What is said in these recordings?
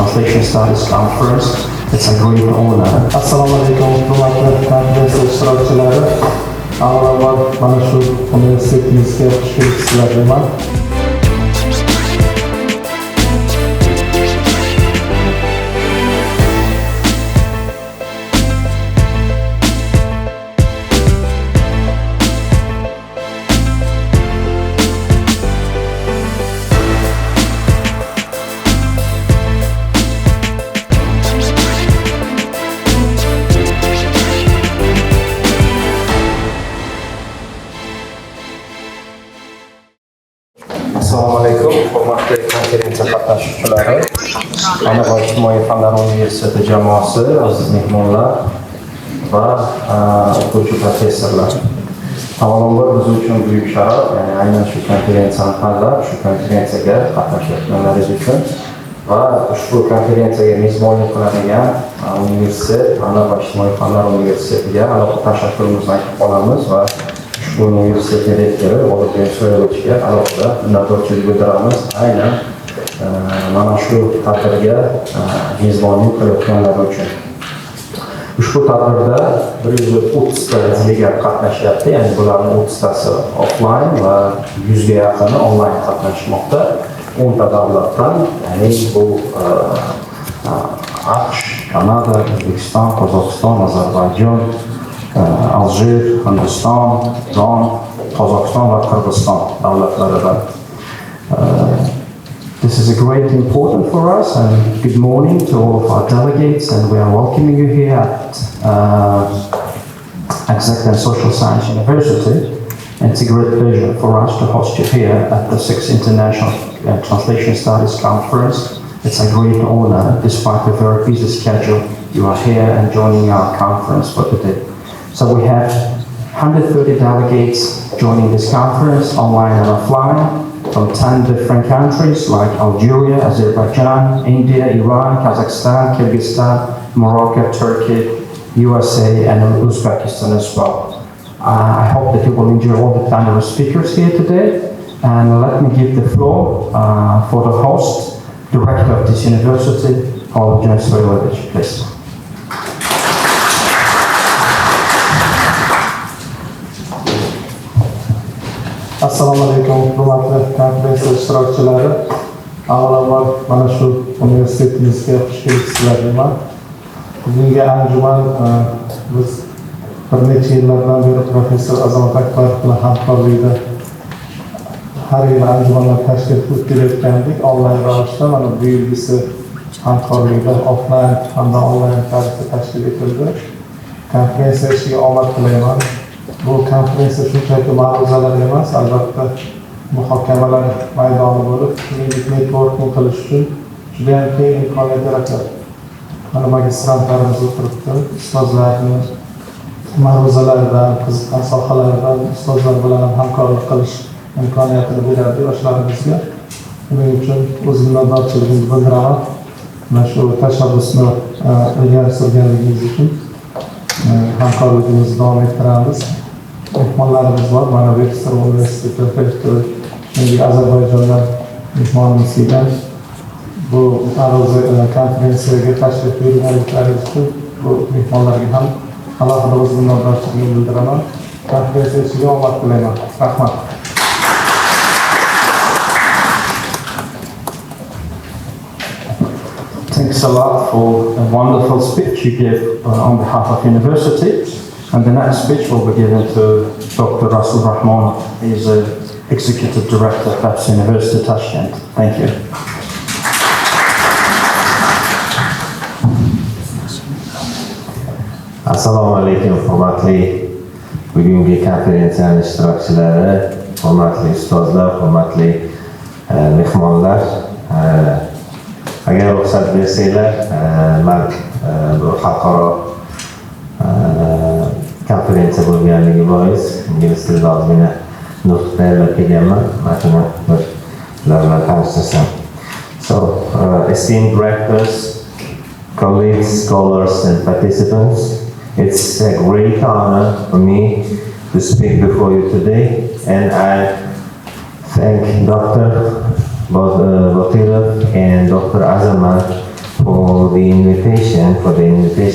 Translation Studies Conference. It's a great honor. Assalomu alaykum, hurmatli konferensiya ishtirokchilari. Avvalambor mana shu universitetimizga xush kelibsizlar deyman. Assalomu alaykum, hurmatli konferensiya qatnashchilari, Ana va ijtimoiy fanlar universiteti jamoasi, aziz mehmonlar va o'quvchi professorlar. Avvalambor biz uchun buyuk sharaf, ya'ni aynan shu konferensiyani tanlab, shu konferensiyaga qatnashayotganlaringiz uchun va ushbu konferensiyaga mezbonlik qiladigan universitet, Ana va ijtimoiy fanlar universitetiga alohida tashakkurimizni aytib qolamiz va bu universitet rektori Odilbek So'rovchiga alohida minnatdorchilik bildiramiz. Aynan mana shu tadbirga mezbonlik qilayotganlari uchun. Ushbu tadbirda 130 ta delegat qatnashyapti, ya'ni bularning 30 tasi offline va 100 ga yaqini onlayn qatnashmoqda. 10 ta davlatdan, ya'ni bu AQSh, Kanada, Uzbekistan, Kazakhstan, Azerbaijan, Algeria, Hindiston, Iran, Kazakhstan va Kyrgyzstan davlatlaridan. This is a great important for us, and good morning to all of our delegates, and we are welcoming you here at Executive and Social Science University. And it's a great pleasure for us to host you here at the 6th International Translation Studies Conference. It's a great honor, despite the very busy schedule, you are here and joining our conference for today. So we have 130 delegates joining this conference, online and offline, from 10 different countries like Algeria, Azerbaijan, India, Iran, Kazakhstan, Kyrgyzstan, Morocco, Turkey, USA, and Uzbekistan as well. I hope that you will enjoy all the panel speakers here today. And let me give the floor for the host, Director of this university, Oljan Soyevich, please. Assalomu alaykum, hurmatli konferensiya ishtirokchilari. Avvalambor mana shu universitetimizga xush kelibsizlar deyman. Bugungi anjuman biz bir necha yillardan beri professor Azamat Akbarov bilan hamkorlikda har yili anjumanlar tashkil qilib kelayotgandik. Onlayn ravishda mana bu yilgisi hamkorlikda offline hamda onlayn tarzda tashkil etildi. Konferensiya ishiga omad tilayman. Bu konferensiya shunchaki ma'ruzalar emas, albatta muhokamalar maydoni bo'lib, shuningdek networking qilish uchun juda ham keng imkoniyat yaratadi. Mana magistrantlarimiz o'tiribdi, ustozlarni ma'ruzalaridan, qiziqqan sohalardan ustozlar bilan ham hamkorlik qilish imkoniyatini beradi yoshlarimizga. Buning uchun o'z minnatdorchiligimni bildiraman. Mana shu tashabbusni ilgari surganligingiz uchun hamkorligimizni davom ettiramiz. Mehmonlarimiz bor, mana Bekiston universiteti rektori, shuningdek Ozarbayjondan mehmonimiz kelgan. Bu Arzu konferensiyaga tashrif buyurganliklaringiz uchun bu mehmonlarga ham alohida o'z minnatdorchiligimni bildiraman. Konferensiya ishiga omad tilayman. Rahmat. Thanks a lot for a wonderful speech you gave on behalf of university. And the next speech will be given to Dr. Rasul Rahman. He is the Executive Director of AIFU University, Tashkent. Thank you. Assalomu alaykum, hurmatli bugungi konferensiya ishtirokchilari, hurmatli ustozlar, hurmatli mehmonlar. Agar ruxsat bersanglar, men bu xalqaro konferensiya bo'lganligi bois ingliz tilida ozgina nutq tayyorlab kelganman. Mana shuni sizlar bilan tanishtirsam. So, esteemed rectors, colleagues, scholars and participants, it's a great honor for me to speak before you today, and I thank Dr. Batirov and Dr. Azamat for the invitation,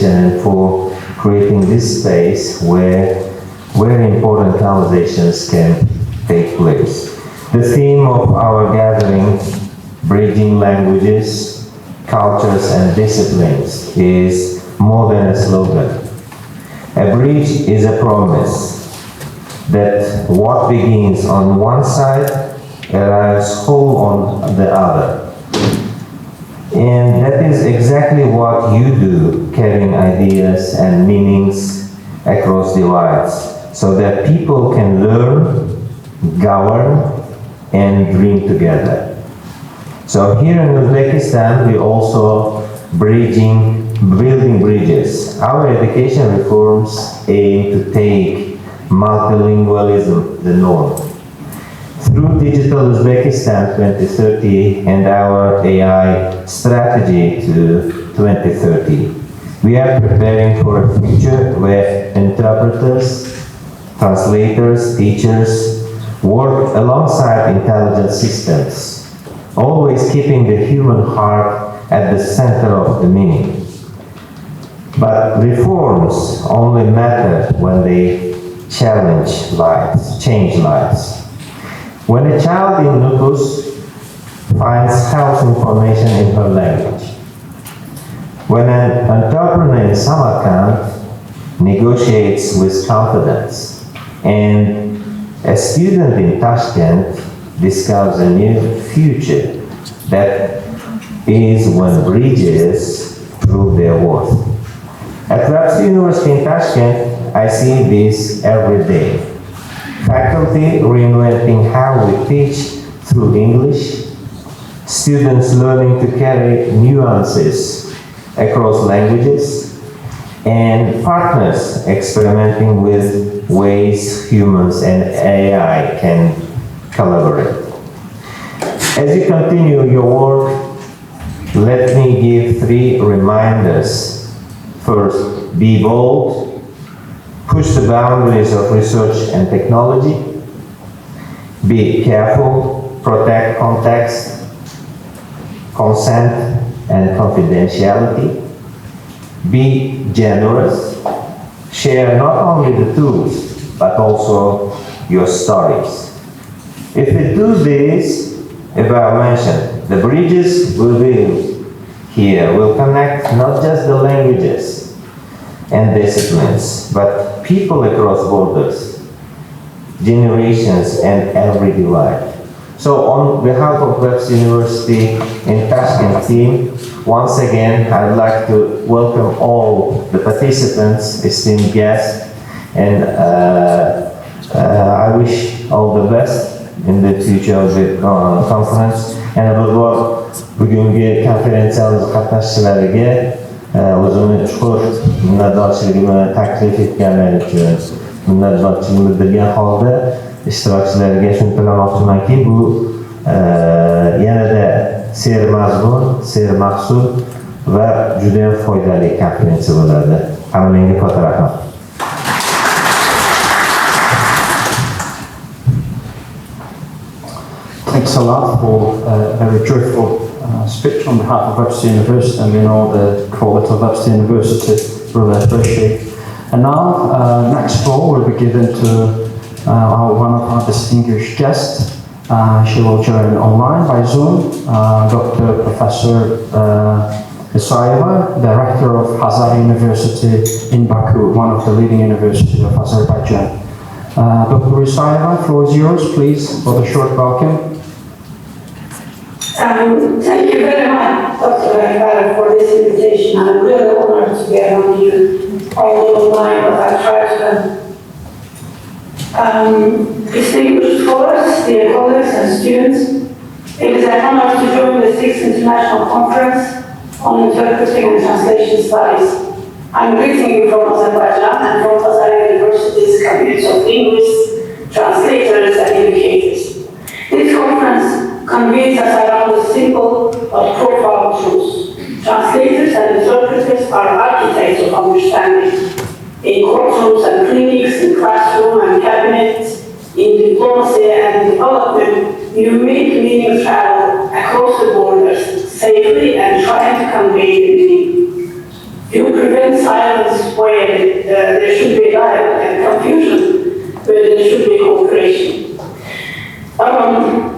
and for creating this space where very important conversations can take place. The theme of our gathering, Bridging Languages, Cultures and Disciplines, is more than a slogan. A bridge is a promise that what begins on one side arrives whole on the other. And that is exactly what you do, carrying ideas and meanings across divides, so that people can learn, govern, and dream together. So here in Uzbekistan, we also building bridges. Our education reforms aim to take multilingualism the norm. Through Digital Uzbekistan 2030 and our AI strategy to 2030, we are preparing for a future where interpreters, translators, teachers work alongside intelligent systems, always keeping the human heart at the center of the meaning. But reforms only matter when they change lives. When a child in Nukos finds health information in her language, when an entrepreneur in Samarkand negotiates with confidence, and a student in Tashkent discovers a new future, that is when bridges prove their worth. At Arzu University in Tashkent, I see this every day. Faculty reinventing how we teach through English, students learning to carry nuances across languages, and partners experimenting with ways humans and AI can collaborate. As you continue your work, let me give 3 reminders. First, be bold. Push the boundaries of research and technology. Be careful, protect context, consent, and confidentiality. Be generous. Share not only the tools, but also your stories. If we do this, as I mentioned, the bridges will build here will connect not just the languages and disciplines, but people across borders, generations, and every divide. So on behalf of Webster University in Tashkent team, once again, I'd like to welcome all the participants, esteemed guests, and I wish all the best in the future of the conference. And bugungi konferensiyamiz qatnashchilariga o'zimni chuqur minnatdorchiligimni taklif etganlari uchun minnatdorchilik bildirgan holda ishtirokchilarga shuni tilamoqchimanki, bu yanada sermazmun, sermaqsud va juda ham foydali konferensiya bo'ladi. Hammangizga katta rahmat. Thanks a lot for a very truthful speech on behalf of Webster University, and we know the quality of Webster University really appreciate. And now, next floor will be given to one of our distinguished guests. She will join online by Zoom, Dr. Professor Isayeva, Director of Hazar University in Baku, one of the leading universities of Azerbaijan. Dr. Isayeva, floor is yours, please, for the short welcome. Thank you very much, Dr. Akbar, for this invitation. I'm really honored to be around you all online, but I try to distinguished scholars, dear colleagues and students. It is an honor to join the 6th International Conference on Interpreting and Translation Studies. I'm greeting you from Azerbaijan and from Hazar University's community of linguists, translators, and educators. This conference convenes us around the simple but profound truths. Translators and interpreters are architects of understanding. In courtrooms and clinics, in classrooms and cabinets, in diplomacy and development, you make meaning travel across the borders, safely and trying to convey the meaning. You prevent silence where there should be dialogue and confusion where there should be cooperation.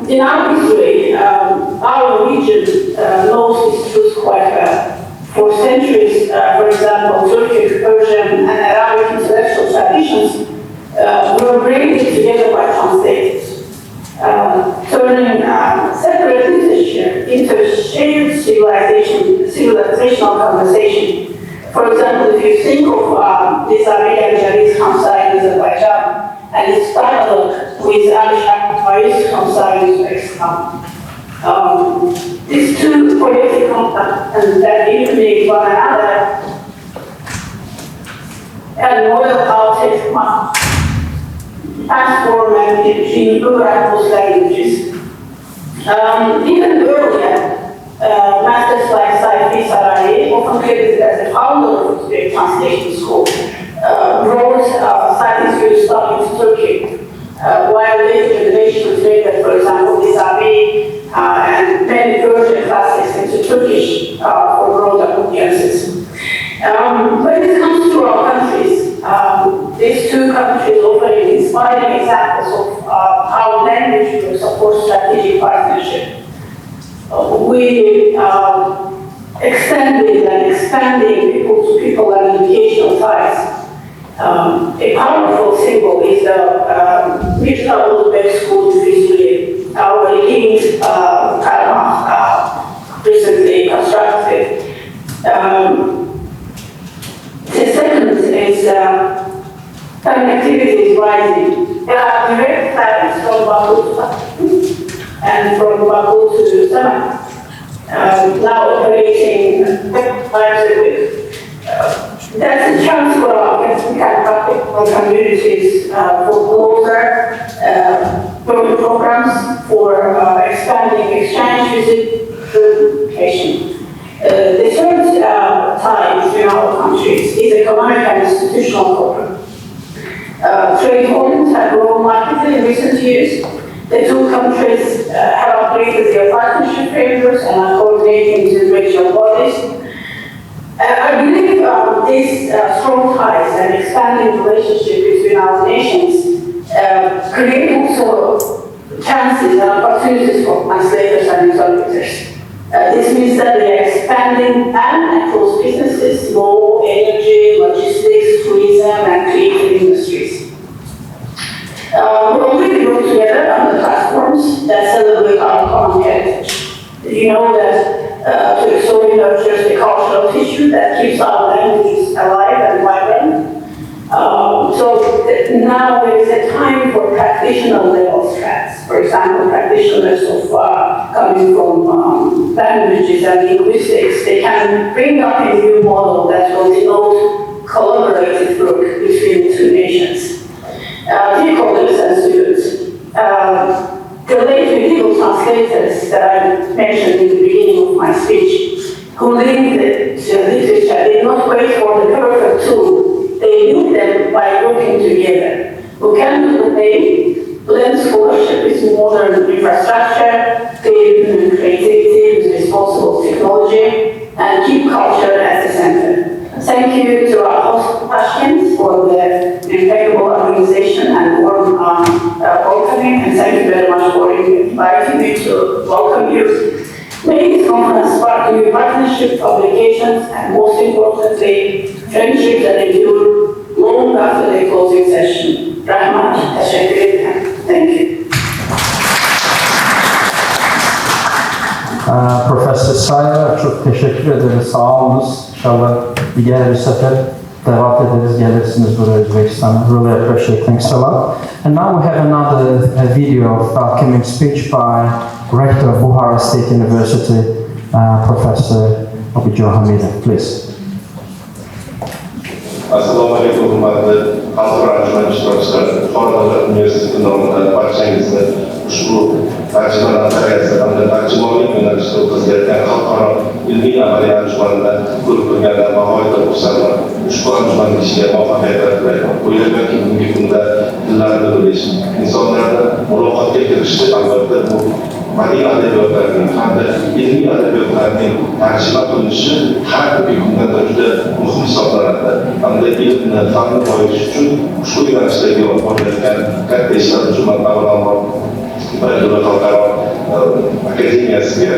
In our history, our region knows this truth quite well. For centuries, for example, Turkish, Persian, and Arabic intellectual traditions were braided together by translators, turning separate literature into shared civilizational conversation. For example, if you think of this Azerbaijani Hamza in Azerbaijan and its dialogue with Algeria Hamza in Uzbekistan. These two poetic contacts and that illuminate one another and model how to transform and between those languages. Even earlier, masters like Sayfi Sarai, often credited as the founder of the translation school, brought science field study to Turkey, while later generations later, for example, Nizabi and many Persian classics into Turkish for broader audiences. When it comes to our countries, these two countries offer inspiring examples of how language will support strategic partnership. We extended and expanding people-to-people and educational ties. A powerful symbol is the Mirza Uzbek School in Fizuli, our leading recently constructed. The second is connectivity is rising. There are direct flights from Baku to and from Baku to Sama, now operating 5 times a week. That's a chance for our practical communities for closer programs for expanding exchange visit education. The third tie between our countries is economic and institutional cooperation. Trade volumes have grown markedly in recent years. The two countries have upgraded their partnership frameworks and are coordinating with regional bodies. I believe these strong ties and expanding relationship between our nations create also chances and opportunities for translators and interpreters. This means that they are expanding and across businesses, law, energy, logistics, tourism, and creative industries. We already work together on the platforms that celebrate our common heritage. You know that Turkey nurtures the cultural tissue that keeps our languages alive and vibrant. So now there is a time for practitioner level strats. For example, practitioners of coming from languages and linguistics, they can bring up a new model that will denote collaborative work between the two nations. Dear colleagues and students, the late medieval translators that I mentioned in the beginning of my speech, who linked it to literature, did not wait for the perfect tool. They knew them by working together. Who can do the thing, blend scholarship with modern infrastructure, create creativity with responsible technology, and keep culture at the center. Thank you to our host Tashkent for the impeccable organization and warm welcoming, and thank you very much for inviting me to welcome you. May this conference spark new partnership, publications, and most importantly, friendships that endure long after the closing session. Rahmat, teşekkür ederim. Thank you. Profesör Say'a çok teşekkür ederiz. Sağ olunuz. İnşallah diğer bir sefer devam ederiz. Gelirsiniz buraya Uzbekistan'a. Really appreciate. Thanks a lot. And now we have another video of welcoming speech by Rector of Bukhara State University, Professor Abijo Hamidov. Please. Assalomu alaykum, hurmatli xalqaro anjuman ishtirokchilari. Xoridalar universiteti nomidan barchangizni ushbu tarjima nazariyasi hamda tarjimonlik yo'nalishida o'tkazilayotgan xalqaro ilmiy amaliy anjumanida ko'rib turgandan nihoyatda xursandman. Ushbu anjuman ishiga muvaffaqiyatlar tilayman. Bu yerda bugungi kunda tillarni bilish, insonlarni muloqotga kirishni albatta bu badiiy adabiyotlarning hamda ilmiy adabiyotlarning tarjima qilinishi har bir kundada juda muhim hisoblanadi. Hamda ilmni, fanni boyitish uchun ushbu yo'nalishdagi olib borilayotgan katta ishlar uchun man avvalambor Bayandurul Xalqaro Akademiyasiga,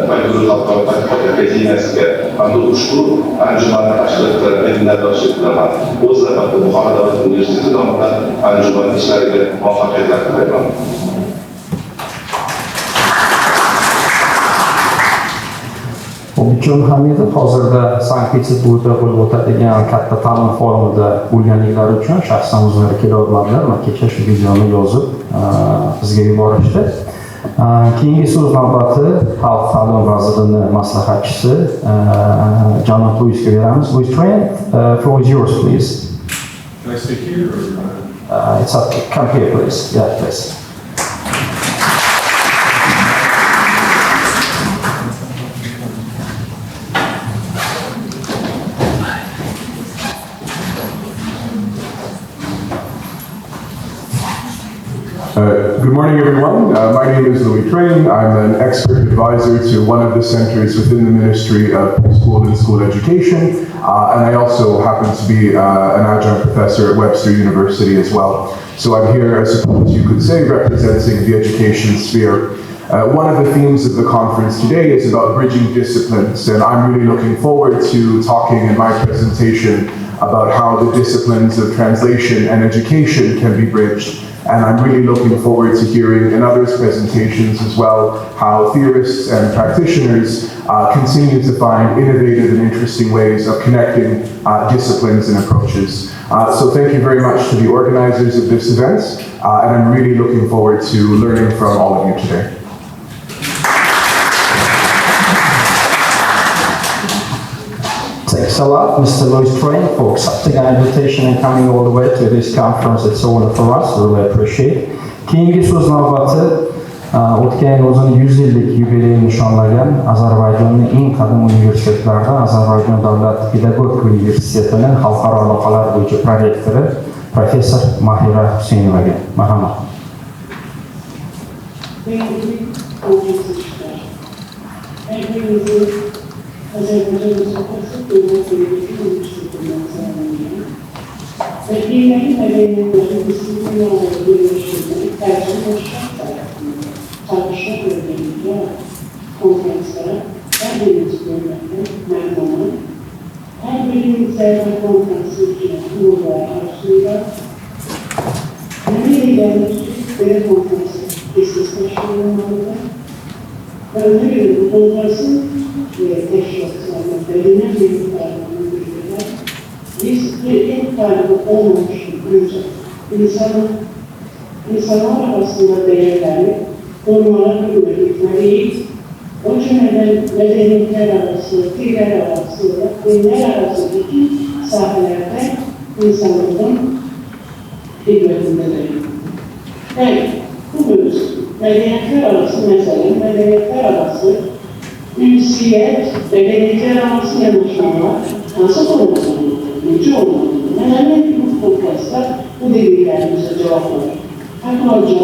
Bayandurul Xalqaro Tadqiqot Akademiyasiga hamda ushbu anjumanni tashkil etgan minnatdorchilik bilaman. O'z navbatida Buxoro davlat universiteti nomidan anjuman ishlariga muvaffaqiyatlar tilayman. Umidjon Hamidov hozirda Sankt-Peterburgda bo'lib o'tadigan katta ta'lim forumida bo'lganliklari uchun shaxsan o'zlari kelolmadilar. Men kecha shu videoni yozib bizga yuborishdi. Keyingi so'z navbati Xalq ta'lim vazirining maslahatchisi janob Luisga beramiz. Luis Train, floor is yours, please. Can I speak here or? It's up. Come here, please. Yeah, please. Good morning, everyone. My name is Louis Train. I'm an expert advisor to one of the centers within the Ministry of School and School Education, and I also happen to be an adjunct professor at Webster University as well. So I'm here, I suppose you could say, representing the education sphere. One of the themes of the conference today is about bridging disciplines, and I'm really looking forward to talking in my presentation about how the disciplines of translation and education can be bridged. And I'm really looking forward to hearing in others' presentations as well how theorists and practitioners continue to find innovative and interesting ways of connecting disciplines and approaches. So thank you very much to the organizers of this event, and I'm really looking forward to learning from all of you today. Thanks a lot, Mr. Louis Train, for accepting our invitation and coming all the way to this conference. It's a honor for us. We really appreciate. Keyingi so'z navbati o'tgan o'zini 100 yillik yubileyini nishonlagan Ozarbayjonning eng qadim universitetlaridan Ozarbayjon davlat pedagogika universitetining xalqaro aloqalar bo'yicha prorektori professor Mahira Huseynovaga. Marhamat. Azerbaijani sohasi devletlerindeki oluşturulmak zamanında ve dinlerin medeniyetlerin disiplinlerle birleştirmeyi tercih başlık tarafından tartışma bölgelerinde konferanslara her birimiz bölümünde memnunum. Her birimiz zerre konferansı için Nurla Arzu'yla Nerelilerin Türkleri konferansı istisnaşlarında önemli bir konferansın teşkilatlarına belirlenen bir miktarlarını bildirirler. Biz bir en kaybı olmamış insanlar arasında değerleri onlara hürmetmeliyiz. O cümleden medeniyetler arası, diller arası, dinler arası bütün sahelerde insanların hizmetindedir. Yani bu mevzu medeniyetler arası mesele, medeniyetler arası ünsiyet, medeniyetler arası yanlışlamalar nasıl olmalı, nece olmalı? Önemli bu konferansta bu dediklerimize cevap verir. Ayrıca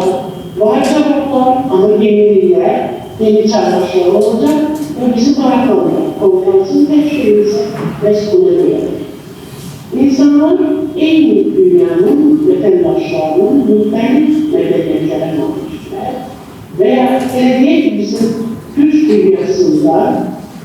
var cevaplar ama yeni bilgiler, yeni çağrışlar olacak ve bizim bırakmamak konferansın teşkilimize mesul ediyor. İnsanlar en büyük dünyanın vatandaşlarının mümkün medeniyetlerine almışlar veya medeniyet bizim güç dünyasında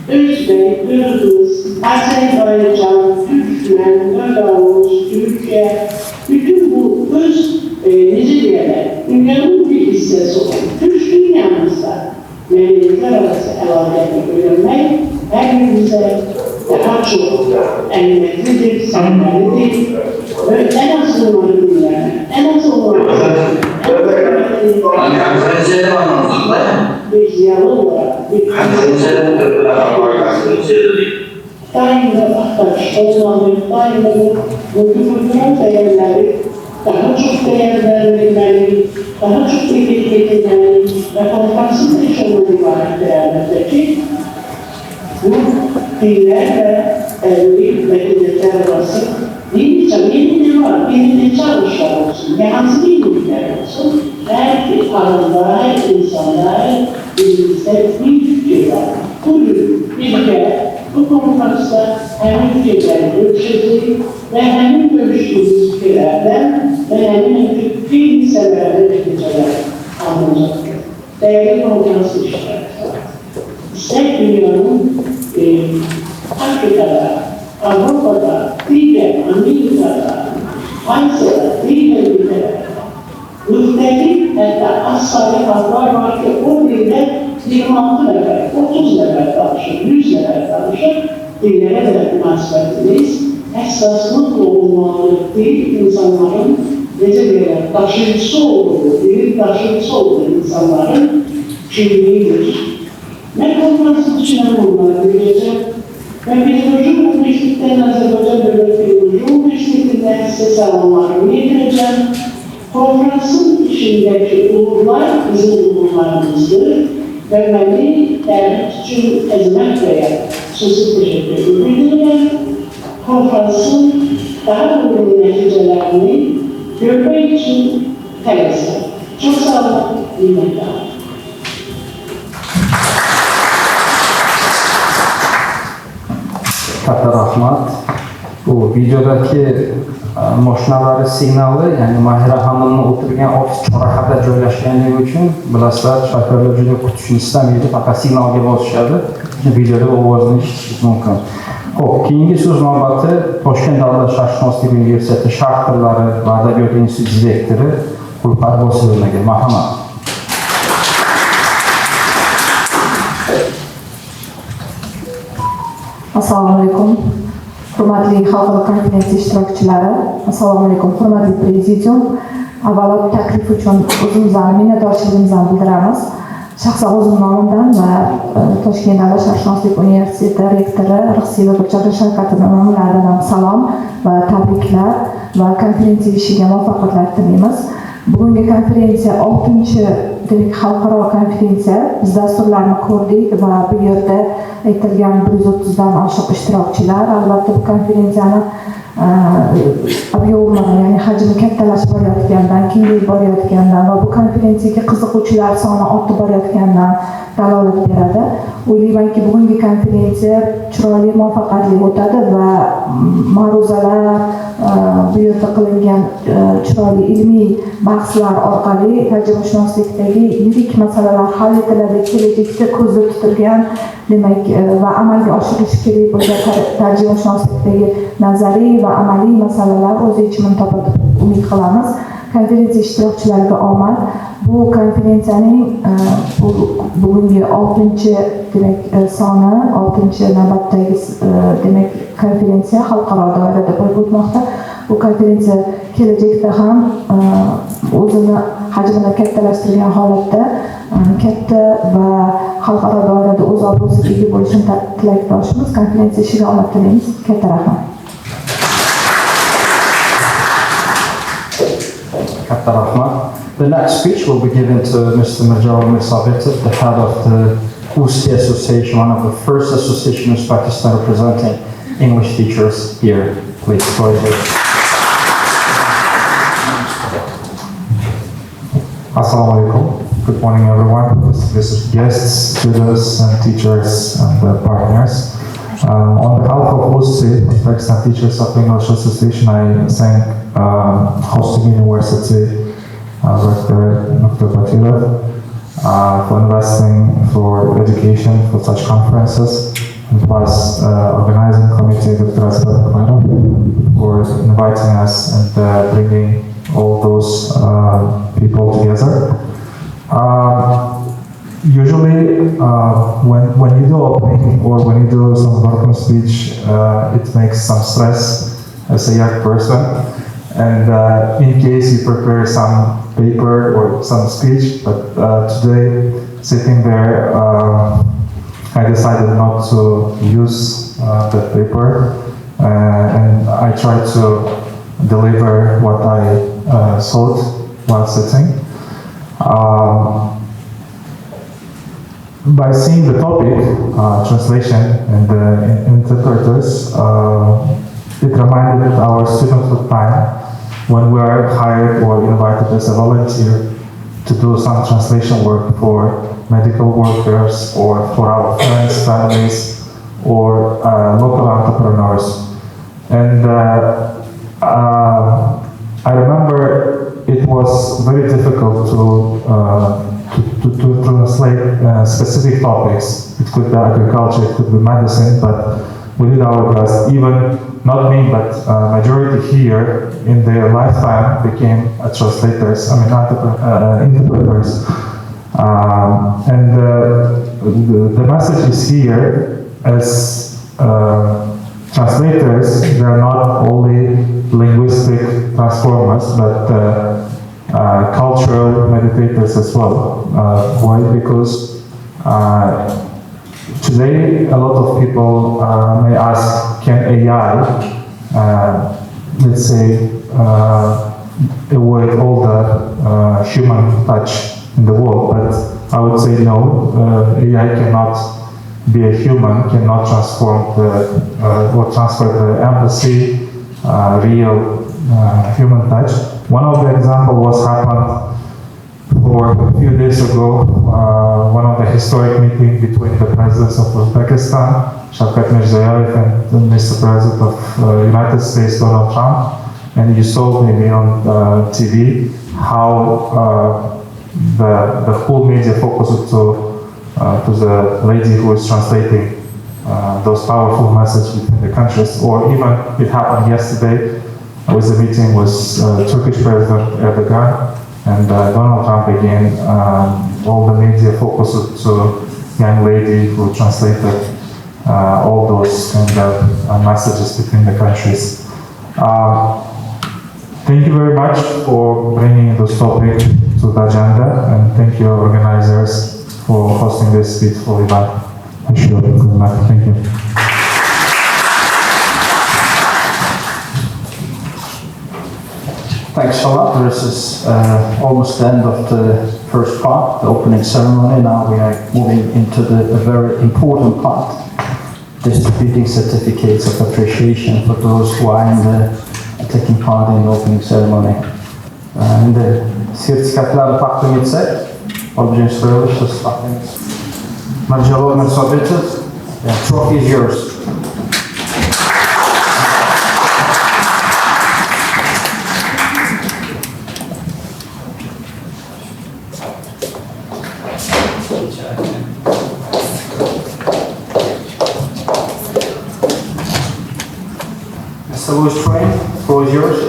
Özbek, Kırgız, Azerbaycan, Türkmen, Belarus, Türkiye, bütün bu öz Nijeryalar, dünyanın bir hissesi olan Türk dünyamızda medeniyetler arası elaletini öğrenmek her birimize daha çok emniyetlidir, sevmelidir ve en az onları dinlemek, en az onları bir ziyalı olarak bir daima ahtaç olmalı, daima bu kültürel değerleri daha çok değer verilmeli, daha çok dikkat edilmeli ve konferansın yaşamını ibaret değerlerdeki bu diller ve medeniyetler arası yeni ne var, yeni ne çalışmalar olsun, yansımayı ülkeler olsun, her bir alanda, her insanda birimizde bir fikir var. Bugün birlikte bu konferansta hem fikirler görüşeceğiz ve hem görüştüğümüz fikirlerden ve hem fikir severler neticeler anlayacaktır. Değerli konferans iştirakçılar, İstek dünyanın Afrika'da, Avrupa'da, diğer Amerika'da, Asya'da, diğer ülkelerde Uzbek hatta Asyalı halklar var ki o dilde 26 nefer, 30 nefer tanışır, 100 nefer tanışır, dillere de münasebetliyiz. Esaslı olmalı değil, insanların nece taşıyıcısı olduğu, dilin taşıyıcısı olduğu insanların kimliğidir. Ne konferansı içine bunlar bileceğim. Ben bir Cumhurbaşkanı'ndan Azerbaycan Devleti Cumhurbaşkanı'ndan size selamlarımı yedireceğim. Konferansın içindeki uğurlar bizim uğurlarımızdır ve beni davet için hizmet veren sözü teşekkür ederim. Konferansın daha uygun neticelerini görmek için tevessül. Çok sağ olun, iyi bakın. Katta rahmat. Bu videodagi mashinalar signali, ya'ni Mahira xonimning o'tirgan ofis chorrahada joylashganligi uchun bilasizlar, shoferlar juda kutishni istamaydi, faqat signalga bosishadi. Videoda ovozni eshitishingiz mumkin. Xo'p, keyingi so'z navbati Toshkent davlat sharqshunoslik universiteti sharq tillari va adabiyot instituti direktori Ulfat Bosirovnaga. Marhamat. Assalomu alaykum. Hurmatli xalqaro konferensiya ishtirokchilari, assalomu alaykum. Hurmatli prezidium, avvalo taklif uchun o'zimizdan minnatdorchiligimizni bildiramiz. Shaxsan o'zim nomimdan va Toshkent davlat sharqshunoslik universiteti rektori Rixsiyeva Gulchehra Shavkatovnadan salom va tabriklar va konferensiya ishiga muvaffaqiyatlar tilaymiz. Bugungi konferensiya 6-chi demak xalqaro konferensiya. Biz dasturlarni ko'rdik va bu yerda aytilgan 130 dan oshiq ishtirokchilar. Albatta bu konferensiyani ob'yomini, ya'ni hajmi kattalashib borayotgandan, kengayib borayotgandan va bu konferensiyaga qiziquvchilar soni ortib borayotgandan dalolat beradi. O'ylaymanki, bugungi konferensiya chiroyli, muvaffaqiyatli o'tadi va ma'ruzalar, bu yerda qilingan chiroyli ilmiy bahslar orqali tarjimashunoslikdagi yirik masalalar hal etiladi. Kelajakda ko'zda tutilgan demak va amalga oshirilishi kerak bo'lgan tarjimashunoslikdagi nazariy va amaliy masalalar o'z yechimini topadi deb umid qilamiz. Konferensiya ishtirokchilariga omad. Bu konferensiyaning bugungi 6-chi demak soni, 6-chi navbatdagi demak konferensiya xalqaro doirada bo'lib o'tmoqda. Bu konferensiya kelajakda ham o'zini hajmini kattalashtirgan holatda katta va xalqaro doirada o'z obro'siga ega bo'lishini tilakdoshimiz. Konferensiya ishiga omad tilaymiz. Katta rahmat. Katta rahmat. The next speech will be given to Mr. Mirjalal Mirsabetov, the head of the UST Association, one of the first associations in Uzbekistan representing English teachers here. Please, go ahead. Assalamu alaikum. Good morning, everyone. Distinguished guests, students, and teachers and partners. On behalf of UST, Uzbekistan Teachers of English Association, I thank hosting university Rector Dr. Batirov for investing for education for such conferences, and plus organizing committee Dr. Azerbaijani for inviting us and bringing all those people together. Usually, when you do opening or when you do some welcome speech, it makes some stress as a young person. And in case you prepare some paper or some speech, but today, sitting there, I decided not to use that paper, and I tried to deliver what I thought while sitting. By seeing the topic, translation, and the interpreters, it reminded our students of time when we are hired or invited as a volunteer to do some translation work for medical workers or for our friends, families, or local entrepreneurs. And I remember it was very difficult to translate specific topics. It could be agriculture, it could be medicine, but we did our best. Even not me, but majority here in their lifetime became translators, interpreters. And the message is here as translators. They are not only linguistic transformers, but cultural meditators as well. Why? Because today a lot of people may ask, can AI, let's say, avoid all the human touch in the world? But I would say no, AI cannot be a human, cannot transform or transfer the empathy, real human touch. One of the examples was happened for a few days ago, one of the historic meetings between the presidents of Uzbekistan, Shavkat Mirziyoyev, and Mr. President of United States, Donald Trump. And you saw maybe on TV how the whole media focused to the lady who is translating those powerful messages between the countries. Or even it happened yesterday with the meeting with Turkish President Erdogan and Donald Trump again. All the media focused to young lady who translated all those kind of messages between the countries. Thank you very much for bringing this topic to the agenda, and thank you organizers for hosting this beautiful event. I wish you good luck. Thank you. Thanks a lot. This is almost the end of the first part, the opening ceremony. Now we are moving into the very important part, distributing certificates of appreciation for those who are taking part in the opening ceremony. Endi sertifikatlarni taqdim etsak, olgan so'rash siz taqdim etasiz. Marjalov Mirsabetov, the trophy is yours. Mr. Louis Train, the floor is yours.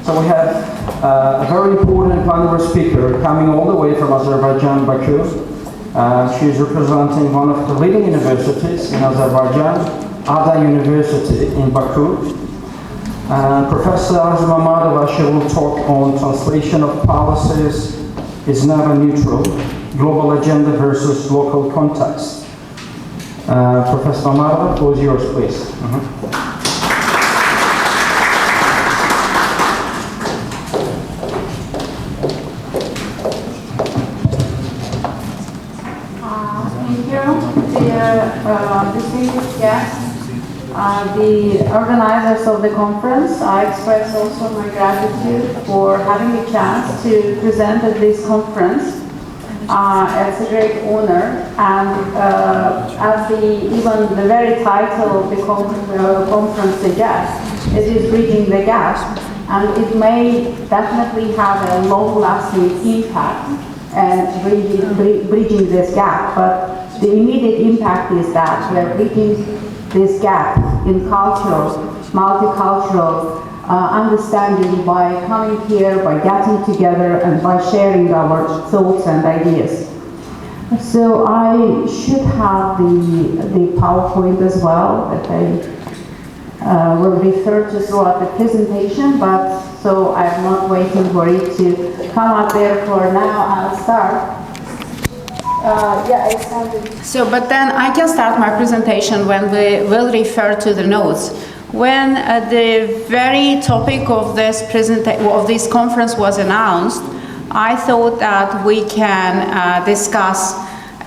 So we have a very important panel speaker coming all the way from Azerbaijan, Baku. She is representing one of the leading universities in Azerbaijan, Ada University in Baku. Professor Arzu Mammadova, she will talk on translation of policies is never neutral, global agenda versus local context. Professor Mammadova, the floor is yours, please. Thank you, dear distinguished guests, the organizers of the conference. I express also my gratitude for having a chance to present at this conference. It's a great honor, and as even the very title of the conference suggests, it is bridging the gap, and it may definitely have a long-lasting impact and bridging this gap. But the immediate impact is that we are bridging this gap in cultural, multicultural understanding by coming here, by getting together, and by sharing our thoughts and ideas. So I should have the PowerPoint as well that I will refer to throughout the presentation, but so I'm not waiting for it to come up there for now. I'll start. So, but then I can start my presentation when we will refer to the notes. When the very topic of this conference was announced, I thought that we can discuss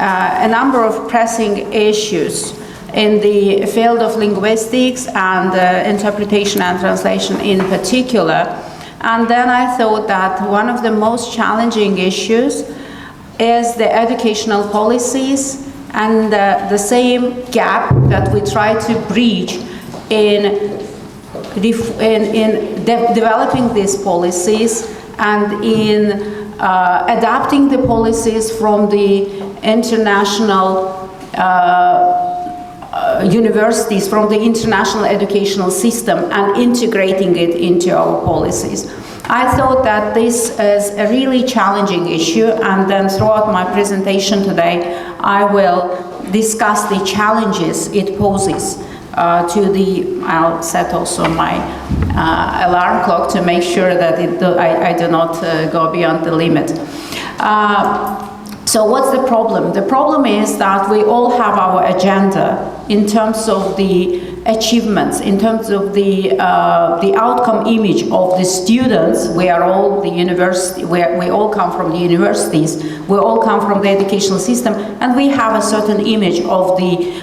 a number of pressing issues in the field of linguistics and interpretation and translation in particular. And then I thought that one of the most challenging issues is the educational policies and the same gap that we try to bridge in developing these policies and in adapting the policies from the international universities, from the international educational system, and integrating it into our policies. I thought that this is a really challenging issue, and then throughout my presentation today, I will discuss the challenges it poses I'll set also my alarm clock to make sure that I do not go beyond the limit. So what's the problem? The problem is that we all have our agenda in terms of the achievements, in terms of the outcome image of the students. We are all the university, we all come from the universities, we all come from the educational system, and we have a certain image of the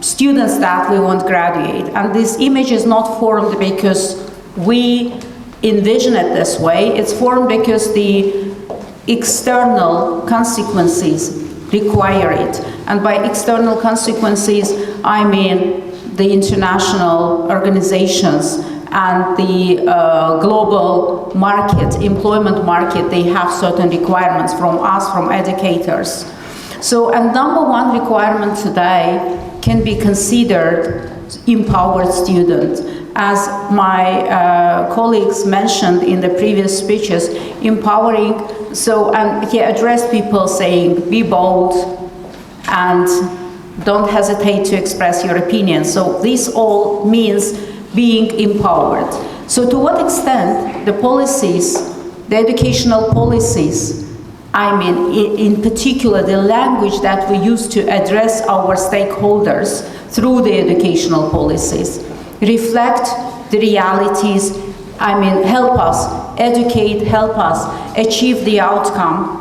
students that we want to graduate. And this image is not formed because we envision it this way, it's formed because the external consequences require it. And by external consequences, I mean the international organizations and the global market, employment market, they have certain requirements from us, from educators. So, and number one requirement today can be considered empowered student. As my colleagues mentioned in the previous speeches, empowering, and he addressed people saying, be bold and don't hesitate to express your opinion. So this all means being empowered. So to what extent the policies, the educational policies, I mean, in particular, the language that we use to address our stakeholders through the educational policies, reflect the realities, I mean, help us educate, help us achieve the outcome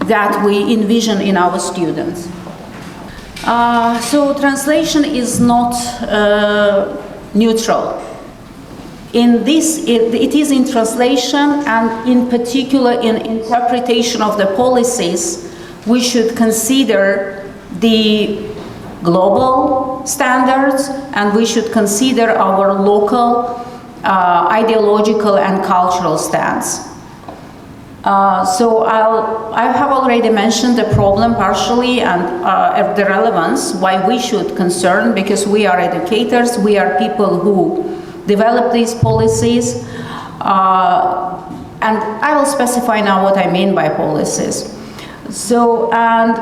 that we envision in our students. So translation is not neutral. In this, it is in translation, and in particular in interpretation of the policies, we should consider the global standards, and we should consider our local ideological and cultural stance. So I have already mentioned the problem partially and the relevance, why we should concern, because we are educators, we are people who develop these policies, and I will specify now what I mean by policies. So, and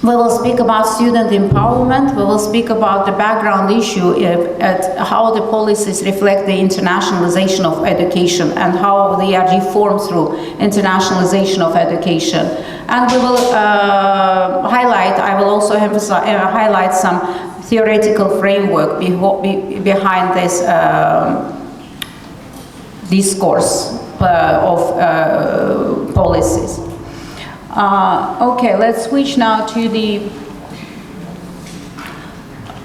We will speak about student empowerment. We will speak about the background issue at how the policies reflect the internationalization of education and how they are reformed through internationalization of education. And we will I will also highlight some theoretical framework behind this discourse of policies. Okay, let's switch now to the,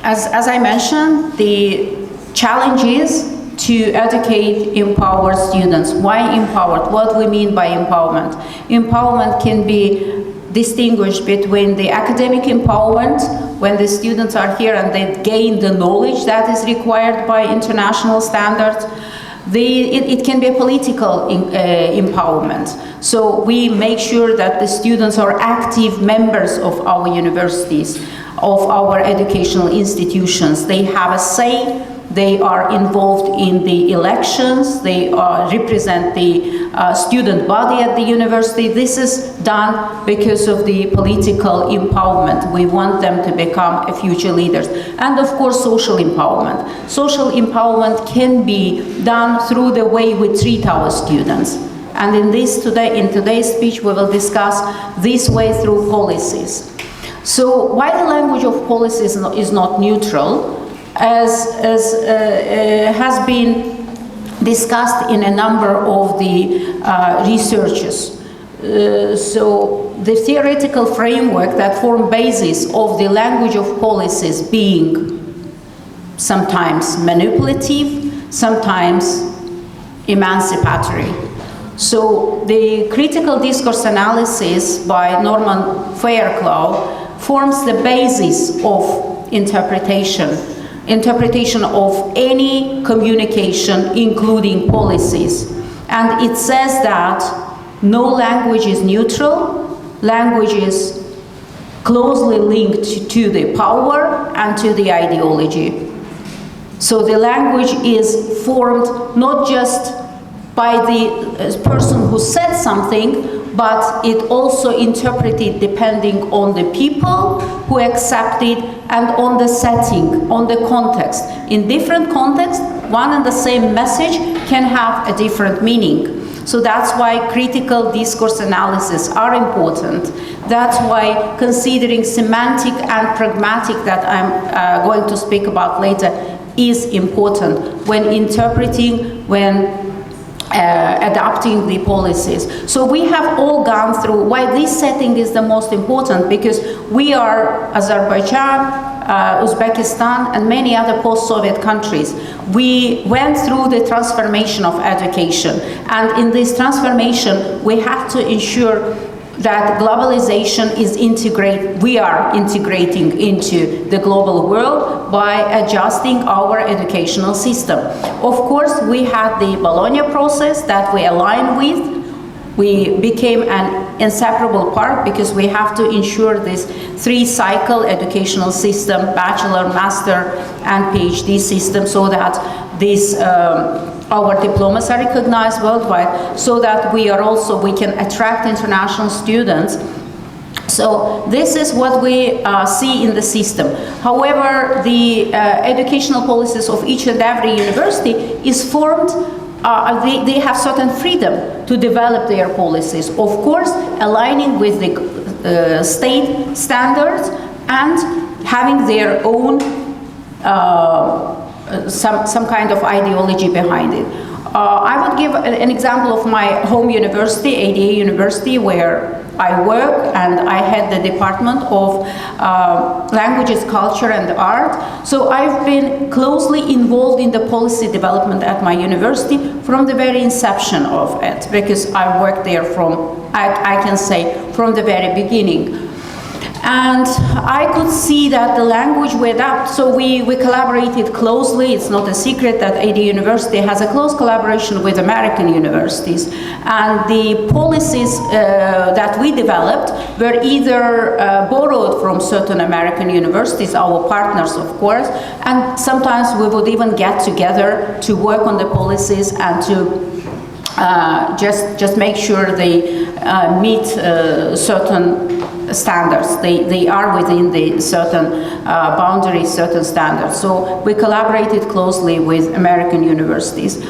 as I mentioned, the challenges to educate, empower students. Why empowered? What we mean by empowerment? Empowerment can be distinguished between the academic empowerment, when the students are here and they gain the knowledge that is required by international standards. It can be a political empowerment. So we make sure that the students are active members of our universities, of our educational institutions. They have a say, they are involved in the elections, they represent the student body at the university. This is done because of the political empowerment. We want them to become future leaders. And of course, social empowerment. Social empowerment can be done through the way we treat our students. And in today's speech, we will discuss this way through policies. So why the language of policies is not neutral, as has been discussed in a number of the researches. So the theoretical framework that form basis of the language of policies being sometimes manipulative, sometimes emancipatory. So the critical discourse analysis by Norman Fairclough forms the basis of interpretation of any communication, including policies. And it says that no language is neutral, language is closely linked to the power and to the ideology. So the language is formed not just by the person who said something, but it also interpreted depending on the people who accept it and on the setting, on the context. In different contexts, one and the same message can have a different meaning. So that's why critical discourse analysis are important. That's why considering semantic and pragmatic, that I'm going to speak about later, is important when interpreting, when adapting the policies. So we have all gone through why this setting is the most important, because we are Azerbaijan, Uzbekistan, and many other post-Soviet countries. We went through the transformation of education, and in this transformation we have to ensure that globalization is we are integrating into the global world by adjusting our educational system. Of course, we had the Bologna process that we aligned with. We became an inseparable part because we have to ensure this three-cycle educational system, bachelor, master, and PhD system, so that this our diplomas are recognized worldwide, so that we can attract international students. So this is what we see in the system. However, the educational policies of each and every university is formed, they have certain freedom to develop their policies, of course aligning with the state standards and having their own some kind of ideology behind it. I would give an example of my home university, ADA University, where I work, and I had the Department of Languages, Culture and Art. So I've been closely involved in the policy development at my university from the very inception of it, because I worked there I can say, from the very beginning. And I could see that the language we adapt, so we collaborated closely. It's not a secret that AD University has a close collaboration with American universities. And the policies that we developed were either borrowed from certain American universities, our partners of course, and sometimes we would even get together to work on the policies and to just make sure they meet certain standards. They are within the certain boundaries, certain standards. So we collaborated closely with American universities.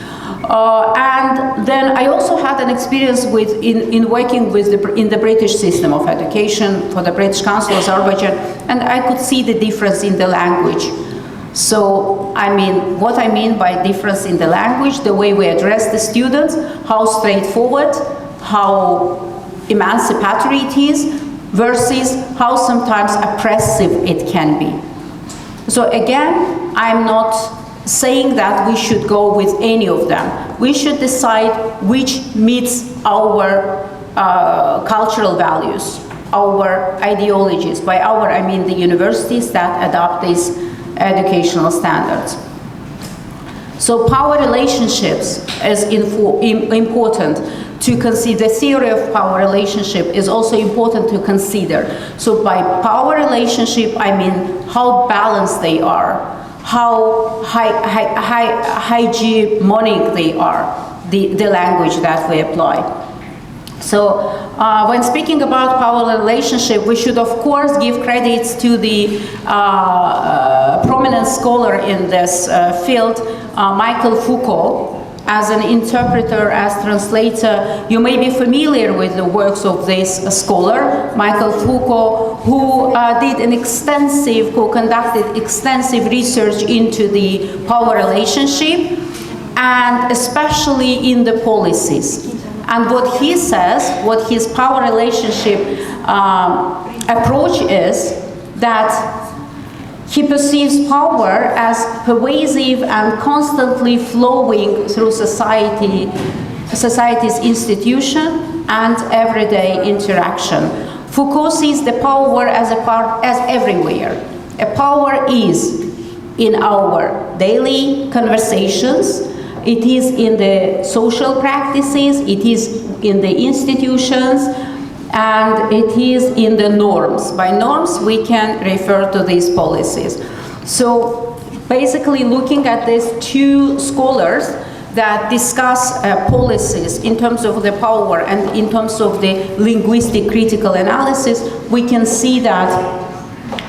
And then I also had an experience in working with in the British system of education for the British Council of Azerbaijan, and I could see the difference in the language. So, I mean, what I mean by difference in the language, the way we address the students, how straightforward, how emancipatory it is, versus how sometimes oppressive it can be. So again, I'm not saying that we should go with any of them. We should decide which meets our cultural values, our ideologies. By our, I mean the universities that adopt these educational standards. So power relationships is important to consider. The theory of power relationship is also important to consider. So by power relationship, I mean how balanced they are, how hegemonic they are, the language that we apply. So when speaking about power relationship, we should of course give credits to the prominent scholar in this field, Michael Foucault. As an interpreter, as translator, you may be familiar with the works of this scholar, Michael Foucault, who conducted extensive research into the power relationship, and especially in the policies. And what he says, what his power relationship approach is, that he perceives power as pervasive and constantly flowing through society's institution and everyday interaction. Foucault sees the power as everywhere. A power is in our daily conversations, it is in the social practices, it is in the institutions, and it is in the norms. By norms, we can refer to these policies. So basically looking at these two scholars that discuss policies in terms of the power and in terms of the linguistic critical analysis, we can see that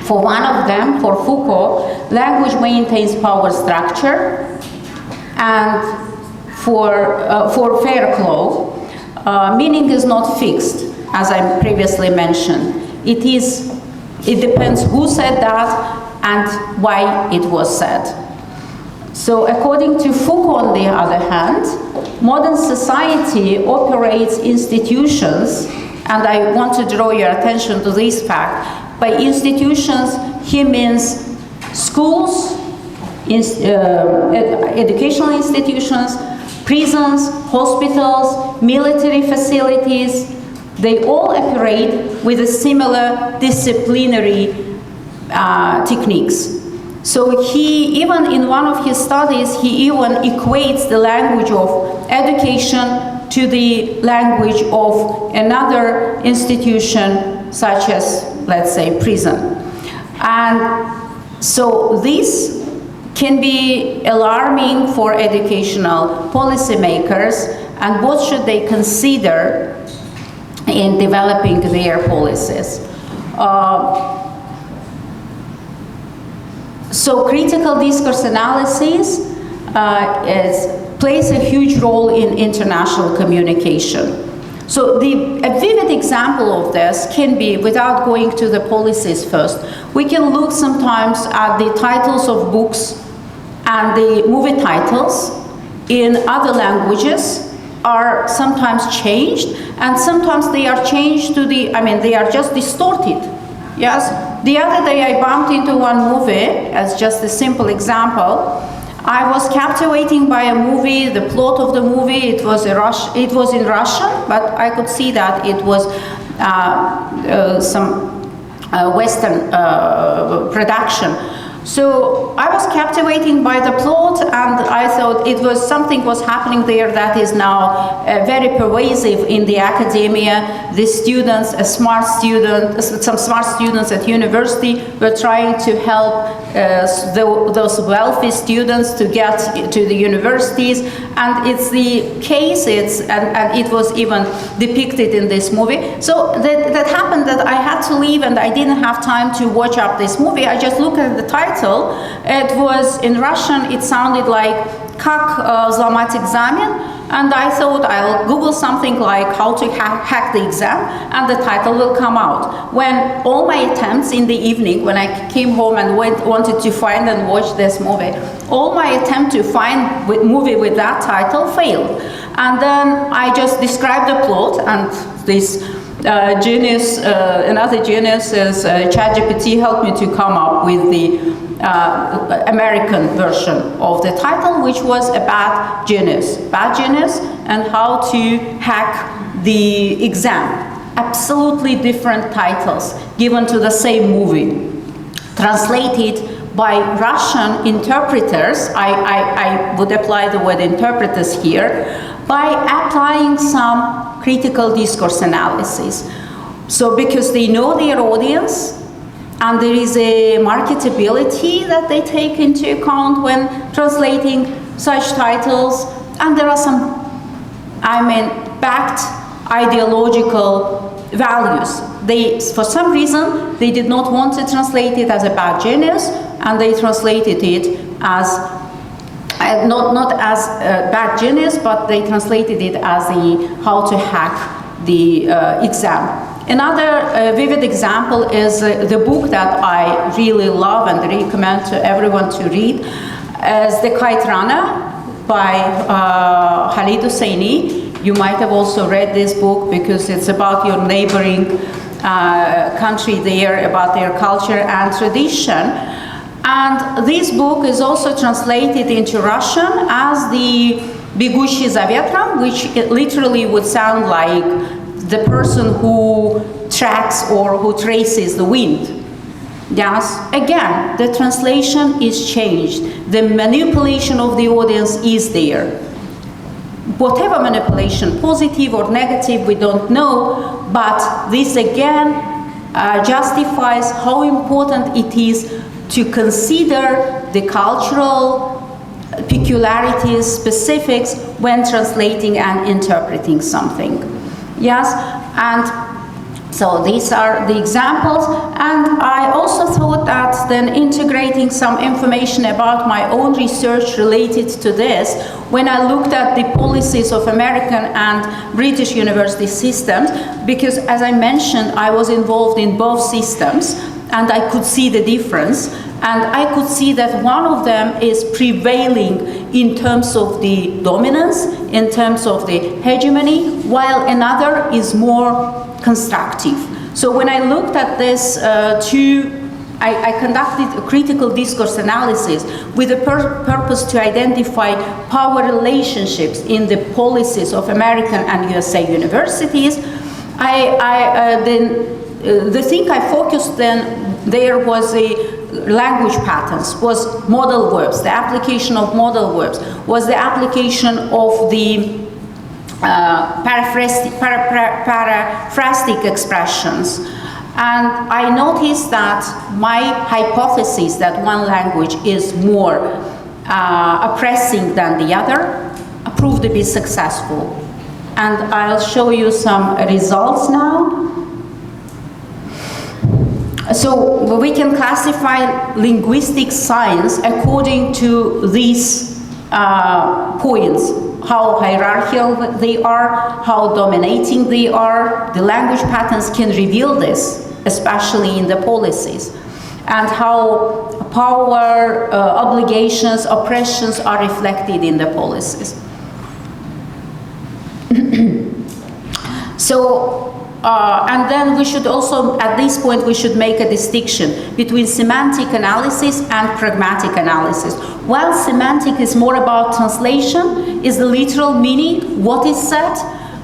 for one of them, for Foucault, language maintains power structure, and for Fairclough, meaning is not fixed, as I previously mentioned. It depends who said that and why it was said. So according to Foucault, on the other hand, modern society operates institutions, and I want to draw your attention to this fact. By institutions, he means schools, educational institutions, prisons, hospitals, military facilities. They all operate with a similar disciplinary techniques. So he, even in one of his studies, he even equates the language of education to the language of another institution, such as, let's say, prison. And so this can be alarming for educational policymakers, and what should they consider in developing their policies. So critical discourse analysis plays a huge role in international communication. So a vivid example of this can be, without going to the policies first, we can look sometimes at the titles of books and the movie titles in other languages are sometimes changed, and sometimes they are changed to they are just distorted. Yes, the other day I bumped into one movie, as just a simple example. I was captivated by a movie, the plot of the movie, it was in Russian, but I could see that it was some Western production. So I was captivated by the plot, plot, and I thought it was something was happening there that is now very pervasive in the academia. The students, some smart students at university were trying to help those wealthy students to get to the universities, and it's the case, and it was even depicted in this movie. So that happened that I had to leave and I didn't have time to watch up this movie. I just looked at the title. It was in Russian, it sounded like Как взломать экзамен, and I thought I'll Google something like how to hack the exam, and the title will come out. When all my attempts in the evening, when I came home and wanted to find and watch this movie, all my attempt to find movie with that title failed. And then I just described the plot, and this genius, another genius is ChatGPT helped me to come up with the American version of the title, which was a bad genius, and how to hack the exam. Absolutely different titles given to the same movie, translated by Russian interpreters. I would apply the word interpreters here, by applying some critical discourse analysis. So because they know their audience, and there is a marketability that they take into account when translating such titles, and there are some, backed ideological values. They, for some reason, they did not want to translate it as a bad genius, and they translated it as not as a bad genius, but they translated it as how to hack the exam. Another vivid example is the book that I really love and recommend to everyone to read, is The Kite Runner by Khalid Hosseini. You might have also read this book because it's about your neighboring country there, about their culture and tradition. And this book is also translated into Russian as the Бегущий за ветром, which literally would sound like the person who tracks or who traces the wind. Yes, again, the translation is changed. The manipulation of the audience is there. Whatever manipulation, positive or negative, we don't know, but this again justifies how important it is to consider the cultural peculiarities, specifics when translating and interpreting something. Yes, and so these are the examples, and I also thought that then integrating some information about my own research related to this, when I looked at the policies of American and British university systems, because as I mentioned, I was involved in both systems, and I could see the difference, and I could see that one of them is prevailing in terms of the dominance, in terms of the hegemony, while another is more constructive. So when I looked at this I conducted a critical discourse analysis with the purpose to identify power relationships in the policies of American and USA universities. The thing I focused there was a language patterns, was modal verbs, the application of modal verbs, was the application of the paraphrastic expressions. And I noticed that my hypothesis that one language is more oppressing than the other proved to be successful. And I'll show you some results now. So we can classify linguistic science according to these points: how hierarchical they are, how dominating they are. The language patterns can reveal this, especially in the policies, and how power, obligations, oppressions are reflected in the policies. And then we should also, at this point, we should make a distinction between semantic analysis and pragmatic analysis. While semantic is more about translation, is the literal meaning, what is said.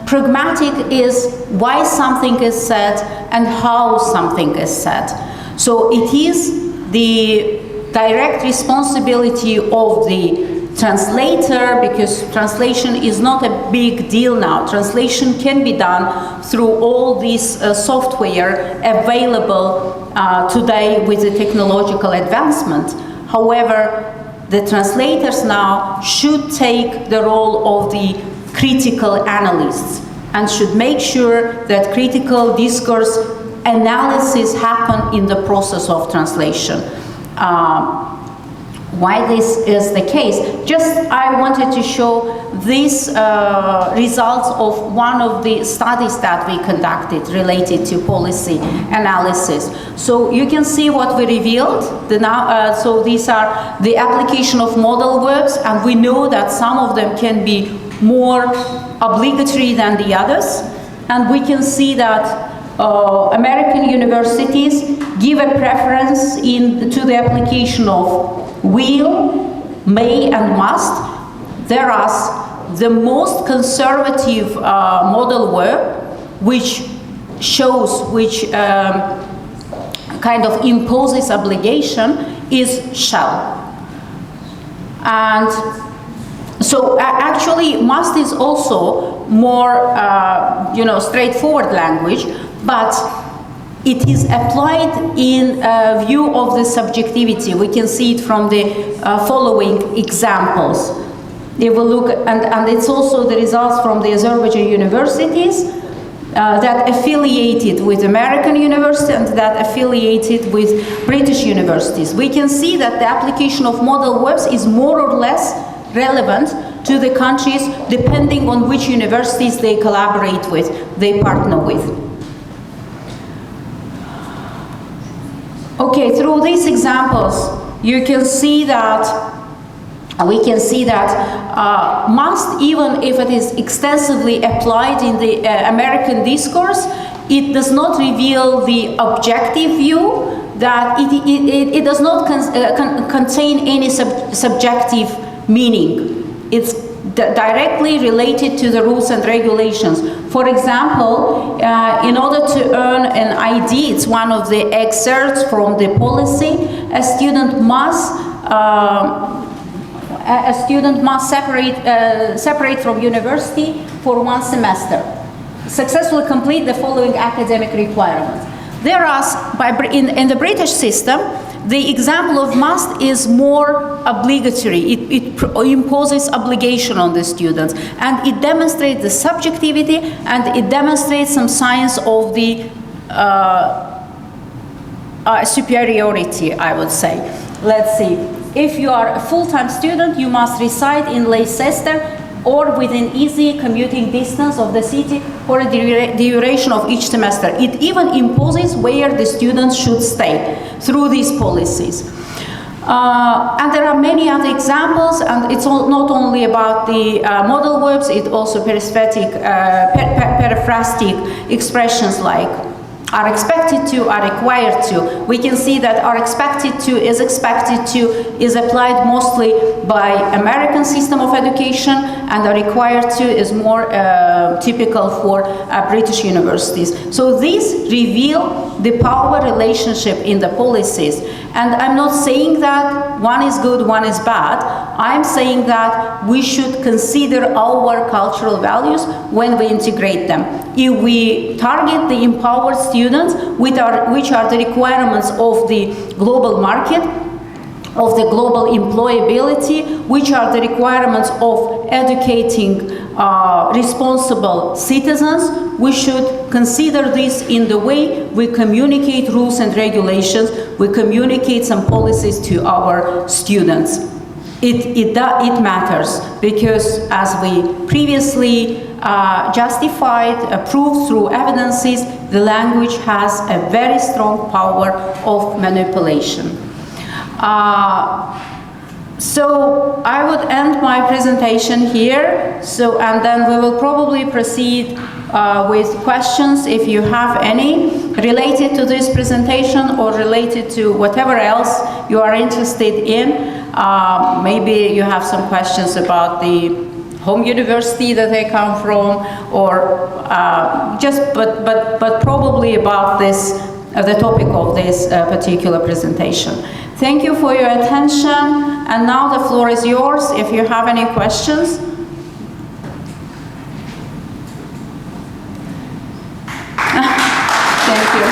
Pragmatic is why something is said and how something is said. So it is the direct responsibility of the translator, because translation is not a big deal now. Translation can be done through all this software available today with the technological advancement. However, the translators now should take the role of the critical analysts and should make sure that critical discourse analysis happen in the process of translation. Why this is the case? Just I wanted to show these results of one of the studies that we conducted related to policy analysis. So you can see what we revealed. So these are the application of model verbs, and we know that some of them can be more obligatory than the others. And we can see that American universities give a preference to the application of will, may, and must, whereas the most conservative model verb, which kind of imposes obligation, is shall. And so actually must is also more straightforward language, but it is applied in view of the subjectivity. We can see it from the following examples. If we look, and it's also the results from the Azerbaijan universities that affiliated with American university and that affiliated with British universities. We can see that the application of model verbs is more or less relevant to the countries depending on which universities they collaborate with, they partner with. Okay, through these examples, we can see that must, even if it is extensively applied in the American discourse, it does not reveal the objective view, that it does not contain any subjective meaning. It's directly related to the rules and regulations. For example, in order to earn an ID, it's one of the excerpts from the policy, a student must separate from university for 1 semester, successfully complete the following academic requirements. Whereas in the British system, the example of must is more obligatory. It imposes obligation on the students, and it demonstrates the subjectivity, and it demonstrates some signs of the superiority, I would say. Let's see. If you are a full-time student, you must reside in Leicester or within easy commuting distance of the city for the duration of each semester. It even imposes where the students should stay through these policies. And there are many other examples, and it's not only about the modal verbs, it also periphrastic expressions like are expected to, are required to. We can see that are expected to is applied mostly by American system of education, and are required to is more typical for British universities. So these reveal the power relationship in the policies. And I'm not saying that one is good, one is bad. I'm saying that we should consider our cultural values when we integrate them. If we target the empowered students, which are the requirements of the global market, of the global employability, which are the requirements of educating responsible citizens, we should consider this in the way we communicate rules and regulations, we communicate some policies to our students. It matters, because as we previously justified, proved through evidences, the language has a very strong power of manipulation. So I would end my presentation here. And then we will probably proceed with questions, if you have any, related to this presentation or related to whatever else you are interested in. Maybe you have some questions about the home university that they come from, or but probably about this, the topic of this particular presentation. Thank you for your attention. And now the floor is yours if you have any questions. Thank you.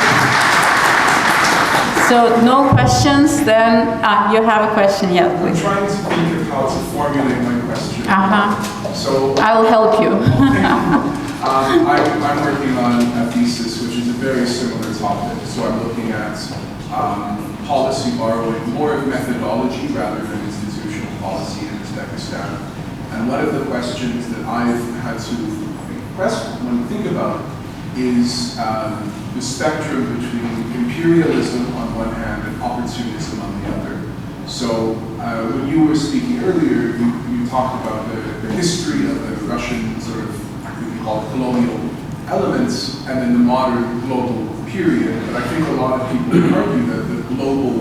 So no questions, then you have a question, yeah, please. I'm trying to think of how to formulate my question. So I will help you. I'm working on a thesis which is a very similar topic. So I'm looking at policy borrowing, more of methodology rather than institutional policy in Uzbekistan. And one of the questions that I've had to think about is the spectrum between imperialism on one hand and opportunism on the other. So when you were speaking earlier, you talked about the history of the Russian sort of, I think we call it colonial elements, and then the modern global period. But I think a lot of people would argue that the global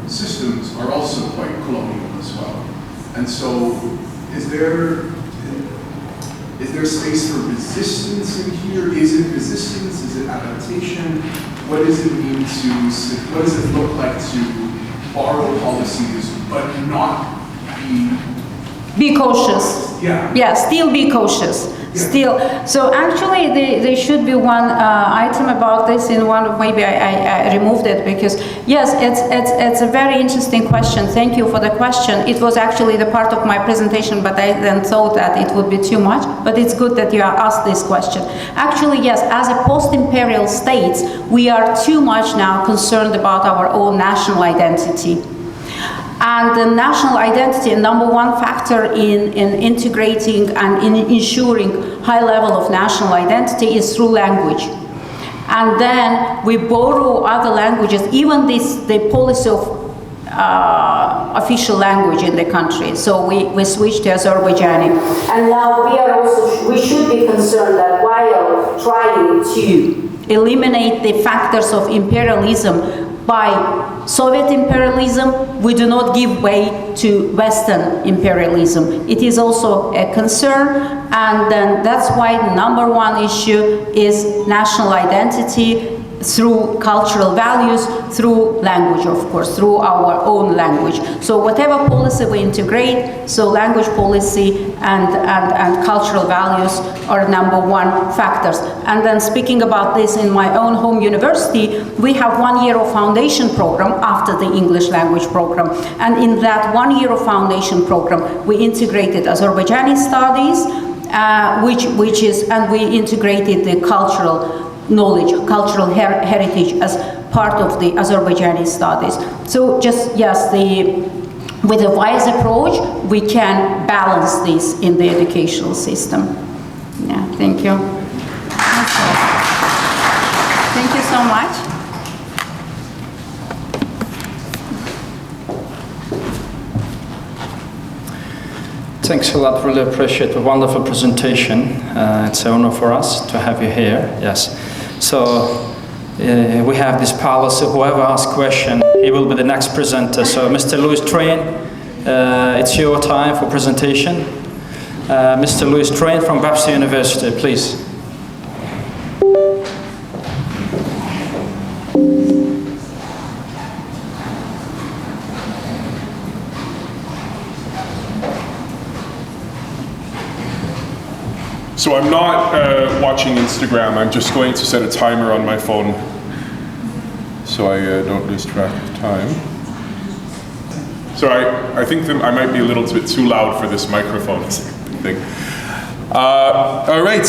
systems are also quite colonial as well. And so is there space for resistance in here? Is it resistance? Is it adaptation? What does it mean what does it look like to borrow policies but not be cautious? Yeah. Yeah, still be cautious. Yeah. Still. So actually there should be one item about this in one of, maybe I removed it because yes, it's a very interesting question. Thank you for the question. It was actually the part of my presentation, but I then thought that it would be too much, but it's good that you asked this question. Actually, yes, as a post-imperial states, we are too much now concerned about our own national identity. And the national identity, number one factor in integrating and in ensuring high level of national identity is through language. And then we borrow other languages, even the policy of official language in the country. So we switched to Azerbaijani. And now we should be concerned that while trying to eliminate the factors of imperialism by Soviet imperialism, we do not give way to Western imperialism. It is also a concern, and then that's why the number one issue is national identity through cultural values, through language, of course, through our own language. So whatever policy we integrate, so language policy and cultural values are number one factors. And then speaking about this in my own home university, we have 1 year of foundation program after the English language program. And in that 1 year of foundation program, we integrated Azerbaijani studies, which is, and we integrated the cultural knowledge, cultural heritage as part of the Azerbaijani studies. So just, yes, with a wise approach, we can balance this in the educational system. Yeah, thank you. Thank you so much. Thanks a lot, really appreciate the wonderful presentation. It's an honor for us to have you here, yes. So we have this policy, whoever asks question, he will be the next presenter. So Mr. Louis Train, it's your time for presentation. Mr. Louis Train from Bosnia University, please. So I'm not watching Instagram, I'm just going to set a timer on my phone so I don't lose track of time. So I think that I might be a little bit too loud for this microphone thing. All right,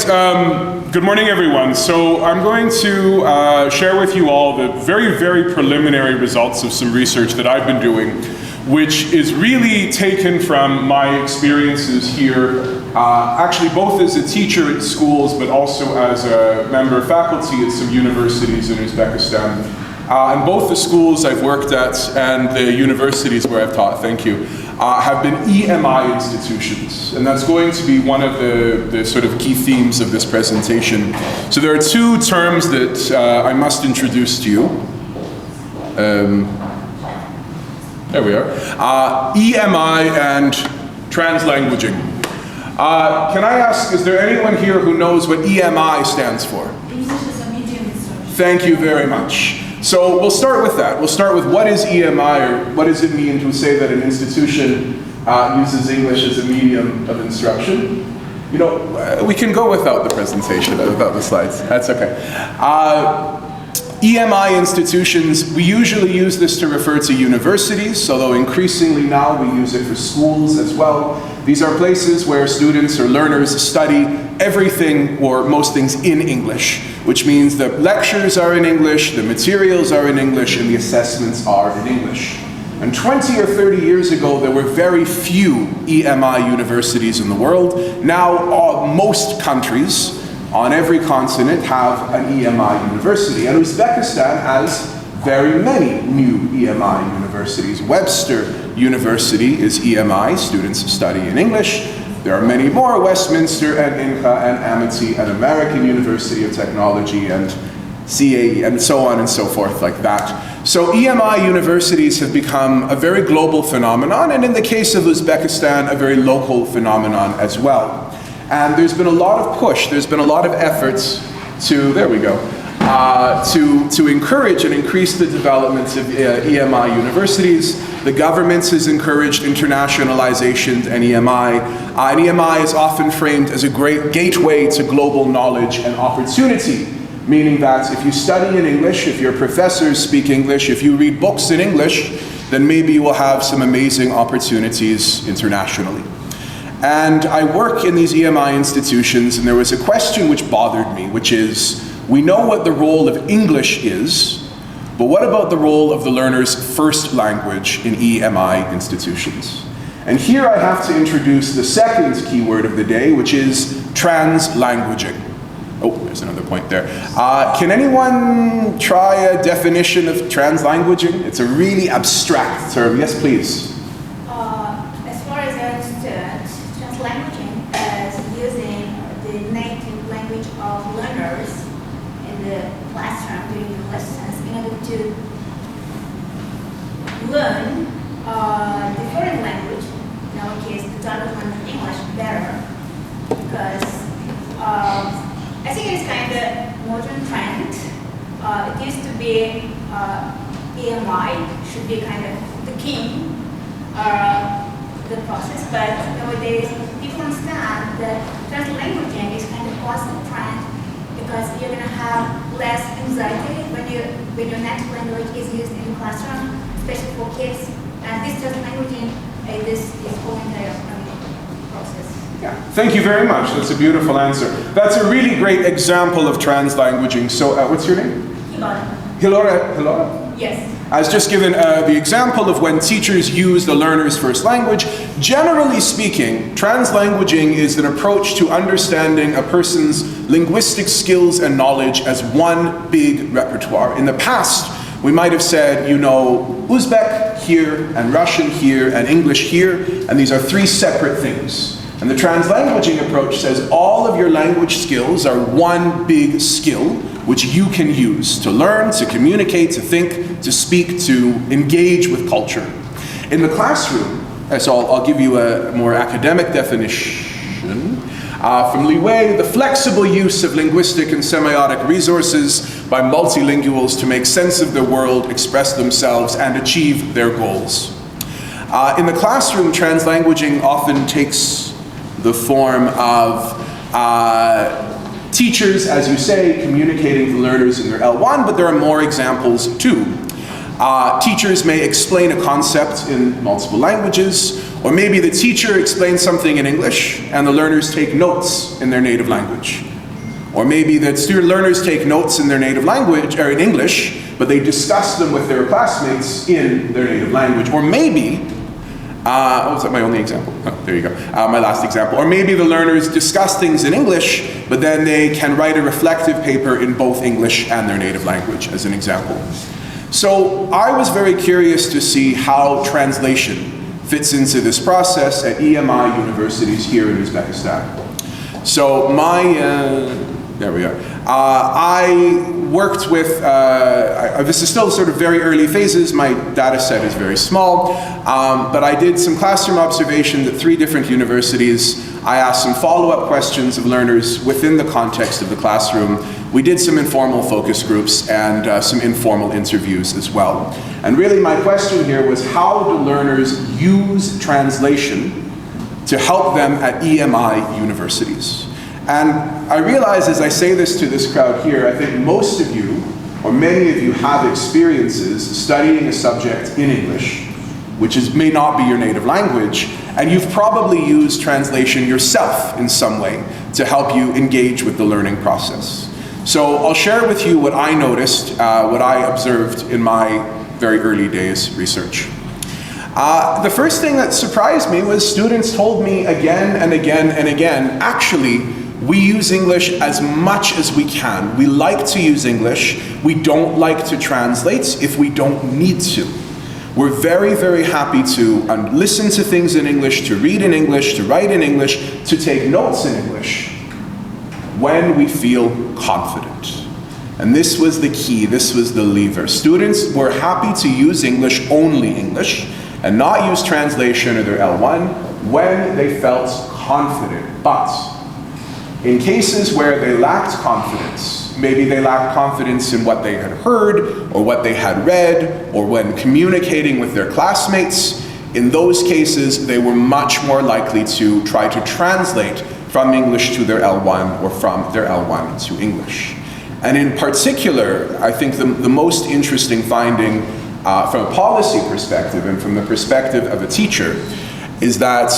good morning everyone. So I'm going to share with you all the very, very preliminary results of some research that I've been doing, which is really taken from my experiences here, actually both as a teacher at schools, but also as a member of faculty at some universities in Uzbekistan. And both the schools I've worked at and the universities where I've taught, thank you, have been EMI institutions. And that's going to be one of the sort of key themes of this presentation. So there are two terms that I must introduce to you. There we are. EMI and translanguaging. Can I ask, is there anyone here who knows what EMI stands for? English as a medium instruction. Thank you very much. So we'll start with that. We'll start with what is EMI, or what does it mean to say that an institution uses English as a medium of instruction. You know, we can go without the presentation, without the slides. That's okay. EMI institutions, we usually use this to refer to universities, although increasingly now we use it for schools as well. These are places where students or learners study everything or most things in English, which means the lectures are in English, the materials are in English, and the assessments are in English. And 20 or 30 years ago, there were very few EMI universities in the world. Now, most countries on every continent have an EMI university. And Uzbekistan has very many new EMI universities. Webster University is EMI, students study in English. There are many more, Westminster and Inca and Amity and American University of Technology and CAE and so on and so forth like that. So EMI universities have become a very global phenomenon, and in the case of Uzbekistan, a very local phenomenon as well. And there's been a lot of push, there's been a lot of efforts to, there we go, to encourage and increase the development of EMI universities. The government has encouraged internationalization and EMI. And EMI is often framed as a great gateway to global knowledge and opportunity, meaning that if you study in English, if your professors speak English, if you read books in English, then maybe you will have some amazing opportunities internationally. And I work in these EMI institutions, and there was a question which bothered me, which is, we know what the role of English is, but what about the role of the learner's first language in EMI institutions? And here I have to introduce the second keyword of the day, which is translanguaging. Oh, there's another point there. Can anyone try a definition of translanguaging? It's a really abstract term. Yes, please. As far as I understand, translanguaging is using the native language of learners in the classroom during the lessons in order to learn the foreign language, in our case, the target language English, better, because I think it's kind of modern trend. It used to be EMI should be kind of the king the process, but nowadays people understand that translanguaging is kind of positive trend because you're going to have less anxiety when your native language is used in the classroom, especially for kids. And this translanguaging this is whole entire process. Yeah, thank you very much. That's a beautiful answer. That's a really great example of translanguaging. So, what's your name? Hilora. Hilora? Yes. I was just given the example of when teachers use the learner's first language. Generally speaking, translanguaging is an approach to understanding a person's linguistic skills and knowledge as one big repertoire. In the past, we might have said, you know, Uzbek here, and Russian here, and English here, and these are three separate things. And the translanguaging approach says all of your language skills are one big skill which you can use to learn, to communicate, to think, to speak, to engage with culture. In the classroom, so I'll give you a more academic definition. From Li Wei, the flexible use of linguistic and semiotic resources by multilinguals to make sense of their world, express themselves, and achieve their goals. In the classroom, translanguaging often takes the form of teachers, as you say, communicating to learners in their L1, but there are more examples too. Teachers may explain a concept in multiple languages, or maybe the teacher explains something in English and the learners take notes in their native language. Or maybe the learners take notes in their native language, or in English, but they discuss them with their classmates in their native language. Or maybe oh, is that my only example? Oh, there you go. My last example. Or maybe the learners discuss things in English, but then they can write a reflective paper in both English and their native language, as an example. So I was very curious to see how translation fits into this process at EMI universities here in Uzbekistan. So there we are. I worked with, this is still sort of very early phases, my data set is very small, but I did some classroom observations at 3 different universities. I asked some follow-up questions of learners within the context of the classroom We did some informal focus groups and some informal interviews as well. And really my question here was, how do learners use translation to help them at EMI universities? And I realize as I say this to this crowd here, I think most of you, or many of you, have experiences studying a subject in English, which may not be your native language, and you've probably used translation yourself in some way to help you engage with the learning process. So I'll share with you what I noticed, what I observed in my very early days research. The first thing that surprised me was students told me again and again and again, actually, we use English as much as we can. We like to use English. We don't like to translate if we don't need to. We're very, very happy to listen to things in English, to read in English, to write in English, to take notes in English when we feel confident. And this was the key, this was the lever. Students were happy to use English, only English, and not use translation or their L1 when they felt confident. But in cases where they lacked confidence, maybe they lacked confidence in what they had heard or what they had read or when communicating with their classmates, in those cases they were much more likely to try to translate from English to their L1 or from their L1 to English. And in particular, I think the most interesting finding from a policy perspective and from the perspective of a teacher is that,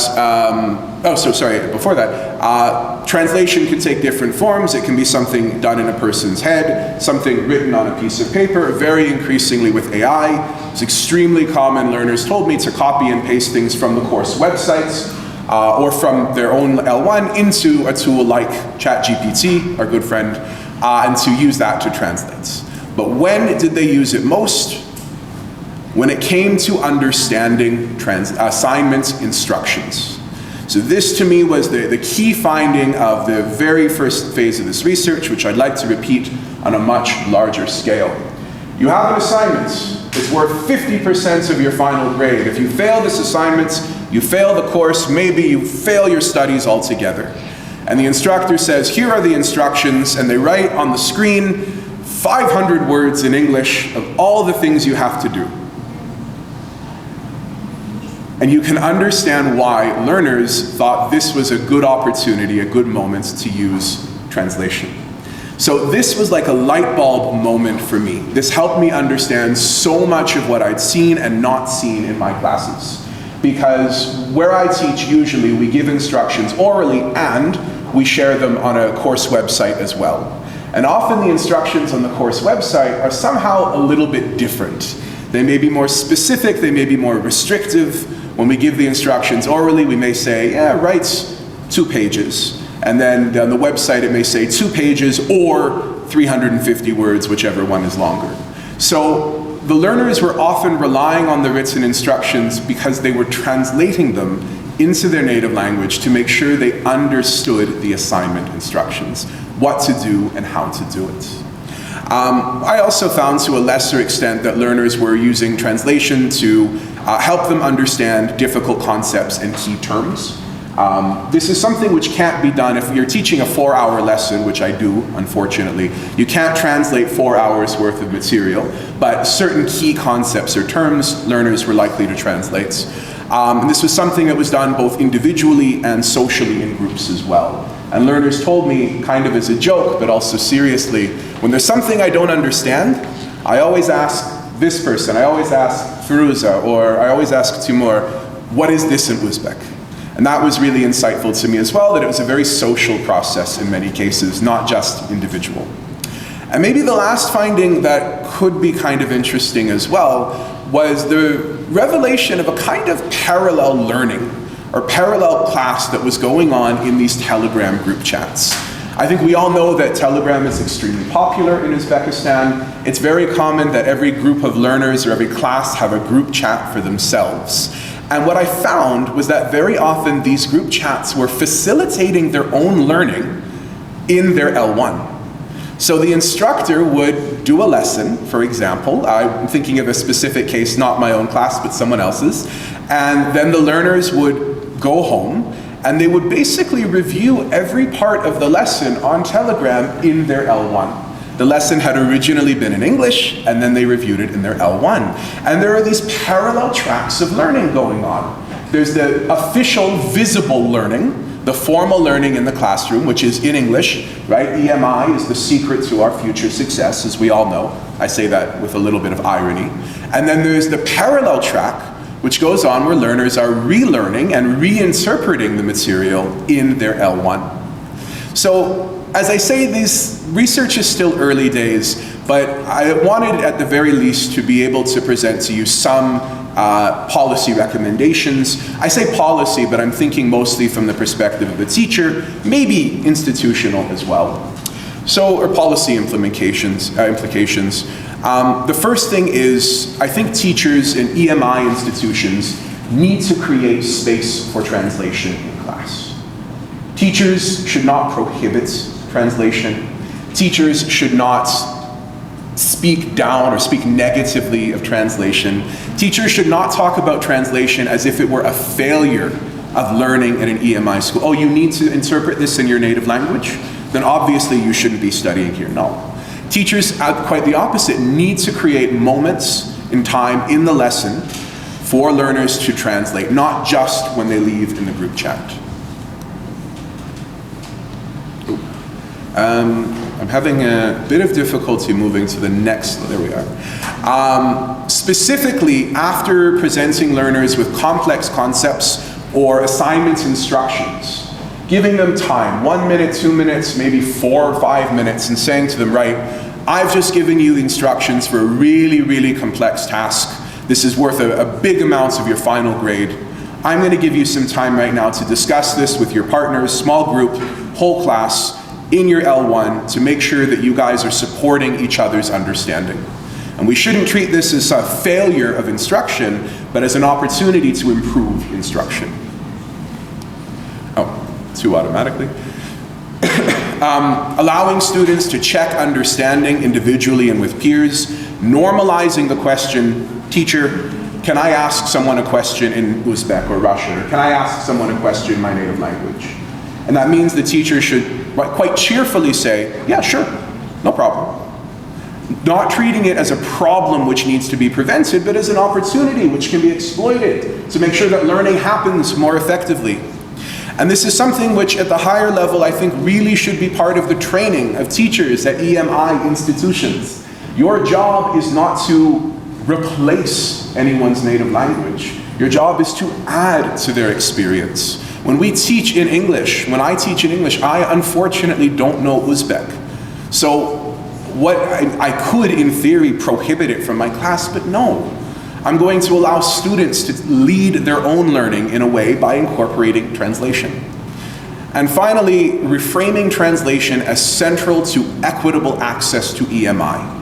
before that, translation can take different forms. It can be something done in a person's head, something written on a piece of paper, very increasingly with AI. It's extremely common, learners told me, to copy and paste things from the course websites or from their own L1 into a tool like ChatGPT, our good friend, and to use that to translate. But when did they use it most? When it came to understanding assignment instructions. So this to me was the key finding of the very first phase of this research, which I'd like to repeat on a much larger scale. You have an assignment, it's worth 50% of your final grade. If you fail this assignment, you fail the course, maybe you fail your studies altogether. And the instructor says, here are the instructions, and they write on the screen 500 words in English of all the things you have to do. And you can understand why learners thought this was a good opportunity, a good moment to use translation. So this was like a light bulb moment for me. This helped me understand so much of what I'd seen and not seen in my classes. Because where I teach, usually we give instructions orally and we share them on a course website as well. And often the instructions on the course website are somehow a little bit different. They may be more specific, they may be more restrictive. When we give the instructions orally, we may say, yeah, write 2 pages. And then on the website, it may say 2 pages or 350 words, whichever one is longer. So the learners were often relying on the written instructions because they were translating them into their native language to make sure they understood the assignment instructions, what to do and how to do it. I also found to a lesser extent that learners were using translation to help them understand difficult concepts and key terms. This is something which can't be done if you're teaching a 4-hour lesson, which I do, unfortunately. You can't translate 4 hours worth of material, but certain key concepts or terms learners were likely to translate. And this was something that was done both individually and socially in groups as well. And learners told me, kind of as a joke, but also seriously, when there's something I don't understand, I always ask this person, I always ask Firuza, or I always ask Timur, what is this in Uzbek? And that was really insightful to me as well, that it was a very social process in many cases, not just individual. And maybe the last finding that could be kind of interesting as well was the revelation of a kind of parallel learning or parallel class that was going on in these Telegram group chats. I think we all know that Telegram is extremely popular in Uzbekistan. It's very common that every group of learners or every class have a group chat for themselves. And what I found was that very often these group chats were facilitating their own learning in their L1. So the instructor would do a lesson, for example. I'm thinking of a specific case, not my own class, but someone else's. And then the learners would go home and they would basically review every part of the lesson on Telegram in their L1. The lesson had originally been in English, and then they reviewed it in their L1. And there are these parallel tracks of learning going on. There's the official visible learning, the formal learning in the classroom, which is in English, right? EMI is the secret to our future success, as we all know. I say that with a little bit of irony. And then there's the parallel track, which goes on where learners are relearning and reinterpreting the material in their L1. So, as I say, this research is still early days, but I wanted at the very least to be able to present to you some policy recommendations. I say policy, but I'm thinking mostly from the perspective of the teacher, maybe institutional as well. So, or policy implications. The first thing is, I think teachers in EMI institutions need to create space for translation in class. Teachers should not prohibit translation. Teachers should not speak down or speak negatively of translation. Teachers should not talk about translation as if it were a failure of learning in an EMI school. Oh, you need to interpret this in your native language? Then obviously you shouldn't be studying here. No. Teachers, quite the opposite, need to create moments in time in the lesson for learners to translate, not just when they leave in the group chat. I'm having a bit of difficulty moving to the next, there we are. Specifically, after presenting learners with complex concepts or assignment instructions, giving them time, 1 minute, 2 minutes, maybe 4 or 5 minutes, and saying to them, right, I've just given you the instructions for a really, really complex task. This is worth a big amount of your final grade. I'm going to give you some time right now to discuss this with your partners, small group, whole class, in your L1 to make sure that you guys are supporting each other's understanding. And we shouldn't treat this as a failure of instruction, but as an opportunity to improve instruction. Oh, too automatically. Allowing students to check understanding individually and with peers, normalizing the question, teacher, can I ask someone a question in Uzbek or Russian? Or can I ask someone a question in my native language? And that means the teacher should quite cheerfully say, yeah, sure, no problem. Not treating it as a problem which needs to be prevented, but as an opportunity which can be exploited to make sure that learning happens more effectively. And this is something which at the higher level I think really should be part of the training of teachers at EMI institutions. Your job is not to replace anyone's native language. Your job is to add to their experience. When we teach in English, when I teach in English, I unfortunately don't know Uzbek. So what I could in theory prohibit it from my class, but no. I'm going to allow students to lead their own learning in a way by incorporating translation. And finally, reframing translation as central to equitable access to EMI.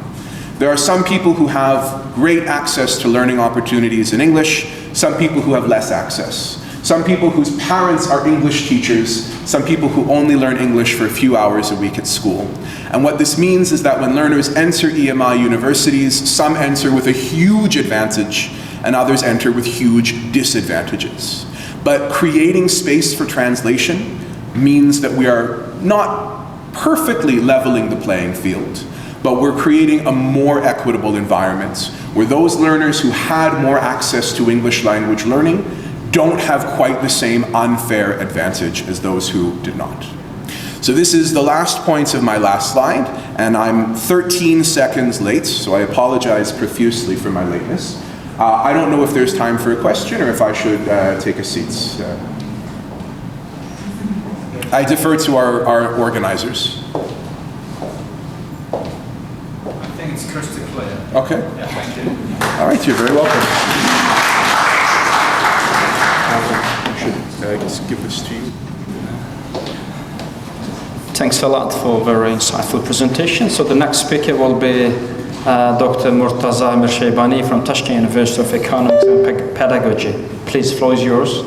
There are some people who have great access to learning opportunities in English, some people who have less access. Some people whose parents are English teachers, some people who only learn English for a few hours a week at school. And what this means is that when learners enter EMI universities, some enter with a huge advantage and others enter with huge disadvantages. But creating space for translation means that we are not perfectly leveling the playing field, but we're creating a more equitable environment where those learners who had more access to English language learning don't have quite the same unfair advantage as those who did not. So this is the last point of my last slide, and I'm 13 seconds late, so I apologize profusely for my lateness. I don't know if there's time for a question or if I should take a seat. I defer to our organizers. I think it's crystal clear. Okay. Yeah, thank you. All right, you're very welcome. I just give this to you. Thanks a lot for a very insightful presentation. So the next speaker will be Dr. Murtaza Mirshaybani from Tashkent University of Economics and Pedagogy. Please, floor is yours.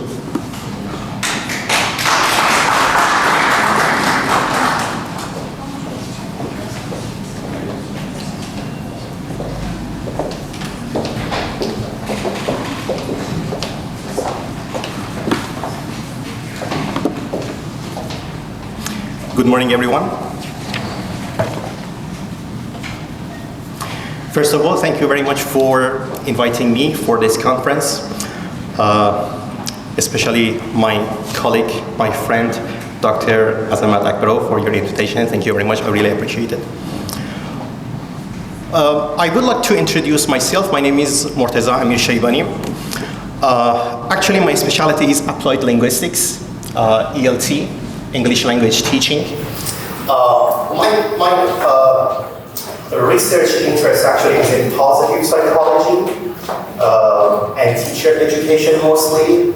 Good morning, everyone. First of all, thank you very much for inviting me for this conference, especially my colleague, my friend, Dr. Azerbaijani, for your invitation. Thank you very much. I really appreciate it. I would like to introduce myself. My name is Morteza Amir Shaybani. Actually, my specialty is applied linguistics, ELT, English language teaching. My research interest actually is in positive psychology and teacher education mostly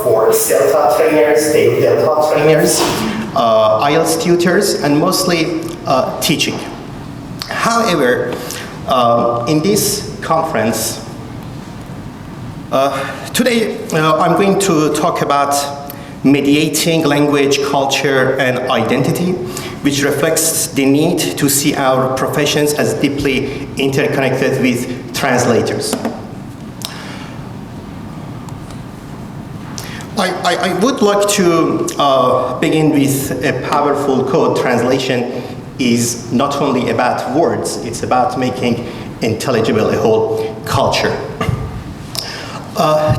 for CELTA trainers, Delta trainers, IELTS tutors, and mostly teaching. However, in this conference, today I'm going to talk about mediating language, culture, and identity, which reflects the need to see our professions as deeply interconnected with translators. I would like to begin with a powerful quote. Translation is not only about words, it's about making intelligible a whole culture.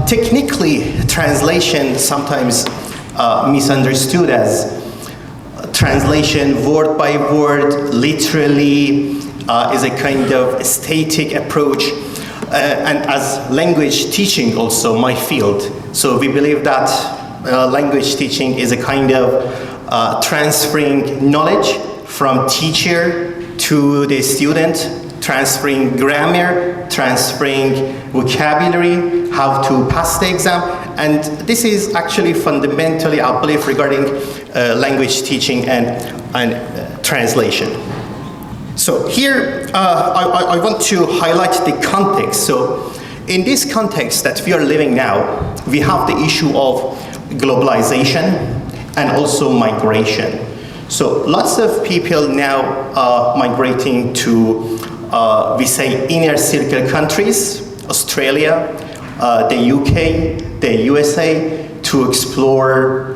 Technically, translation sometimes misunderstood as translation word by word, literally, is a kind of static approach, and as language teaching also my field. So we believe that language teaching is a kind of transferring knowledge from teacher to the student, transferring grammar, transferring vocabulary, how to pass the exam, and this is actually fundamentally our belief regarding language teaching and translation. So here I want to highlight the context. So in this context that we are living now, we have the issue of globalization and also migration. So lots of people now are migrating to, we say, inner circle countries, Australia, the UK, the USA, to explore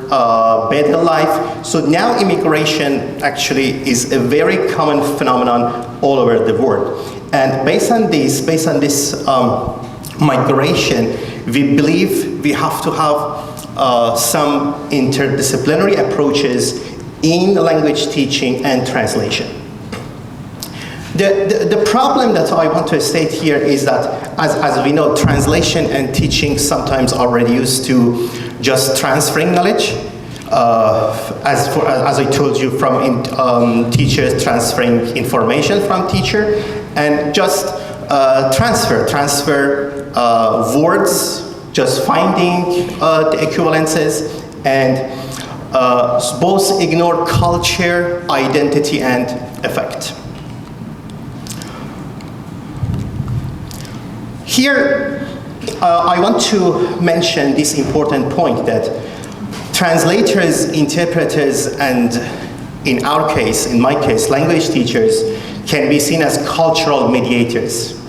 better life. So now immigration actually is a very common phenomenon all over the world. And based on this migration, we believe we have to have some interdisciplinary approaches in language teaching and translation. The problem that I want to state here is that, as we know, translation and teaching sometimes are reduced to just transferring knowledge, as I told you, from teachers transferring information from teacher, and just transfer words, just finding the equivalences, and both ignore culture, identity, and effect. Here, I want to mention this important point that translators, interpreters, and in our case, in my case, language teachers can be seen as cultural mediators.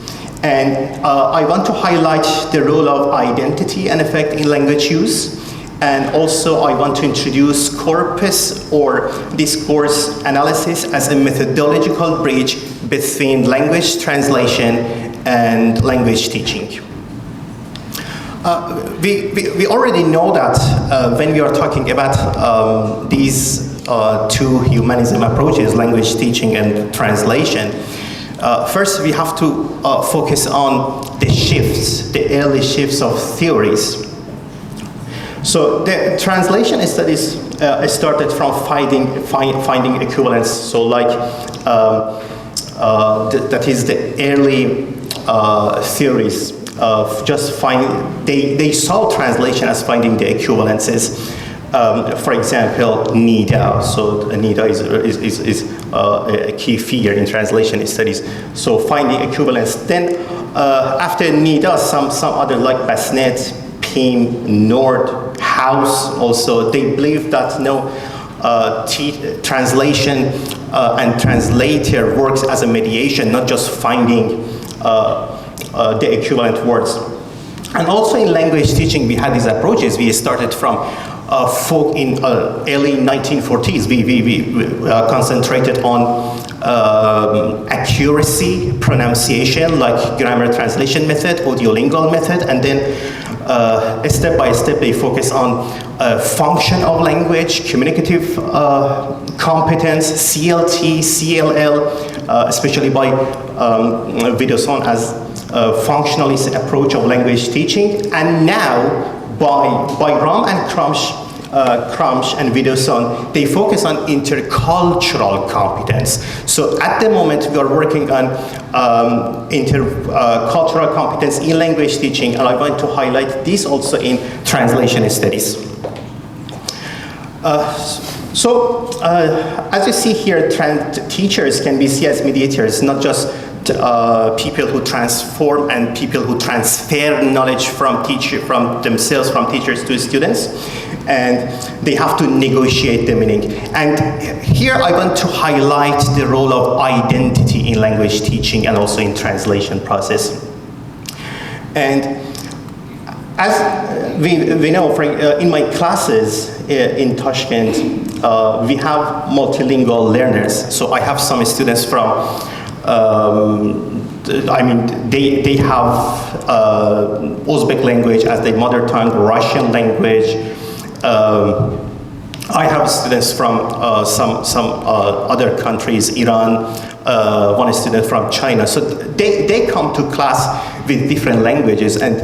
And I want to highlight the role of identity and effect in language use. And also I want to introduce corpus or discourse analysis as a methodological bridge between language translation and language teaching. We already know that when we are talking about these two humanism approaches, language teaching and translation, first we have to focus on the shifts, the early shifts of theories. So the translation studies started from finding equivalence. So like that is the early theories of just they saw translation as finding the equivalences. For example, NIDA. So NIDA is a key figure in translation studies. So finding equivalence. Then after NIDA, some other like Basnet, PIM, Nord, House also, they believe that translation and translator works as a mediation, not just finding the equivalent words. And also in language teaching, we had these approaches. We started from folk in early 1940s. We concentrated on accuracy, pronunciation, like grammar translation method, audiolingual method, and then step by step they focus on function of language, communicative competence, CLT, CLL, especially by Videoson as functionalist approach of language teaching, and now by Ram and Kramsh and Videoson, they focus on intercultural competence. So at the moment we are working on intercultural competence in language teaching, and I want to highlight this also in translation studies. As you see here, teachers can be seen as mediators, not just people who transform and people who transfer knowledge from themselves, from teachers to students, and they have to negotiate the meaning. And here I want to highlight the role of identity in language teaching and also in translation process. And as we know, in my classes in Tashkent, we have multilingual learners. So I have some students from, they have Uzbek language as their mother tongue, Russian language. I have students from some other countries, Iran, one student from China. So they come to class with different languages, and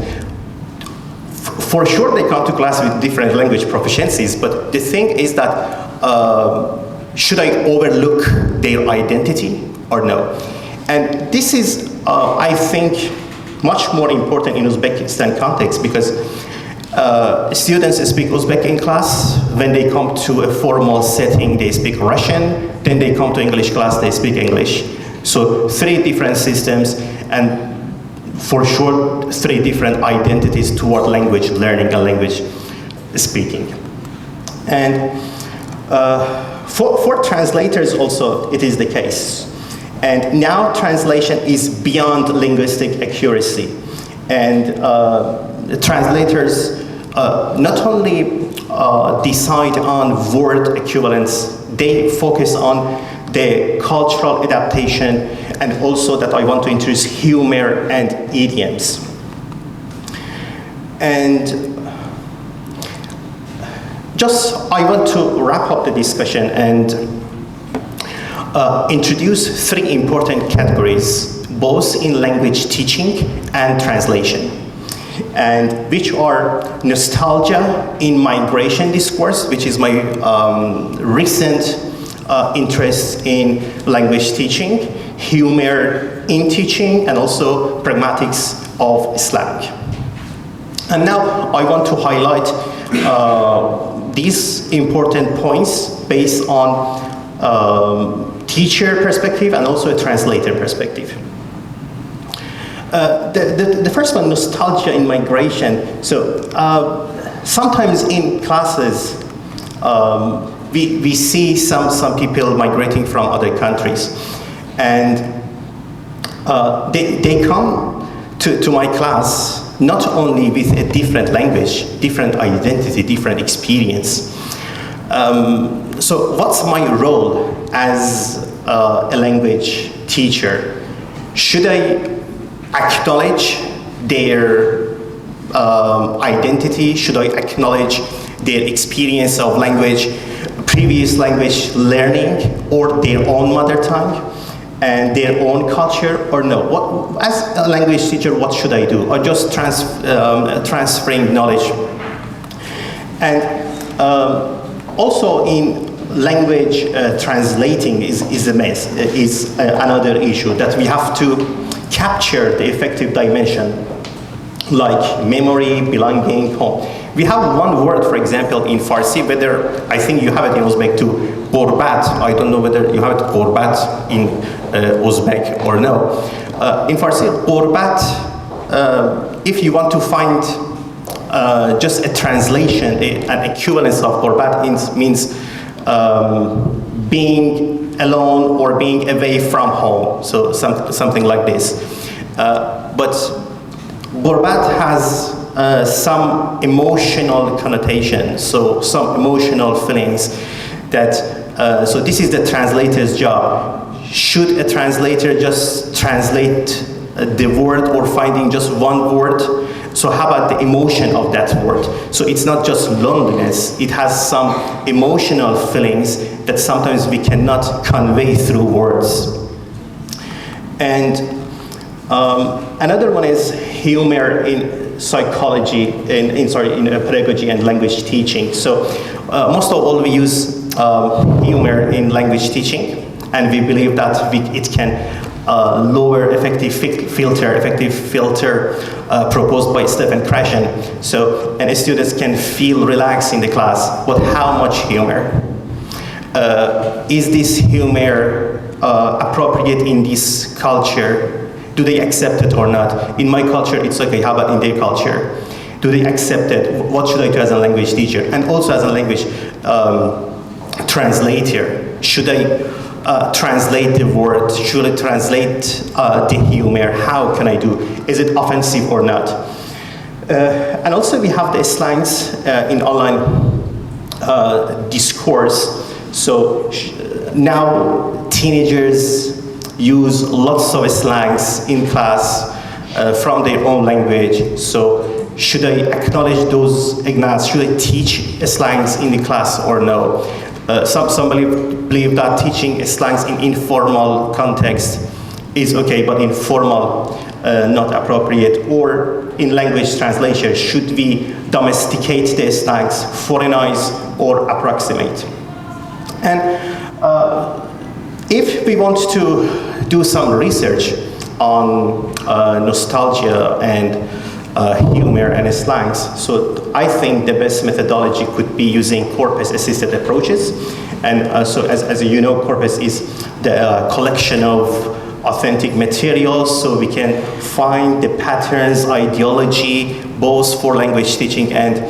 for sure they come to class with different language proficiencies, but the thing is that should I overlook their identity or no? And this is, I think, much more important in Uzbekistan context, because students speak Uzbek in class. When they come to a formal setting, they speak Russian. Then they come to English class, they speak English. So 3 different systems, and for sure 3 different identities toward language learning and language speaking. And for translators also it is the case. And now translation is beyond linguistic accuracy. And translators not only decide on word equivalence, they focus on the cultural adaptation, and also that I want to introduce humor and idioms. And I want to wrap up the discussion and introduce 3 important categories, both in language teaching and translation, and which are nostalgia in migration discourse, which is my recent interest in language teaching, humor in teaching, and also pragmatics of Islamic. And now I want to highlight these important points based on teacher perspective and also a translator perspective. The first one, nostalgia in migration. So sometimes in classes, we see some people migrating from other countries, and they come to my class not only with a different language, different identity, different experience. So what's my role as a language teacher? Should I acknowledge their identity? Should I acknowledge their experience of language, previous language learning, or their own mother tongue and their own culture, or no? As a language teacher, what should I do? Or just transferring knowledge? And also in language translating is a mess, is another issue, that we have to capture the effective dimension, like memory, belonging, home. We have one word, for example, in Farsi, whether, I think you have it in Uzbek too, Gorbat. I don't know whether you have it Gorbat in Uzbek or no. In Farsi, Gorbat, if you want to find just a translation, an equivalence of Gorbat means being alone or being away from home, so something like this. But Gorbat has some emotional connotation, so some emotional feelings that, so this is the translator's job. should a translator just translate the word or finding just one word? So how about the emotion of that word? So it's not just loneliness, it has some emotional feelings that sometimes we cannot convey through words. And another one is humor in psychology, in pedagogy and language teaching. So most of all we use humor in language teaching, and we believe that it can lower effective filter proposed by Stephen Krashen. So, and students can feel relaxed in the class, but how much humor? Is this humor appropriate in this culture? Do they accept it or not? In my culture, it's okay. How about in their culture? Do they accept it? What should I do as a language teacher? And also as a language translator, should I translate the word? Should I translate the humor? How can I do? Is it offensive or not? And also we have the slangs in online discourse. So now teenagers use lots of slangs in class from their own language. So should I acknowledge those ignorance? Should I teach slangs in the class or no? Some believe that teaching slangs in informal context is okay, but informal not appropriate. Or in language translation, should we domesticate the slangs, foreignize or approximate? And if we want to do some research on nostalgia and humor and slangs, so I think the best methodology could be using corpus-assisted approaches. And so as you know, corpus is the collection of authentic materials, so we can find the patterns, ideology, both for language teaching and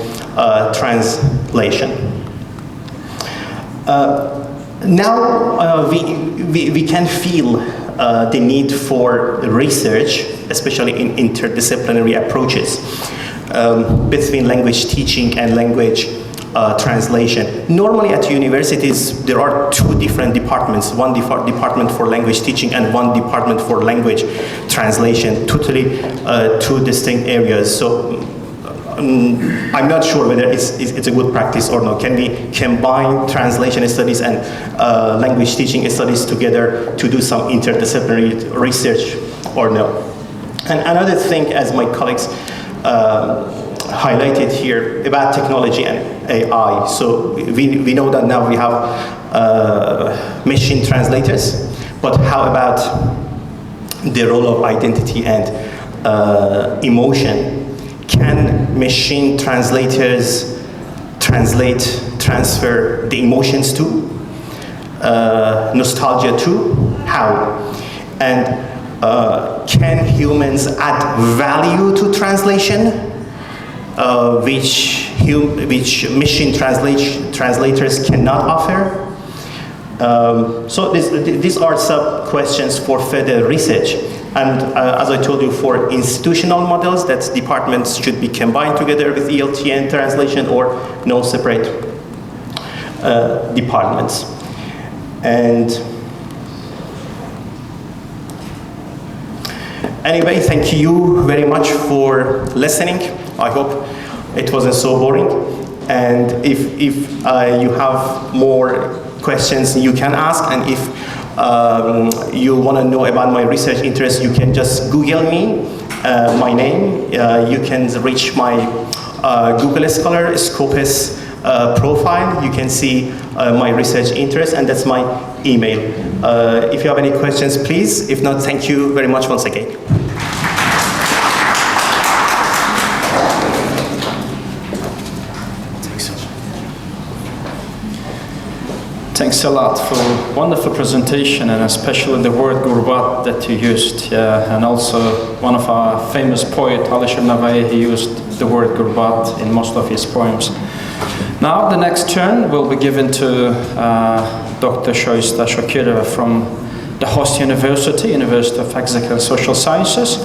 translation. Now we can feel the need for research, especially in interdisciplinary approaches between language teaching and language translation. Normally at universities there are two different departments, one department for language teaching and one department for language translation, totally two distinct areas. So I'm not sure whether it's a good practice or not. Can we combine translation studies and language teaching studies together to do some interdisciplinary research or no? And another thing, as my colleagues highlighted here, about technology and AI. So we know that now we have machine translators, but how about the role of identity and emotion? Can machine translators transfer the emotions too? Nostalgia too? How? And can humans add value to translation, which machine translators cannot offer? So these are some questions for further research. And as I told you, for institutional models, that departments should be combined together with ELT and translation, or no separate departments. And anyway, thank you very much for listening. I hope it wasn't so boring. And if you have more questions, you can ask. And if you want to know about my research interests, you can just Google me, my name. You can reach my Google Scholar Scopus profile. You can see my research interests, and that's my email. If you have any questions, please. If not, thank you very much once again. Thanks a lot for a wonderful presentation, and especially the word gurbat that you used. And also one of our famous poet, Ali Shirnavai, he used the word gurbat in most of his poems. Now the next turn will be given to Dr. Shoista Shakirova from the host University of Executive and Social Sciences.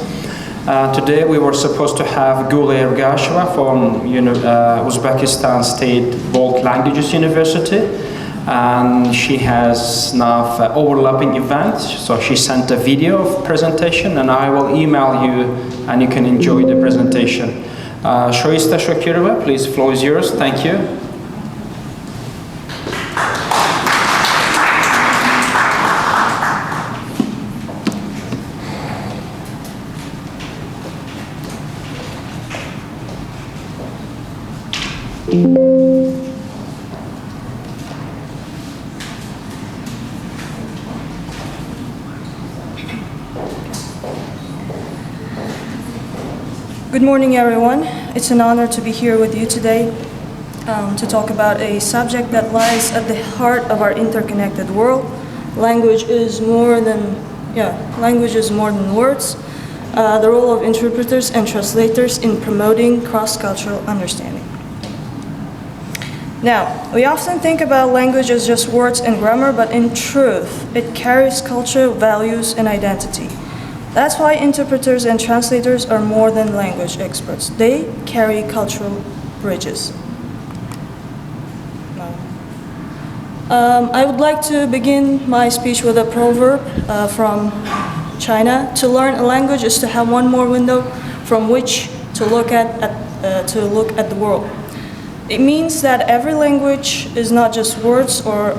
Today we were supposed to have Gula Ergasheva from Uzbekistan State Balk Languages University. and she has now overlapping event. So she sent a video of presentation, and I will email you, and you can enjoy the presentation. Shoista Shokirova, please, floor is yours. Thank you. Good morning, everyone. It's an honor to be here with you today to talk about a subject that lies at the heart of our interconnected world. Language is more than words. The role of interpreters and translators in promoting cross-cultural understanding. Now, we often think about language as just words and grammar, but in truth, it carries culture, values, and identity. That's why interpreters and translators are more than language experts. They carry cultural bridges. I would like to begin my speech with a proverb from China. To learn a language is to have one more window from which to look at the world. It means that every language is not just words or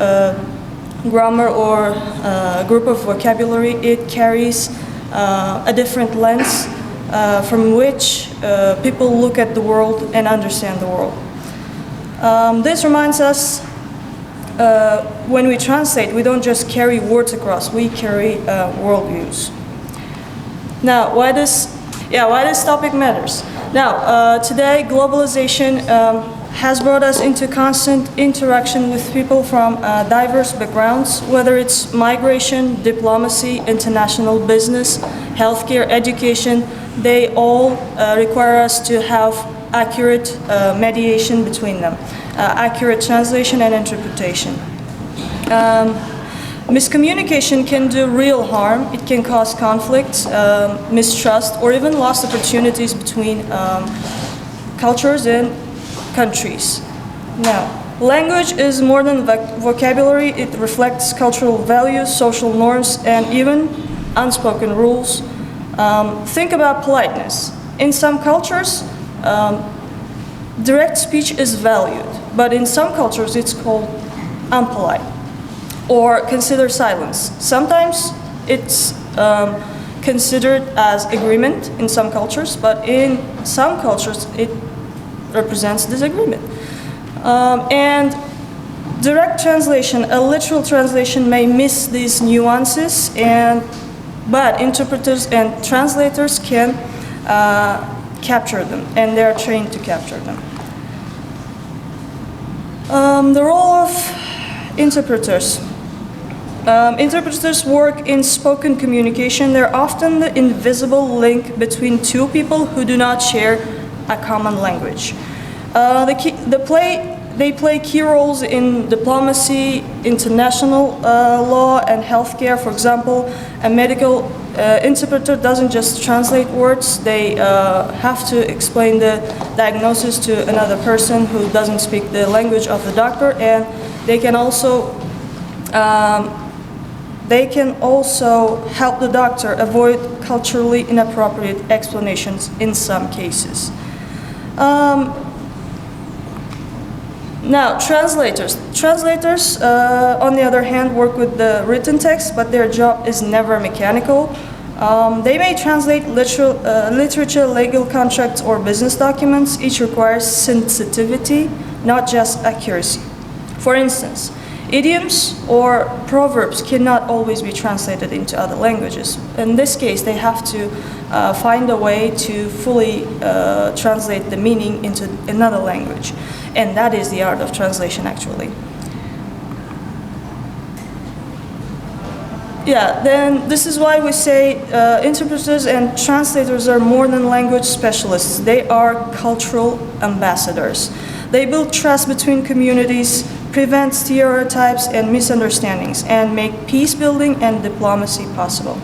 grammar or a group of vocabulary. It carries a different lens from which people look at the world and understand the world. This reminds us when we translate, we don't just carry words across, we carry worldviews. Now, why this topic matters? Now, today, globalization has brought us into constant interaction with people from diverse backgrounds, whether it's migration, diplomacy, international business, healthcare, education. They all require us to have accurate mediation between them, accurate translation and interpretation. Miscommunication can do real harm. It can cause conflict, mistrust, or even lost opportunities between cultures and countries. Now, language is more than vocabulary. It reflects cultural values, social norms, and even unspoken rules. Think about politeness. In some cultures, direct speech is valued, but in some cultures it's called unpolite or considered silence. Sometimes it's considered as agreement in some cultures, but in some cultures it represents disagreement. And direct translation, a literal translation may miss these nuances, but interpreters and translators can capture them, and they are trained to capture them. The role of interpreters. Interpreters work in spoken communication. They're often the invisible link between two people who do not share a common language. They play key roles in diplomacy, international law, and healthcare. For example, a medical interpreter doesn't just translate words, they have to explain the diagnosis to another person who doesn't speak the language of the doctor, and they can also help the doctor avoid culturally inappropriate explanations in some cases. Now, translators. Translators, on the other hand, work with the written text, but their job is never mechanical. They may translate literature, legal contracts, or business documents. Each requires sensitivity, not just accuracy. For instance, idioms or proverbs cannot always be translated into other languages. In this case, they have to find a way to fully translate the meaning into another language. And that is the art of translation, actually. Yeah, then this is why we say interpreters and translators are more than language specialists. They are cultural ambassadors. They build trust between communities, prevent stereotypes and misunderstandings, and make peace building and diplomacy possible.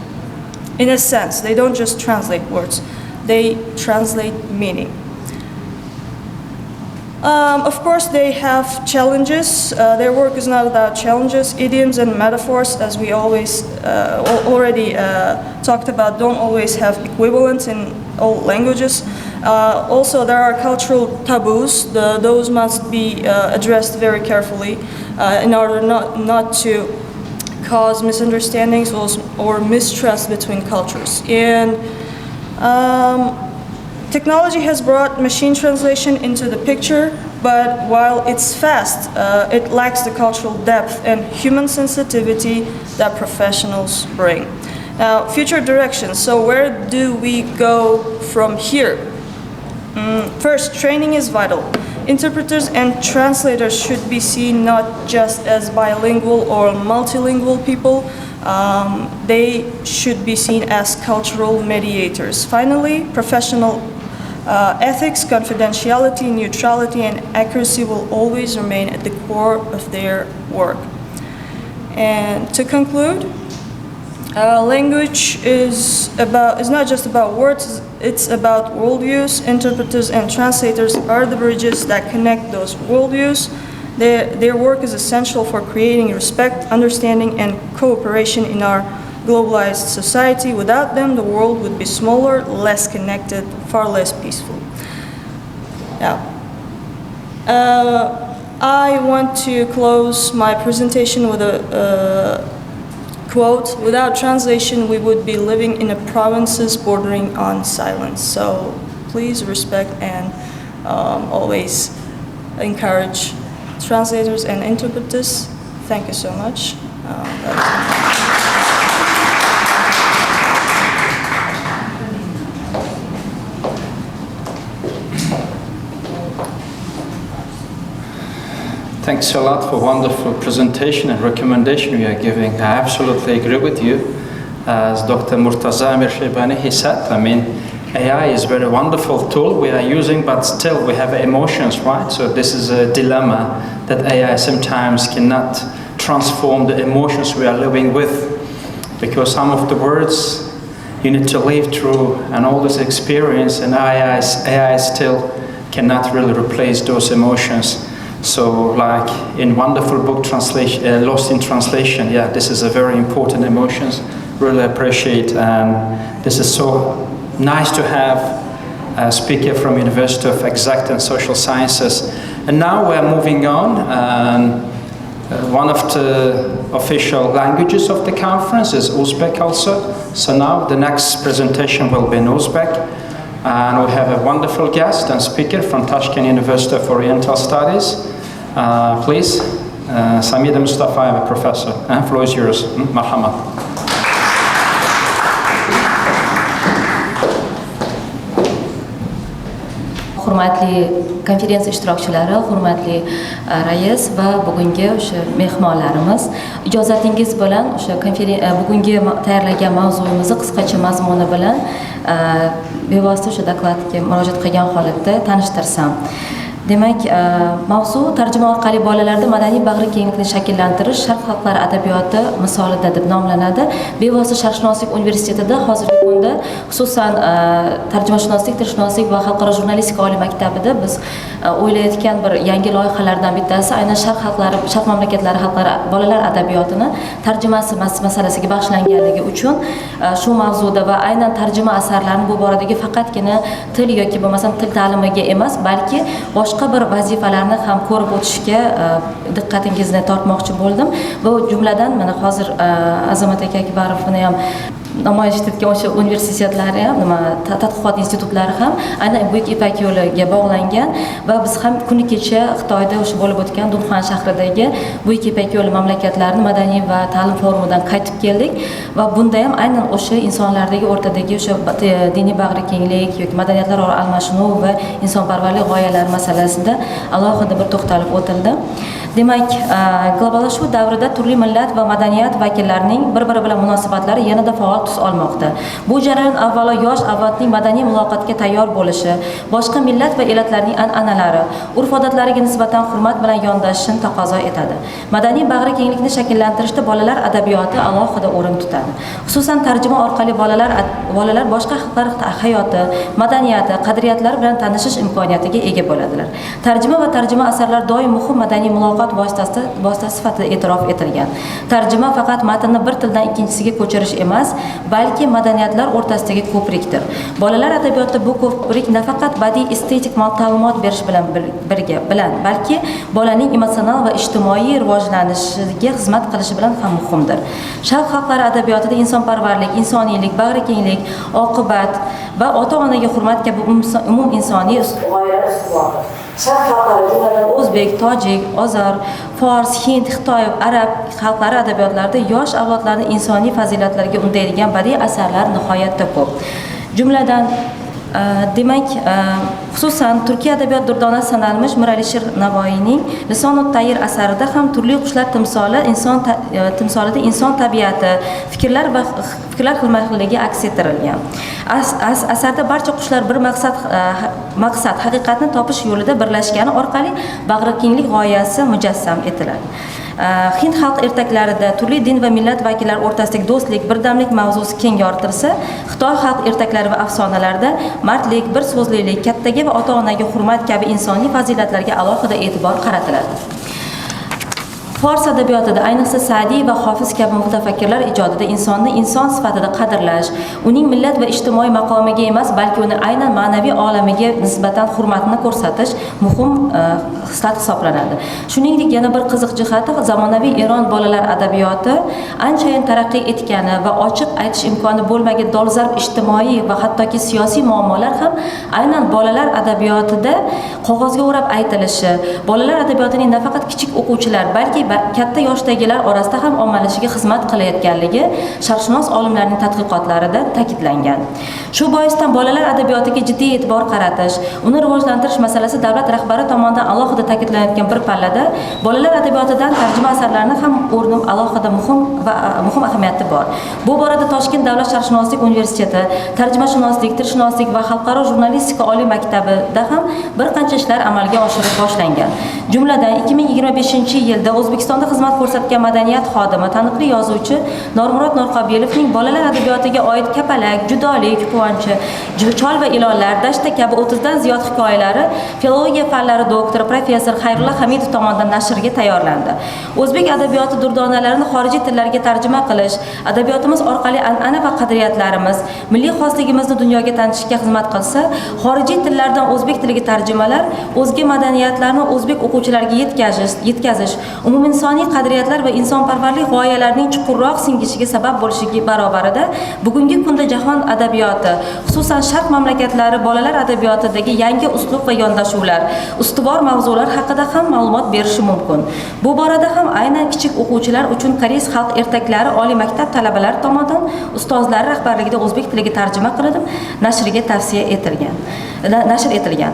In a sense, they don't just translate words, they translate meaning. Of course, they have challenges. Their work is not without challenges. Idioms and metaphors, as we always already talked about, don't always have equivalents in all languages. Also, there are cultural taboos. Those must be addressed very carefully in order not to cause misunderstandings or mistrust between cultures. And technology has brought machine translation into the picture, but while it's fast, it lacks the cultural depth and human sensitivity that professionals bring. Now, future directions. So where do we go from here? First, training is vital. Interpreters and translators should be seen not just as bilingual or multilingual people, they should be seen as cultural mediators. Finally, professional ethics, confidentiality, neutrality, and accuracy will always remain at the core of their work. And to conclude, language is not just about words, it's about worldviews. Interpreters and translators are the bridges that connect those worldviews. Their work is essential for creating respect, understanding, and cooperation in our globalized society. Without them, the world would be smaller, less connected, far less peaceful. Now, I want to close my presentation with a quote: "Without translation, we would be living in a provinces bordering on silence." So please respect and always encourage translators and interpreters. Thank you so much. Thanks a lot for wonderful presentation and recommendation you are giving. I absolutely agree with you. As Dr. Murtaza Amir Shaybani, he said, I mean, AI is a very wonderful tool we are using, but still we have emotions, right? So this is a dilemma that AI sometimes cannot transform the emotions we are living with, because some of the words you need to live through and all this experience, and AI still cannot really replace those emotions. So like in wonderful book translation, Lost in Translation, yeah, this is a very important emotions, really appreciate, and this is so nice to have a speaker from University of Exact and Social Sciences. And now we're moving on, and one of the official languages of the conference is Uzbek also. So now the next presentation will be in Uzbek. And we have a wonderful guest and speaker from Tashkent University of Oriental Studies. Please, Samida Mustafaeva, professor. The floor is yours. Marhamat. Hurmatli konferensiya ishtirokchilari, hurmatli rais va bugungi o'sha mehmonlarimiz, ijozatingiz bilan o'sha bugungi tayyorlagan mavzuyimizni qisqacha mazmuni bilan bevosita o'sha dokladga murojaat qilgan holatda tanishtirsam. Demak, mavzu tarjima orqali bolalarda madaniy bag'ri kenglikni shakllantirish sharq xalqlari adabiyoti misolida deb nomlanadi. Bevosita Sharqshunoslik universitetida hozirgi kunda xususan tarjimashunoslik, tilshunoslik va xalqaro jurnalistika oliy maktabida biz o'ylayotgan bir yangi loyihalardan bittasi aynan sharq mamlakatlari xalqlari bolalar adabiyotini tarjimasi masalasiga bag'ishlanganligi uchun shu mavzuda va aynan tarjima asarlarini bu boradagi faqatgina til yoki bo'lmasam til ta'limiga emas, balki boshqa bir vazifalarni ham ko'rib o'tishga diqqatingizni tortmoqchi bo'ldim. Bu jumladan mana hozir Azamat aka Akbarovni ham namoyish etgan o'sha universitetlari ham, tadqiqot institutlari ham aynan Buyuk Ipak yo'liga bog'langan va biz ham kuni kecha Xitoyda o'sha bo'lib o'tgan Dunxan shahridagi Buyuk Ipak yo'li mamlakatlarini madaniy va ta'lim forumidan qaytib keldik va bunda ham aynan o'sha insonlardagi o'rtadagi o'sha diniy bag'rikenglik yoki madaniyatlararo almashinuv va insonparvarlik g'oyalari masalasida alohida bir to'xtalib o'tildi. Demak, globallashuv davrida turli millat va madaniyat vakillarining bir-biri bilan munosabatlari yanada faol tus olmoqda. Bu jarayon avvalo yosh avlodning madaniy muloqotga tayyor bo'lishi, boshqa millat va elatlarning an'analari, urf-odatlariga nisbatan hurmat bilan yondashishni taqozo etadi. Madaniy bag'rikenglikni shakllantirishda bolalar adabiyoti alohida o'rin tutadi. Xususan tarjima orqali bolalar boshqa xalqlar hayoti, madaniyati, qadriyatlari bilan tanishish imkoniyatiga ega bo'ladilar. Tarjima va tarjima asarlar doim muhim madaniy muloqot vositasi sifatida e'tirof etilgan. Tarjima faqat matnni bir tildan ikkinchisiga ko'chirish emas, balki madaniyatlar o'rtasidagi ko'prikdir. Bolalar adabiyotida bu ko'prik nafaqat badiiy estetik ma'lumot berish bilan balki bolaning emotsional va ijtimoiy rivojlanishiga xizmat qilishi bilan ham muhimdir. Sharq xalqlari adabiyotida insonparvarlik, insoniylik, bag'rikenglik, oqibat va ota-onaga hurmat kabi umum insoniy g'oyalar ustuvordir. Sharq xalqlari jumladan o'zbek, tojik, ozar, fors, hind, xitoy, arab xalqlari adabiyotlarida yosh avlodlarni insoniy fazilatlarga undaydigan badiiy asarlar nihoyatda ko'p. Jumladan demak, xususan Turkiya adabiyot durdonasi sanalmish Mir Alisher Navoiyning Lisonut Tayr asarida ham turli qushlar timsolida inson tabiati, fikrlar xilma-xilligi aks ettirilgan. Asarda barcha qushlar bir maqsad, haqiqatni topish yo'lida birlashgani orqali bag'rikenglik g'oyasi mujassam etiladi. Hind xalq ertaklarida turli din va millat vakillari o'rtasidagi do'stlik, birdamlik mavzusi keng yoritilsa, Xitoy xalq ertaklari va afsonalarida mardlik, bir so'zlilik, kattaga va ota-onaga hurmat kabi insoniy fazilatlarga alohida e'tibor qaratiladi. Fors adabiyotida ayniqsa Sa'diy va Hofiz kabi mutafakkirlar ijodida insonni inson sifatida qadrlash, uning millat va ijtimoiy maqomiga emas, balki uni aynan ma'naviy olamiga nisbatan hurmatni ko'rsatish muhim xislat hisoblanadi. Shuningdek, yana bir qiziq jihati zamonaviy Eron bolalar adabiyoti anchayin taraqqiy etgani va ochiq aytish imkoni bo'lmagan dolzarb ijtimoiy va hattoki siyosiy muammolar ham aynan bolalar adabiyotida qog'ozga o'rab aytilishi, bolalar adabiyotining nafaqat kichik o'quvchilar, balki katta yoshdagilar orasida ham ommalashiga xizmat qilayotganligi sharqshunos olimlarning tadqiqotlarida ta'kidlangan. Shu boisdan bolalar adabiyotiga jiddiy e'tibor qaratish, uni rivojlantirish masalasi davlat rahbari tomonidan alohida ta'kidlanayotgan bir pallada bolalar adabiyotidan tarjima asarlarni ham o'rni alohida muhim ahamiyati bor. Bu borada Toshkent davlat sharqshunoslik universiteti, tarjimashunoslik, tilshunoslik va xalqaro jurnalistika oliy maktabida ham bir qancha ishlar amalga oshirib boshlangan. Jumladan 2025-yilda O'zbekistonda xizmat ko'rsatgan madaniyat xodimi, taniqli yozuvchi Normurod Norqobilovning bolalar adabiyotiga oid Kapalak, Judolik, Quvonchi, Chol va ilonlar, Dashta kabi 30 dan ziyod hikoyalari filologiya fanlari doktori professor Xayrulla Hamidov tomonidan nashrga tayyorlandi. O'zbek adabiyoti durdonalarini xorijiy tillarga tarjima qilish, adabiyotimiz orqali an'ana va qadriyatlarimiz, milliy xosligimizni dunyoga tanitishga xizmat qilsa, xorijiy tillardan o'zbek tiliga tarjimalar o'zga madaniyatlarni o'zbek o'quvchilariga yetkazish, umuminsoniy qadriyatlar va insonparvarlik g'oyalarining chuqurroq singishiga sabab bo'lishiga barobarida bugungi kunda jahon adabiyoti, xususan Sharq mamlakatlari bolalar adabiyotidagi yangi uslub va yondashuvlar, ustuvor mavzular haqida ham ma'lumot berishi mumkin. Bu borada ham aynan kichik o'quvchilar uchun Koreys xalq ertaklari oliy maktab talabalari tomonidan ustozlari rahbarligida o'zbek tiliga tarjima qilinib, nashr etilgan.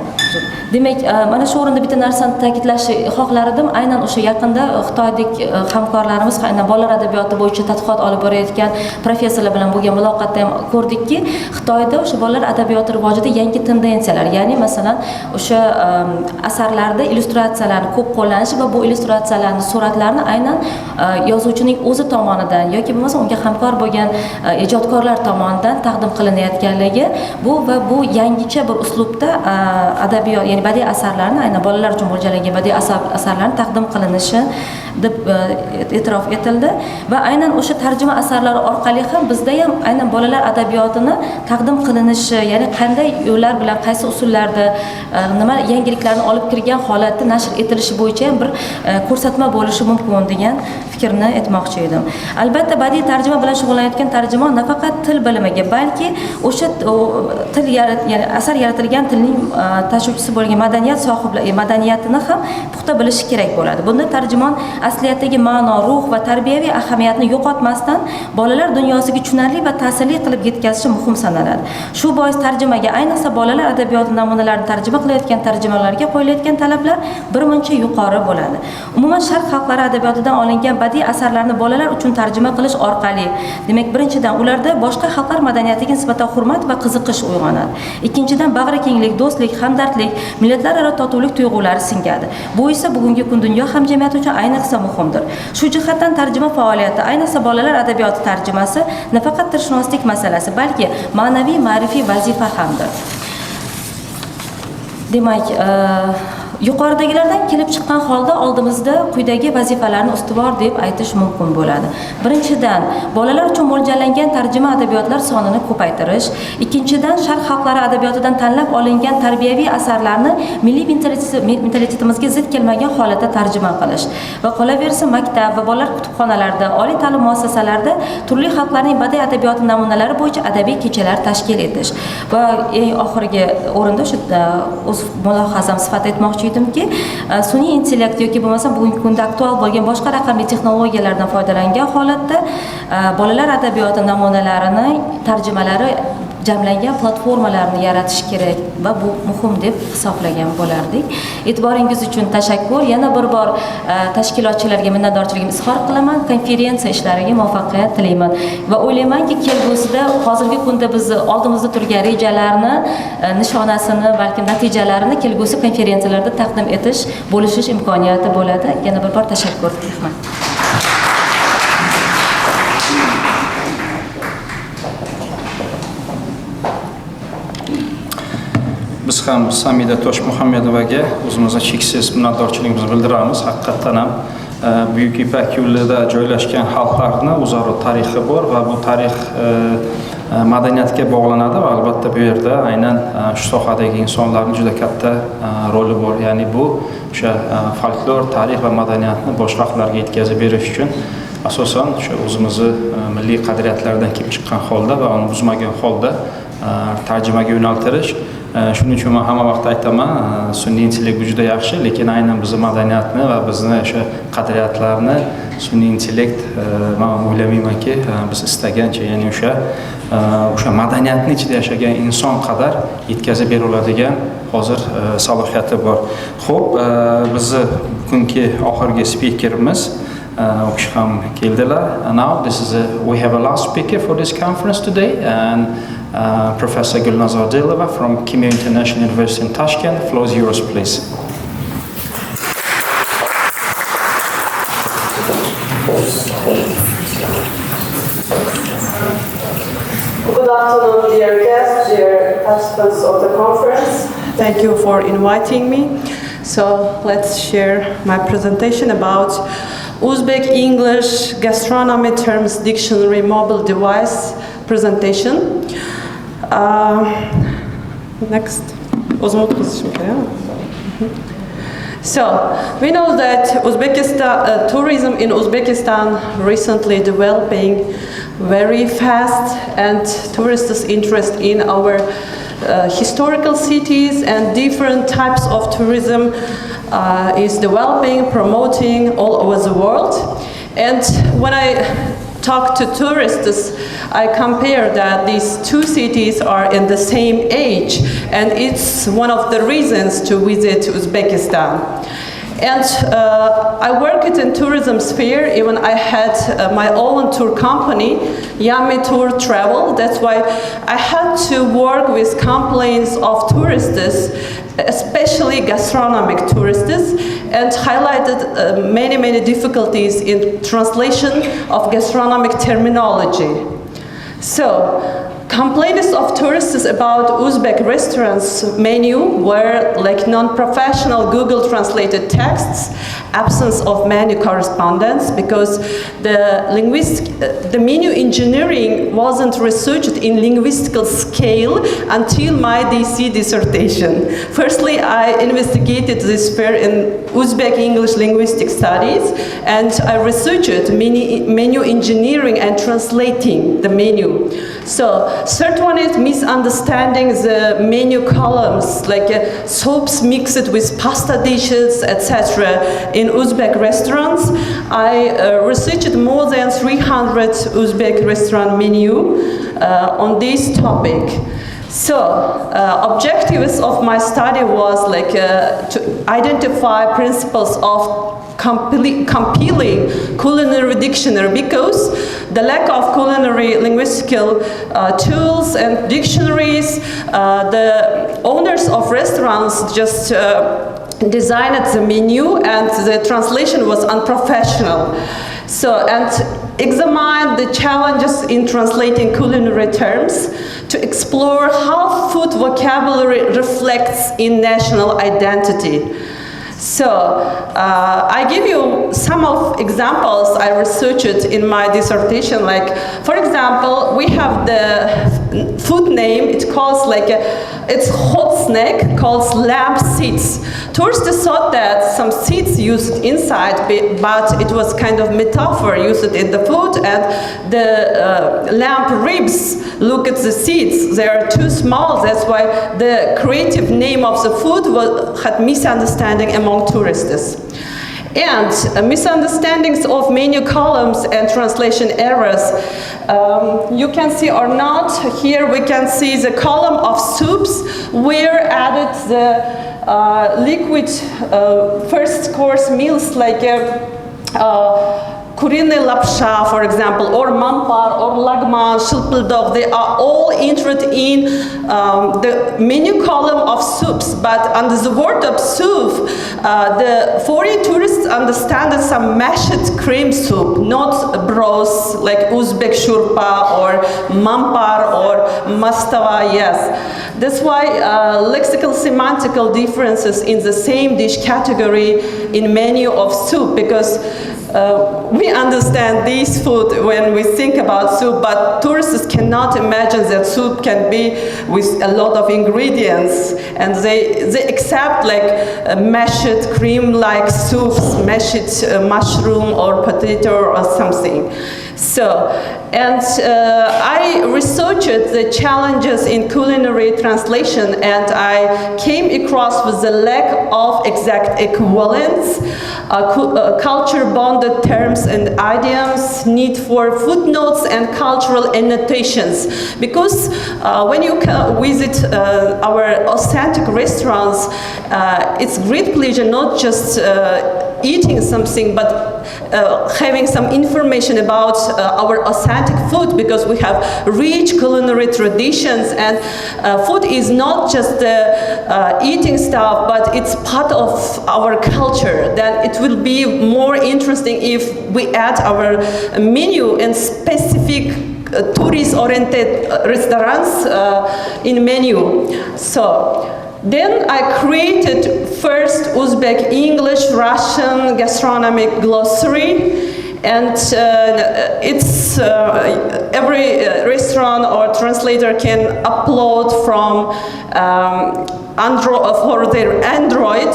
Demak, mana shu o'rinda bitta narsani ta'kidlashni xohlardim. Aynan o'sha yaqinda Xitoydek hamkorlarimiz bolalar adabiyoti bo'yicha tadqiqot olib borayotgan professorlar bilan bo'lgan muloqotda ham ko'rdikki, Xitoyda o'sha bolalar adabiyoti rivojida yangi tendensiyalar, ya'ni masalan, o'sha asarlarda illyustratsiyalarni ko'p qo'llanishi va bu illyustratsiyalarning suratlarni aynan yozuvchining o'zi tomonidan yoki bo'lmasa unga hamkor bo'lgan ijodkorlar tomonidan taqdim qilinayotganligi, bu yangicha bir uslubda adabiyot, ya'ni badiiy asarlarni, aynan bolalar uchun mo'ljallangan badiiy asarlarni taqdim qilinishi deb e'tirof etildi va aynan o'sha tarjima asarlari orqali ham bizda ham aynan bolalar adabiyotini taqdim qilinishi, ya'ni qanday yo'llar bilan, qaysi usullarda nima yangiliklarni olib kirgan holatda nashr etilishi bo'yicha ham bir ko'rsatma bo'lishi mumkin degan fikrni aytmoqchi edim. Albatta, badiiy tarjima bilan shug'ullanayotgan tarjimon nafaqat til bilimiga, balki o'sha til ya'ni asar yaratilgan bo'lgan tilning tashuvchisi bo'lgan madaniyat sohiblari madaniyatini ham puxta bilishi kerak bo'ladi. Bunda tarjimon asliyatdagi ma'no, ruh va tarbiyaviy ahamiyatni yo'qotmasdan bolalar dunyosiga tushunarli va ta'sirli qilib yetkazishi muhim sanaladi. Shu bois tarjimaga, ayniqsa bolalar adabiyoti namunalarini tarjima qilayotgan tarjimonlarga qo'yilayotgan talablar birmuncha yuqori bo'ladi. Umuman Sharq xalqlari adabiyotidan olingan badiiy asarlarni bolalar uchun tarjima qilish orqali, demak, birinchidan ularda boshqa xalqlar madaniyatiga nisbatan hurmat va qiziqish uyg'onadi. Ikkinchidan bag'rikenglik, do'stlik, hamdardlik, millatlararo totuvlik tuyg'ulari singadi. Bu esa bugungi kun dunyo hamjamiyati uchun ayniqsa muhimdir. Shu jihatdan tarjima faoliyati, ayniqsa bolalar adabiyoti tarjimasi nafaqat tilshunoslik masalasi, balki ma'naviy, ma'rifiy vazifa hamdir. Demak, yuqoridagilardan kelib chiqqan holda oldimizda quyidagi vazifalarni ustuvor deb aytish mumkin bo'ladi. Birinchidan, bolalar uchun mo'ljallangan tarjima adabiyotlar sonini ko'paytirish. Ikkinchidan, Sharq xalqlari adabiyotidan tanlab olingan tarbiyaviy asarlarni milliy mentalitetimizga zid kelmagan holatda tarjima qilish. Va qolaversa, maktab va bolalar kutubxonalarida, oliy ta'lim muassasalarida turli xalqlarning badiiy adabiyoti namunalari bo'yicha adabiy kechalar tashkil etish. Va eng oxirgi o'rinda shu o'z mulohazam sifatida aytmoqchi edimki, sun'iy intellekt yoki bo'lmasa bugungi kunda aktual bo'lgan boshqa raqamli texnologiyalardan foydalangan holatda bolalar adabiyoti namunalarini tarjimalari jamlangan platformalarni yaratish kerak va bu muhim deb hisoblagan bo'lardik. E'tiboringiz uchun tashakkur. Yana bir bor tashkilotchilarga minnatdorchiligimni izhor qilaman. Konferensiya ishlariga muvaffaqiyat tilayman va o'ylaymanki, kelgusida hozirgi kunda biz oldimizda turgan rejalarni, nishonasini, balki natijalarini kelgusi konferensiyalarda taqdim etish, bo'lishish imkoniyati bo'ladi. Yana bir bor tashakkur. Rahmat. Biz ham Samida Toshmuhammedovaga o'zimizning cheksiz minnatdorchiligimizni bildiramiz. Haqiqatan ham Buyuk Ipak yo'lida joylashgan xalqlarning o'zaro tarixi bor va bu tarix madaniyatga bog'lanadi va albatta bu yerda aynan shu sohadagi insonlarning juda katta roli bor. Ya'ni bu o'sha folklor, tarix va madaniyatni boshqa xalqlarga yetkazib berish uchun asosan o'sha o'zimizning milliy qadriyatlardan kelib chiqqan holda va uni buzmagan holda tarjimaga yo'naltirish. Shuning uchun men hamma vaqt aytaman, sun'iy intellekt bu juda yaxshi, lekin aynan bizning madaniyatni va bizning o'sha qadriyatlarni sun'iy intellekt men o'ylamaymanki biz istagancha, ya'ni o'sha madaniyatning ichida yashagan inson qadar yetkazib bera oladigan hozir salohiyati bor. Xo'p, bizni bugungi oxirgi speakerimiz u kishi ham keldilar. Now we have a last speaker for this conference today, and Professor Gulnazar Delova from Kimyo International University in Tashkent. The floor is yours, please. Good afternoon, dear guests, dear participants of the conference. Thank you for inviting me. So let's share my presentation about Uzbek English Gastronomy Terms Dictionary Mobile Device presentation. Next. So, we know that tourism in Uzbekistan recently developing very fast, and tourists' interest in our historical cities and different types of tourism is developing, promoting all over the world. And when I talk to tourists, I compare that these two cities are in the same age, and it's one of the reasons to visit Uzbekistan. And I worked in tourism sphere. Even I had my own tour company, Yummy Tour Travel. That's why I had to work with complaints of tourists, especially gastronomic tourists, and highlighted many difficulties in translation of gastronomic terminology. So, complaints of tourists about Uzbek restaurants menu were like non-professional Google translated texts, absence of menu correspondence, because the menu engineering wasn't researched in linguistical scale until my DC dissertation. Firstly, I investigated this sphere in Uzbek English linguistic studies, and I researched menu engineering and translating the menu. So third one is misunderstanding the menu columns, like soups mixed with pasta dishes, etc. in Uzbek restaurants. I researched more than 300 Uzbek restaurant menu on this topic. So, objectives of my study was like to identify principles of compiling culinary dictionary, because the lack of culinary linguistical tools and dictionaries, the owners of restaurants just designed the menu and the translation was unprofessional. So, and examine the challenges in translating culinary terms to explore how food vocabulary reflects in national identity. So, I give you some of examples I researched in my dissertation. Like, for example, we have the food name, it calls like it's hot snack called lamb seeds. Tourists thought that some seeds used inside, but it was kind of metaphor used in the food, and the lamb ribs, look at the seeds, they are too small, that's why the creative name of the food had misunderstanding among tourists. And misunderstandings of menu columns and translation errors. You can see or not, here we can see the column of soups where added the liquid first course meals like Kurine lapsha, for example, or mampar, or lagman, shilpildog, they are all entered in the menu column of soups. But under the word of soup, the foreign tourists understand some mashed cream soup, not broth like Uzbek shurpa or mampar or mastava, yes. That's why lexical semantical differences in the same dish category in menu of soup, because we understand this food when we think about soup, but tourists cannot imagine that soup can be with a lot of ingredients, and they accept like mashed cream-like soups, mashed mushroom or potato or something. So, and I researched the challenges in culinary translation, and I came across with the lack of exact equivalents, culture-bonded terms and idioms, need for footnotes and cultural annotations. Because when you visit our authentic restaurants, it's great pleasure not just eating something, but having some information about our authentic food, because we have rich culinary traditions, and food is not just eating stuff, but it's part of our culture. Then it will be more interesting if we add our menu and specific tourist-oriented restaurants in menu. So. Then I created first Uzbek, English, Russian gastronomic glossary, and it's every restaurant or translator can upload from for their Android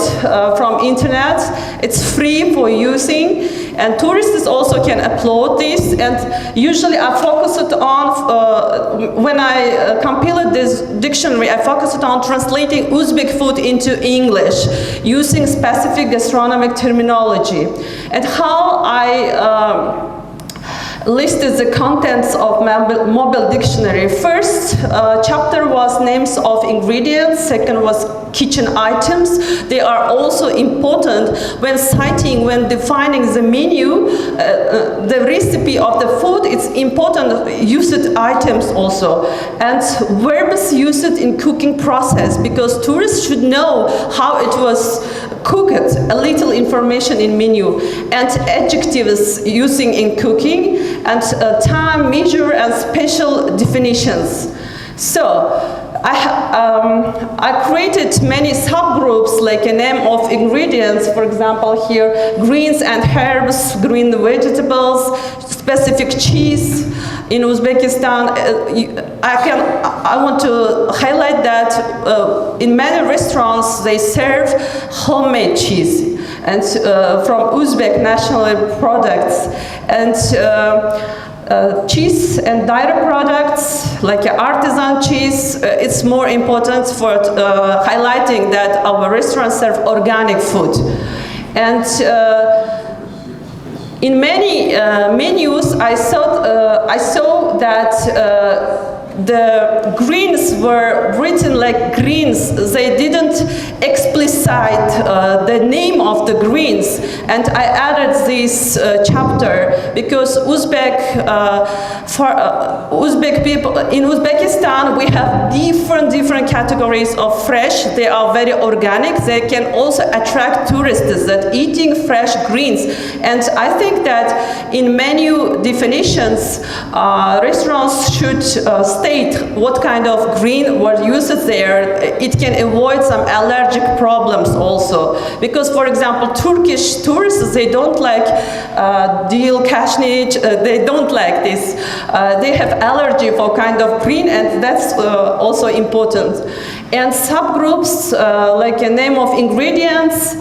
from internet. It's free for using, and tourists also can upload this. And usually I focused on, when I compiled this dictionary, I focused on translating Uzbek food into English using specific gastronomic terminology, and how I listed the contents of mobile dictionary. First chapter was names of ingredients, second was kitchen items. They are also important when citing, when defining the menu, the recipe of the food. It's important used items also, and verbs used in cooking process, because tourists should know how it was cooked, a little information in menu, and adjectives using in cooking, and time, measure, and special definitions. So I created many subgroups, like a name of ingredients, for example here, greens and herbs, green vegetables, specific cheese. In Uzbekistan, I want to highlight that in many restaurants they serve homemade cheese, and from Uzbek national products. And cheese and dairy products, like artisan cheese, it's more important for highlighting that our restaurants serve organic food. And in many menus, I saw that the greens were written like greens. They didn't explicite the name of the greens, and I added this chapter because Uzbek people in Uzbekistan, we have different categories of fresh. They are very organic. They can also attract tourists that eating fresh greens, and I think that in menu definitions, restaurants should state what kind of green was used there. It can avoid some allergic problems also. Because, for example, Turkish tourists, they don't like dil, kashnich, they don't like this. They have allergy for kind of green, and that's also important. And subgroups, like a name of ingredients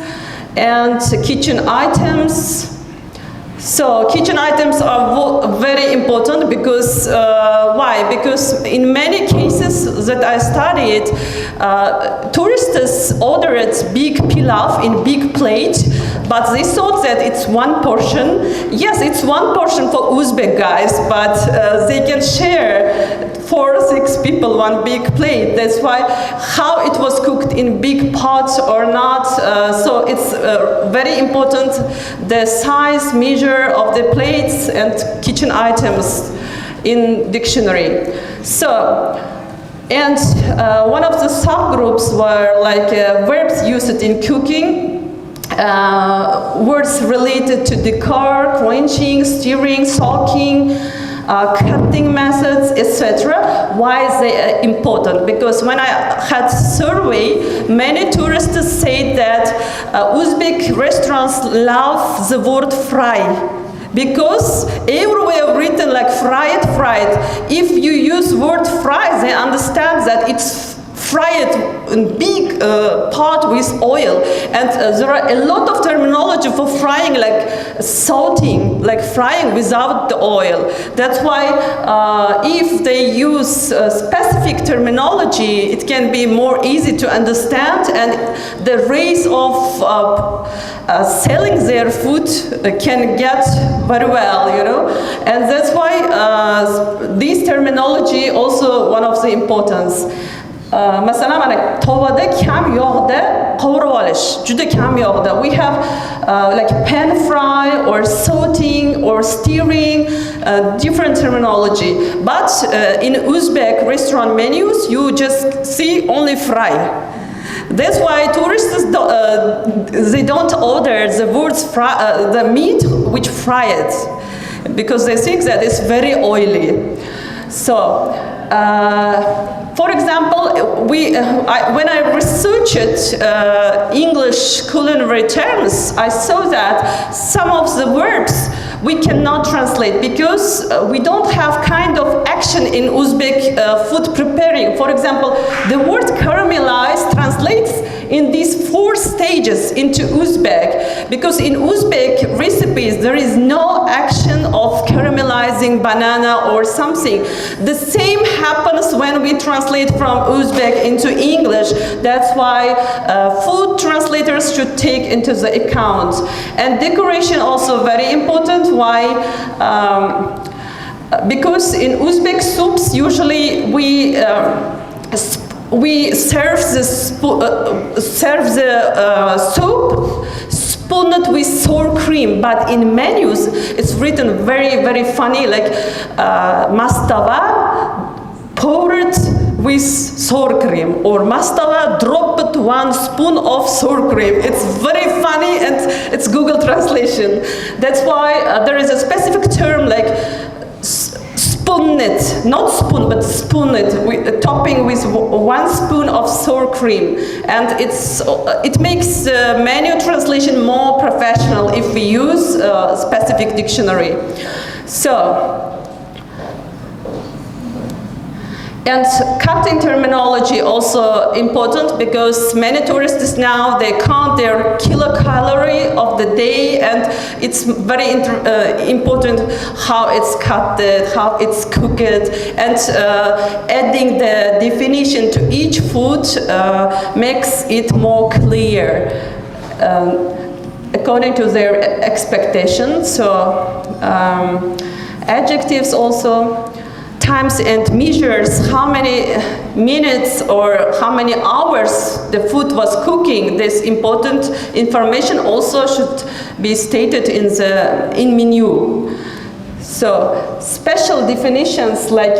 and kitchen items. So kitchen items are very important because, why? Because in many cases that I studied, tourists ordered big pilaf in big plate, but they thought that it's one portion. Yes, it's one portion for Uzbek guys, but they can share 4 or 6 people one big plate. That's why how it was cooked in big pots or not. So it's very important the size, measure of the plates and kitchen items in dictionary. So, and one of the subgroups were like verbs used in cooking, words related to decor, quenching, stirring, soaking, cutting methods, etc. Why is they important? Because when I had survey, many tourists said that Uzbek restaurants love the word fry. Because everywhere written like fried. If you use word fry, they understand that it's fried in big pot with oil, and there are a lot of terminology for frying, like salting, like frying without the oil. That's why if they use specific terminology, it can be more easy to understand, and the rates of selling their food can get very well, you know. And that's why this terminology also one of the importance. Mesela mana tovada kam yog'da qovurib olish, juda kam yog'da. We have like pan fry or sauteing or stirring, different terminology. But in Uzbek restaurant menus, you just see only fry. That's why tourists they don't order the words fry, the meat which fried, because they think that it's very oily. So. For example, when I researched English culinary terms, I saw that some of the words we cannot translate because we don't have kind of action in Uzbek food preparing. For example, the word caramelize translates in these 4 stages into Uzbek, because in Uzbek recipes there is no action of caramelizing banana or something. The same happens when we translate from Uzbek into English. That's why food translators should take into the account. And decoration also very important. Why? Because in Uzbek soups usually we serve the soup spooned with sour cream, but in menus it's written very funny, like mastava poured with sour cream, or mastava dropped 1 spoon of sour cream. It's very funny, and it's Google translation. That's why there is a specific term like spoon it, not spoon, but spoon it, with topping with 1 spoon of sour cream. And it makes menu translation more professional if we use a specific dictionary. So, And cutting terminology also important because many tourists now, they count their kilocalorie of the day, and it's very important how it's cut, how it's cooked, and adding the definition to each food makes it more clear according to their expectations. So adjectives also, times and measures, how many minutes or how many hours the food was cooking. This important information also should be stated in menu. So special definitions like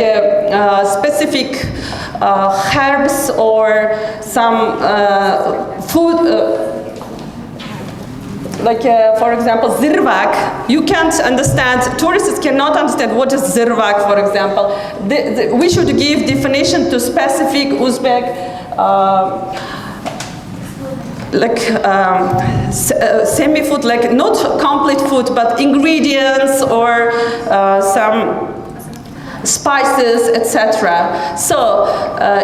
specific herbs or some food, like for example, zirvak, you can't understand, tourists cannot understand what is zirvak, for example. We should give definition to specific Uzbek, like semi-food, like not complete food, but ingredients or some spices, etc. So,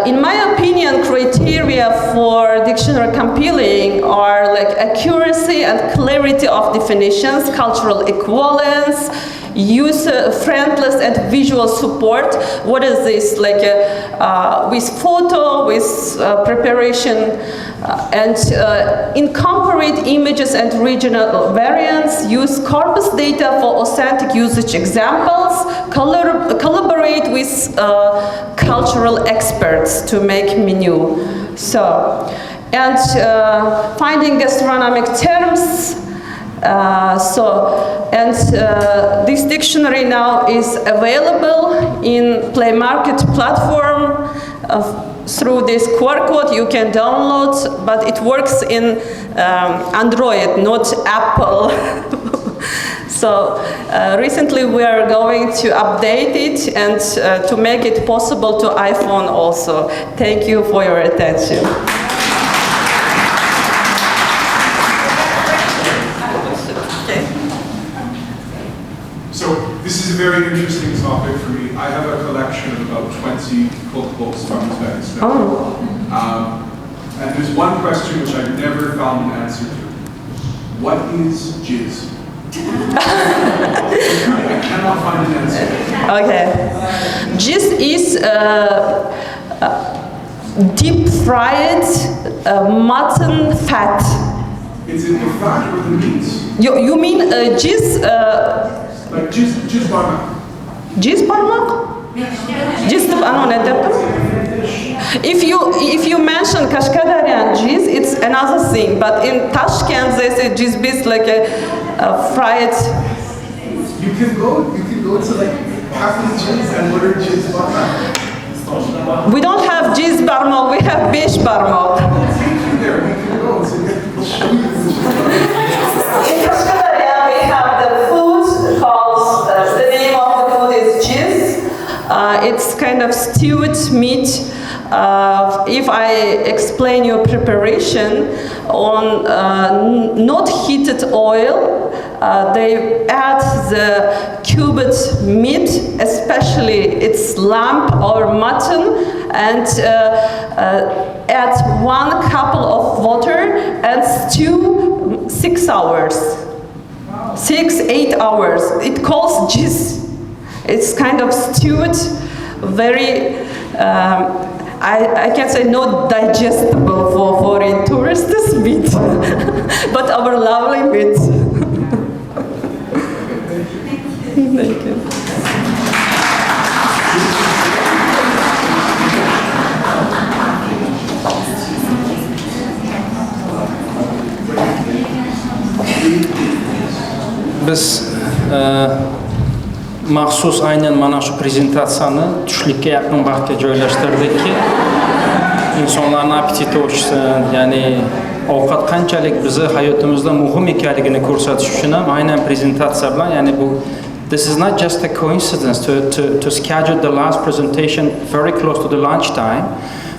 in my opinion, criteria for dictionary compiling are like accuracy and clarity of definitions, cultural equivalence, user-friendliness and visual support. What is this? Like with photo, with preparation, and incorporate images and regional variants, use corpus data for authentic usage examples, collaborate with cultural experts to make menu. So, and finding gastronomic terms. This dictionary now is available in Play Market platform. Through this QR code you can download, but it works in Android, not Apple. So recently we are going to update it and to make it possible to iPhone also. Thank you for your attention. So this is a very interesting topic for me. I have a collection of about 20 cookbooks from Uzbekistan. And there's one question which I've never found an answer to. What is jizz? I cannot find an answer. Okay. Jizz is deep fried mutton fat. Is it the fat or the meat? You mean jizz? Like jizz barmak. Jizz barmak? Jizz if you mention Kashkadarian jizz, it's another thing. But in Tashkent, they say jizz is like a fried. You can go to like Cafe Jizz and order jizz barmak. We don't have jizz barmak, we have bish barmak. I'll take you there. We can go. So we'll show you the jizz barmak. In Kashkadaria, we have the food called, the name of the food is jizz. It's kind of stewed meat. If I explain your preparation on not heated oil, they add the cubed meat, especially its lamb or mutton, and add 1 cup of water and stew 6 hours. 6-8 hours. It calls jizz. It's kind of stewed, very, I can say not digestible for foreign tourists meat, but our lovely meat. Thank you. Biz maxsus aynan mana shu prezentatsiyani tushlikka yaqin vaqtga joylashtirdikki, insonlarning apetiti ochsin, ya'ni ovqat qanchalik bizni hayotimizda muhim ekanligini ko'rsatish uchun ham aynan prezentatsiya bilan, ya'ni bu this is not just a coincidence to schedule the last presentation very close to the lunchtime,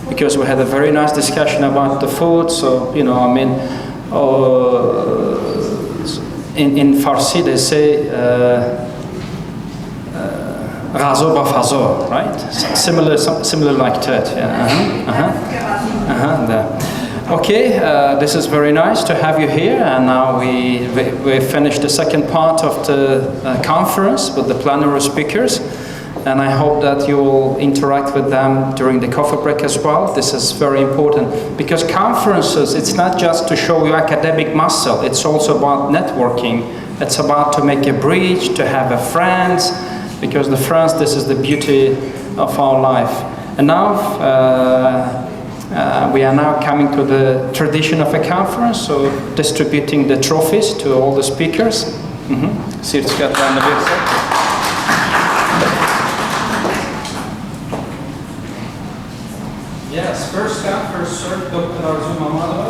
because we had a very nice discussion about the food. So, you know, I mean, in Farsi they say Ghazo Bafazo, right? Similar like that. Yeah. There. Okay, this is very nice to have you here, and now we finished the second part of the conference with the plenary speakers, and I hope that you will interact with them during the coffee break as well. This is very important, because conferences, it's not just to show you academic muscle, it's also about networking. It's about to make a bridge, to have a friends, because the friends, this is the beauty of our life. And now, we are now coming to the tradition of a conference, so distributing the trophies to all the speakers. Yes, first come, first served, Dr. Arzu Mammadova.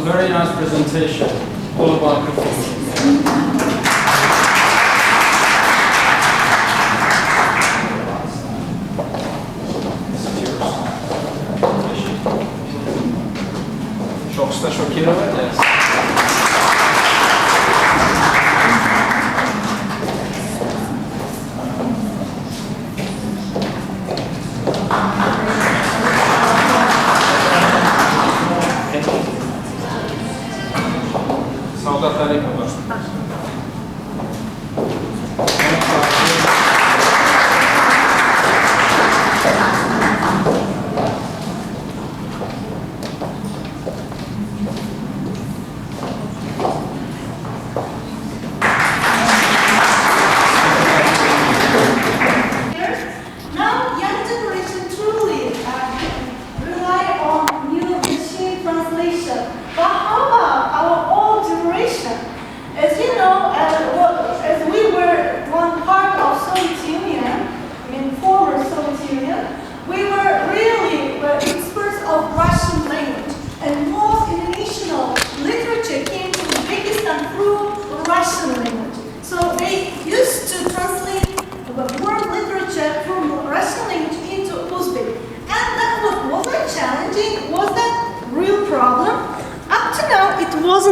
Very nice presentation, all about performance. Çok da şokirovat, yes.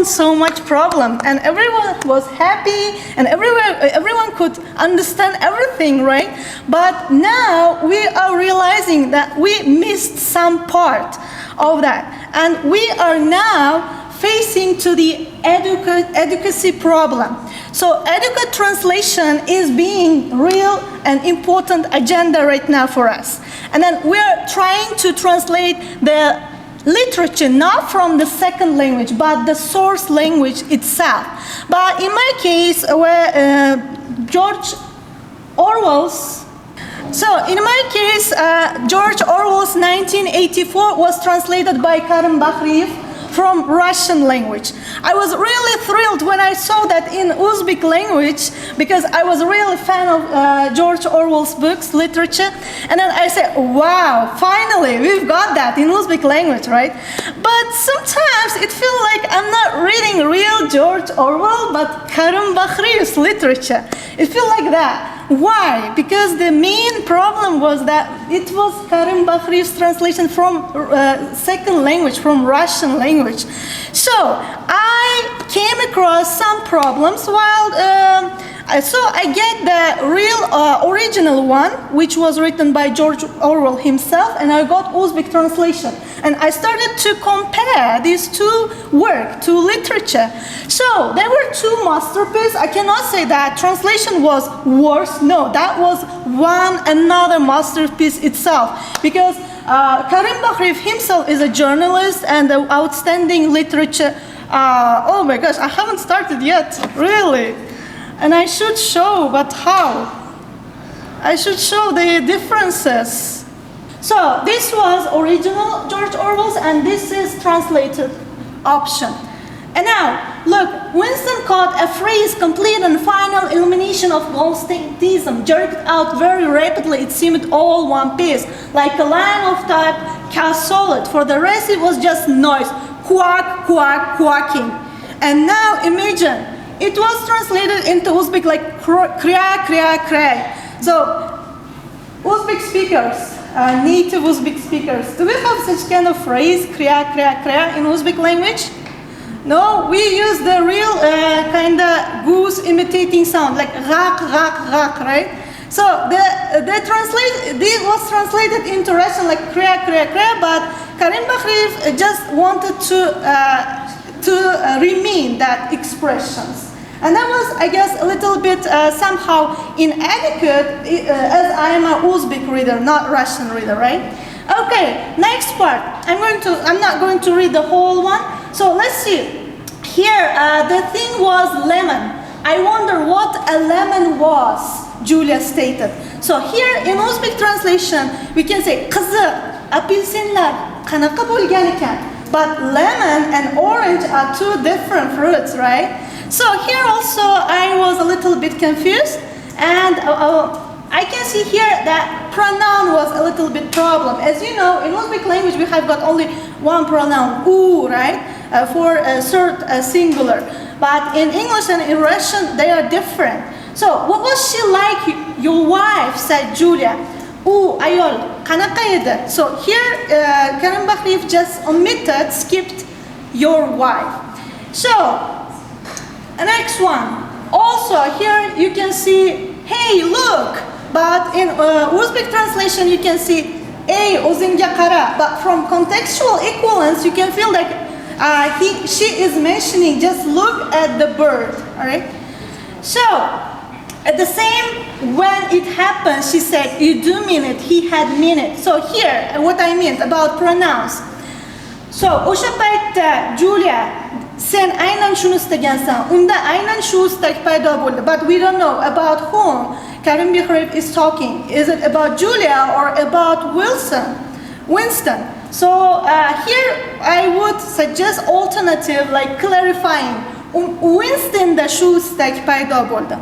So much problem, and everyone was happy, and everyone could understand everything, right? But now we are realizing that we missed some part of that, and we are now facing to the educacy problem. So educate translation is being real and important agenda right now for us, and then we are trying to translate the literature not from the second language but the source language itself. But in my case, where George Orwell's George Orwell's 1984 was translated by Karim Bakhriyev from Russian language. I was really thrilled when I saw that in Uzbek language, because I was really a fan of George Orwell's books, literature, and then I said, wow, finally we've got that in Uzbek language, right? But sometimes it feels like I'm not reading real George Orwell, but Karim Bakhriyev's literature. It feels like that. Why? Because the main problem was that it was Karim Bakhriyev's translation from second language, from Russian language. So I came across some problems while So I get the real original one, which was written by George Orwell himself, and I got Uzbek translation. And I started to compare these two works, two literature. So there were two masterpieces. I cannot say that translation was worse. No, that was another masterpiece itself. Because Karim Bakhriev himself is a journalist and an outstanding literature. Oh my gosh, I haven't started yet, really. And I should show, but how? I should show the differences. So this was original George Orwell's, and this is translated option. And now, look, Winston caught a phrase, complete and final illumination of Goldstein-ism, jerked out very rapidly. It seemed all one piece, like a line of type cast solid. For the rest, it was just noise, quack, quack, quacking. And now imagine, it was translated into Uzbek like kria, kria, kria. So, Uzbek speakers, native Uzbek speakers, do we have such kind of phrase, kria, kria, kria, in Uzbek language? No, we use the real kind of goose imitating sound, like rak, rak, rak, right? So this was translated into Russian like kria, kria, kria, but Karim Bakhriev just wanted to remain that expressions. And that was, I guess, a little bit somehow inadequate as I am an Uzbek reader, not Russian reader, right? Okay, next part. I'm not going to read the whole one. So let's see. Here, the thing was lemon. I wonder what a lemon was, Julia stated. So here in Uzbek translation, we can say kızı, apelsinler, qanaqa bo'lgan ekan. But lemon and orange are two different fruits, right? So here also I was a little bit confused, and I can see here that pronoun was a little bit problem. As you know, in Uzbek language we have got only one pronoun, u, right, for a third singular. But in English and in Russian they are different. So what was she like, your wife, said Julia. U, ayol, qanaqa edi? So here Karim Bakhriev just skipped your wife. So next one. Also here you can see, hey, look. But in Uzbek translation you can see, ey, o'zingga qara. But from contextual equivalence you can feel like she is mentioning, just look at the bird, all right? So at the same, when it happened, she said, you do mean it, he had mean it. So here, what I meant about pronouns. So, o'sha paytda Julia, sen aynan shuni istagansan, unda aynan shu istak paydo bo'ldi. But we don't know about whom Karim Bakhriev is talking. Is it about Julia or about Winston? So here I would suggest alternative, like clarifying. Winston da shu istak paydo bo'ldi.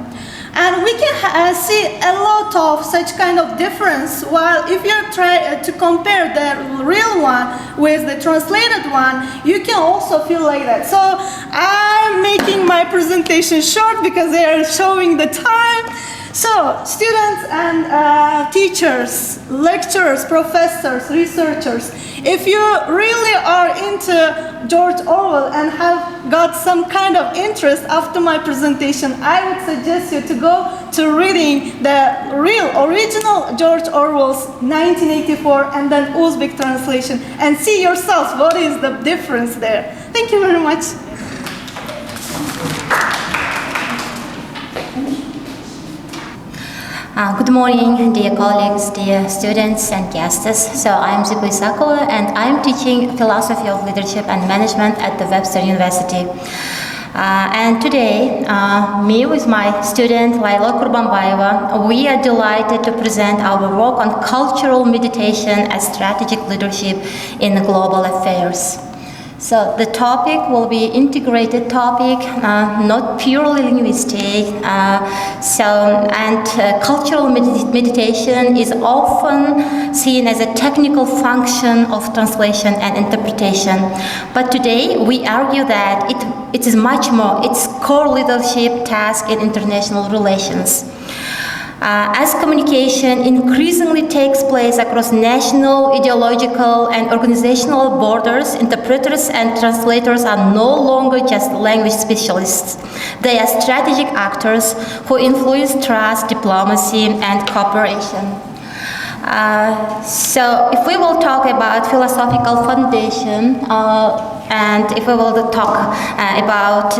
And we can see a lot of such kind of difference, while if you try to compare the real one with the translated one, you can also feel like that. So I'm making my presentation short because they are showing the time. So students and teachers, lecturers, professors, researchers, if you really are into George Orwell and have got some kind of interest after my presentation, I would suggest you to go to reading the real original George Orwell's 1984 and then Uzbek translation and see yourselves what is the difference there. Thank you very much. Good morning, dear colleagues, dear students and guests. So I'm Zipo Isakova and I'm teaching philosophy of leadership and management at the Webster University. And today, me with my student Laila Kurbanbayeva, we are delighted to present our work on cultural meditation as strategic leadership in global affairs. So the topic will be integrated topic, not purely linguistic. Cultural meditation is often seen as a technical function of translation and interpretation. But today we argue that it is much more, it's core leadership task in international relations. As communication increasingly takes place across national, ideological, and organizational borders, interpreters and translators are no longer just language specialists. They are strategic actors who influence trust, diplomacy, and cooperation. So if we will talk about philosophical foundation, and if we will talk about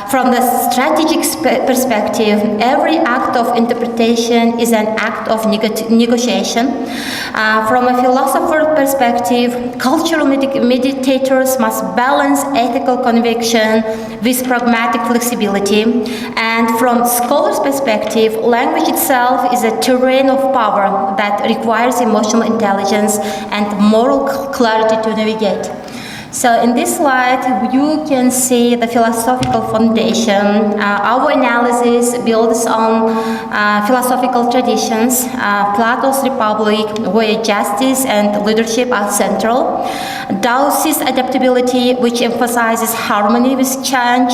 from the strategic perspective, every act of interpretation is an act of negotiation. From a philosopher perspective, cultural meditators must balance ethical conviction with pragmatic flexibility. And from scholars' perspective, language itself is a terrain of power that requires emotional intelligence and moral clarity to navigate. So in this slide, you can see the philosophical foundation. Our analysis builds on philosophical traditions, Plato's Republic, where justice and leadership are central, Taoist adaptability, which emphasizes harmony with change,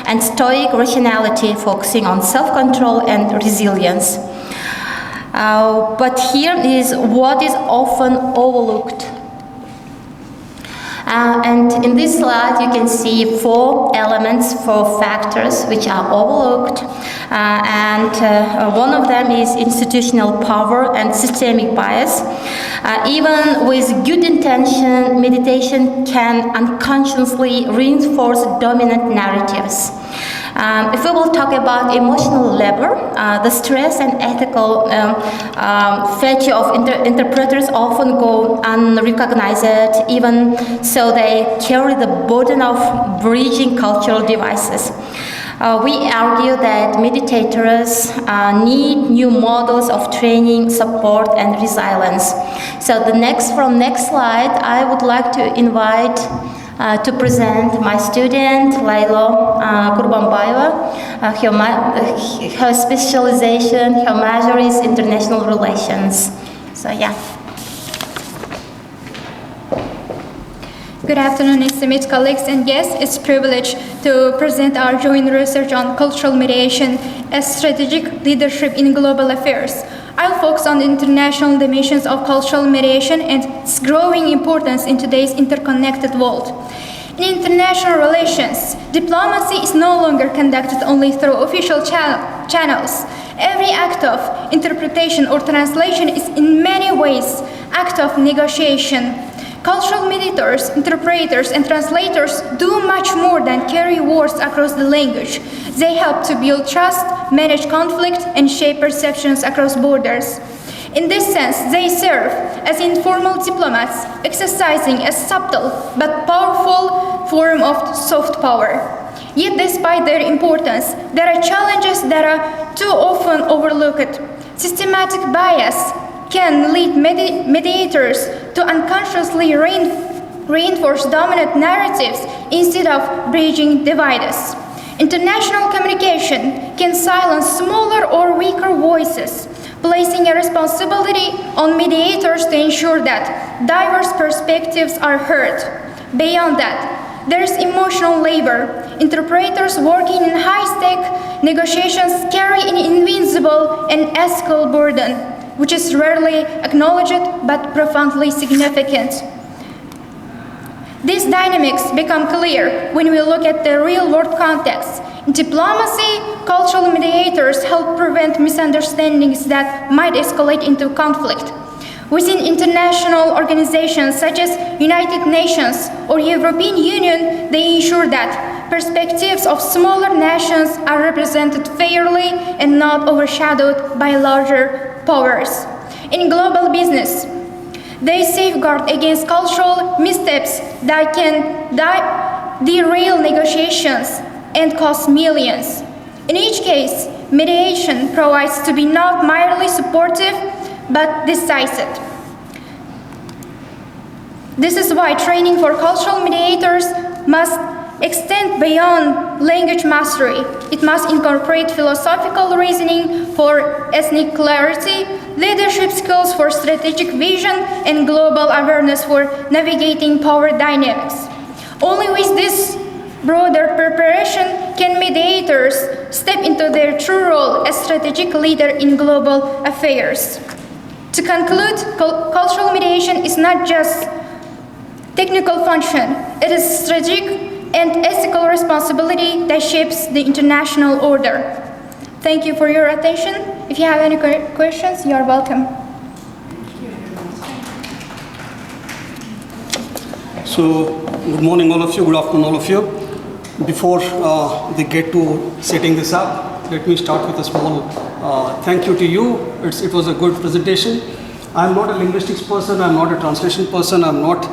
and Stoic rationality, focusing on self-control and resilience. But here is what is often overlooked. And in this slide, you can see 4 elements, 4 factors which are overlooked. One of them is institutional power and systemic bias. Even with good intention, meditation can unconsciously reinforce dominant narratives. If we will talk about emotional labor, the stress and ethical fatigue of interpreters often go unrecognized, even so they carry the burden of bridging cultural devices. We argue that meditators need new models of training, support, and resilience. So from next slide, I would like to invite to present my student, Laylo Kurbanbayeva. Her specialization, her major is international relations. So yeah. Good afternoon, esteemed colleagues and guests. It's a privilege to present our joint research on cultural mediation as strategic leadership in global affairs. I'll focus on the international dimensions of cultural mediation and its growing importance in today's interconnected world. In international relations, diplomacy is no longer conducted only through official channels. Every act of interpretation or translation is in many ways act of negotiation. Cultural mediators, interpreters, and translators do much more than carry words across the language. They help to build trust, manage conflict, and shape perceptions across borders. In this sense, they serve as informal diplomats, exercising a subtle but powerful form of soft power. Yet, despite their importance, there are challenges that are too often overlooked. Systematic bias can lead mediators to unconsciously reinforce dominant narratives instead of bridging divides. International communication can silence smaller or weaker voices, placing a responsibility on mediators to ensure that diverse perspectives are heard. Beyond that, there is emotional labor. Interpreters working in high-stake negotiations carry an invincible and ethical burden, which is rarely acknowledged but profoundly significant. These dynamics become clear when we look at the real-world context. In diplomacy, cultural mediators help prevent misunderstandings that might escalate into conflict. Within international organizations such as United Nations or European Union, they ensure that perspectives of smaller nations are represented fairly and not overshadowed by larger powers. In global business, they safeguard against cultural missteps that can derail negotiations and cost millions. In each case, mediation provides to be not merely supportive, but decisive. This is why training for cultural mediators must extend beyond language mastery. It must incorporate philosophical reasoning for ethnic clarity, leadership skills for strategic vision, and global awareness for navigating power dynamics. Only with this broader preparation can mediators step into their true role as strategic leader in global affairs? To conclude, cultural mediation is not just technical function, it is strategic and ethical responsibility that shapes the international order. Thank you for your attention. If you have any questions, you are welcome. So, good morning all of you, good afternoon all of you. Before they get to setting this up, let me start with a small thank you to you. It was a good presentation. I'm not a linguistics person, I'm not a translation person, I'm not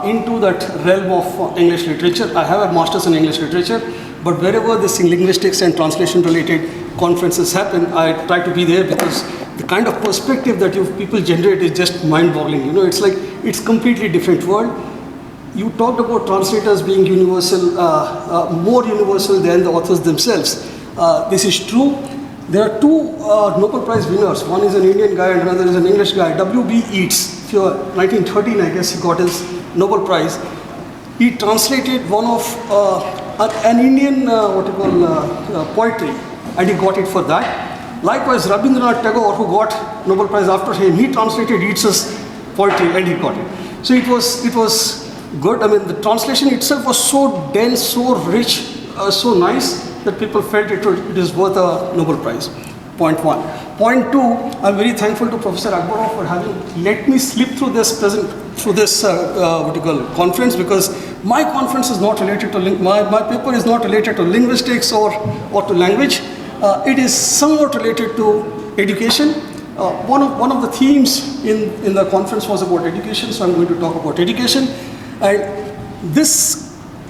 into that realm of English literature. I have a master's in English literature, but wherever this linguistics and translation related conferences happen, I try to be there because the kind of perspective that you people generate is just mind-boggling. You know, it's like, it's completely different world. You talked about translators being universal, more universal than the authors themselves. This is true. There are two Nobel Prize winners. One is an Indian guy and another is an English guy. W.B. Yeats, 1913, I guess he got his Nobel Prize. He translated one of an Indian poetry, and he got it for that. Likewise, Rabindranath Tagore, who got Nobel Prize after him, he translated Yeats's poetry and he got it. So it was good. I mean, the translation itself was so dense, so rich, so nice that people felt it is worth a Nobel Prize. Point one. Point two, I'm very thankful to Professor Akbarov for having let me slip through this conference, because my conference is not related to my paper is not related to linguistics or to language. It is somewhat related to education. One of the themes in the conference was about education, so I'm going to talk about education. And this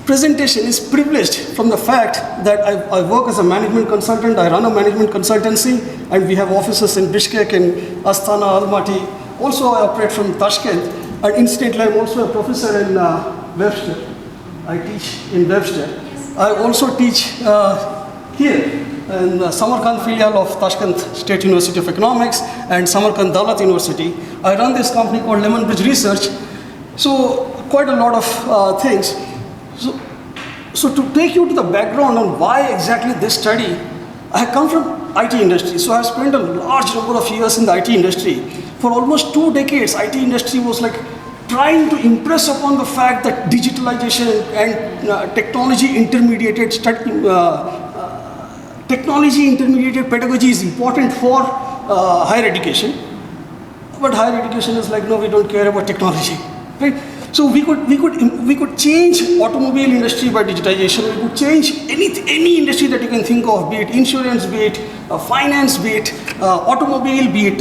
presentation is privileged from the fact that I work as a management consultant, I run a management consultancy, and we have offices in Bishkek and Astana, Almaty. Also, I operate from Tashkent, and incidentally, I'm also a professor in Webster. I teach in Webster. I also teach here in the Samarkand filial of Tashkent State University of Economics and Samarkand Dalat University. I run this company called Lemon Bridge Research. So, quite a lot of things. So to take you to the background on why exactly this study, I come from IT industry. So I have spent a large number of years in the IT industry. For almost 2 decades, IT industry was like trying to impress upon the fact that digitalization and technology intermediated pedagogy is important for higher education. But higher education is like, no, we don't care about technology, right? So we could change automobile industry by digitization. We could change any industry that you can think of, be it insurance, be it finance, be it automobile, be it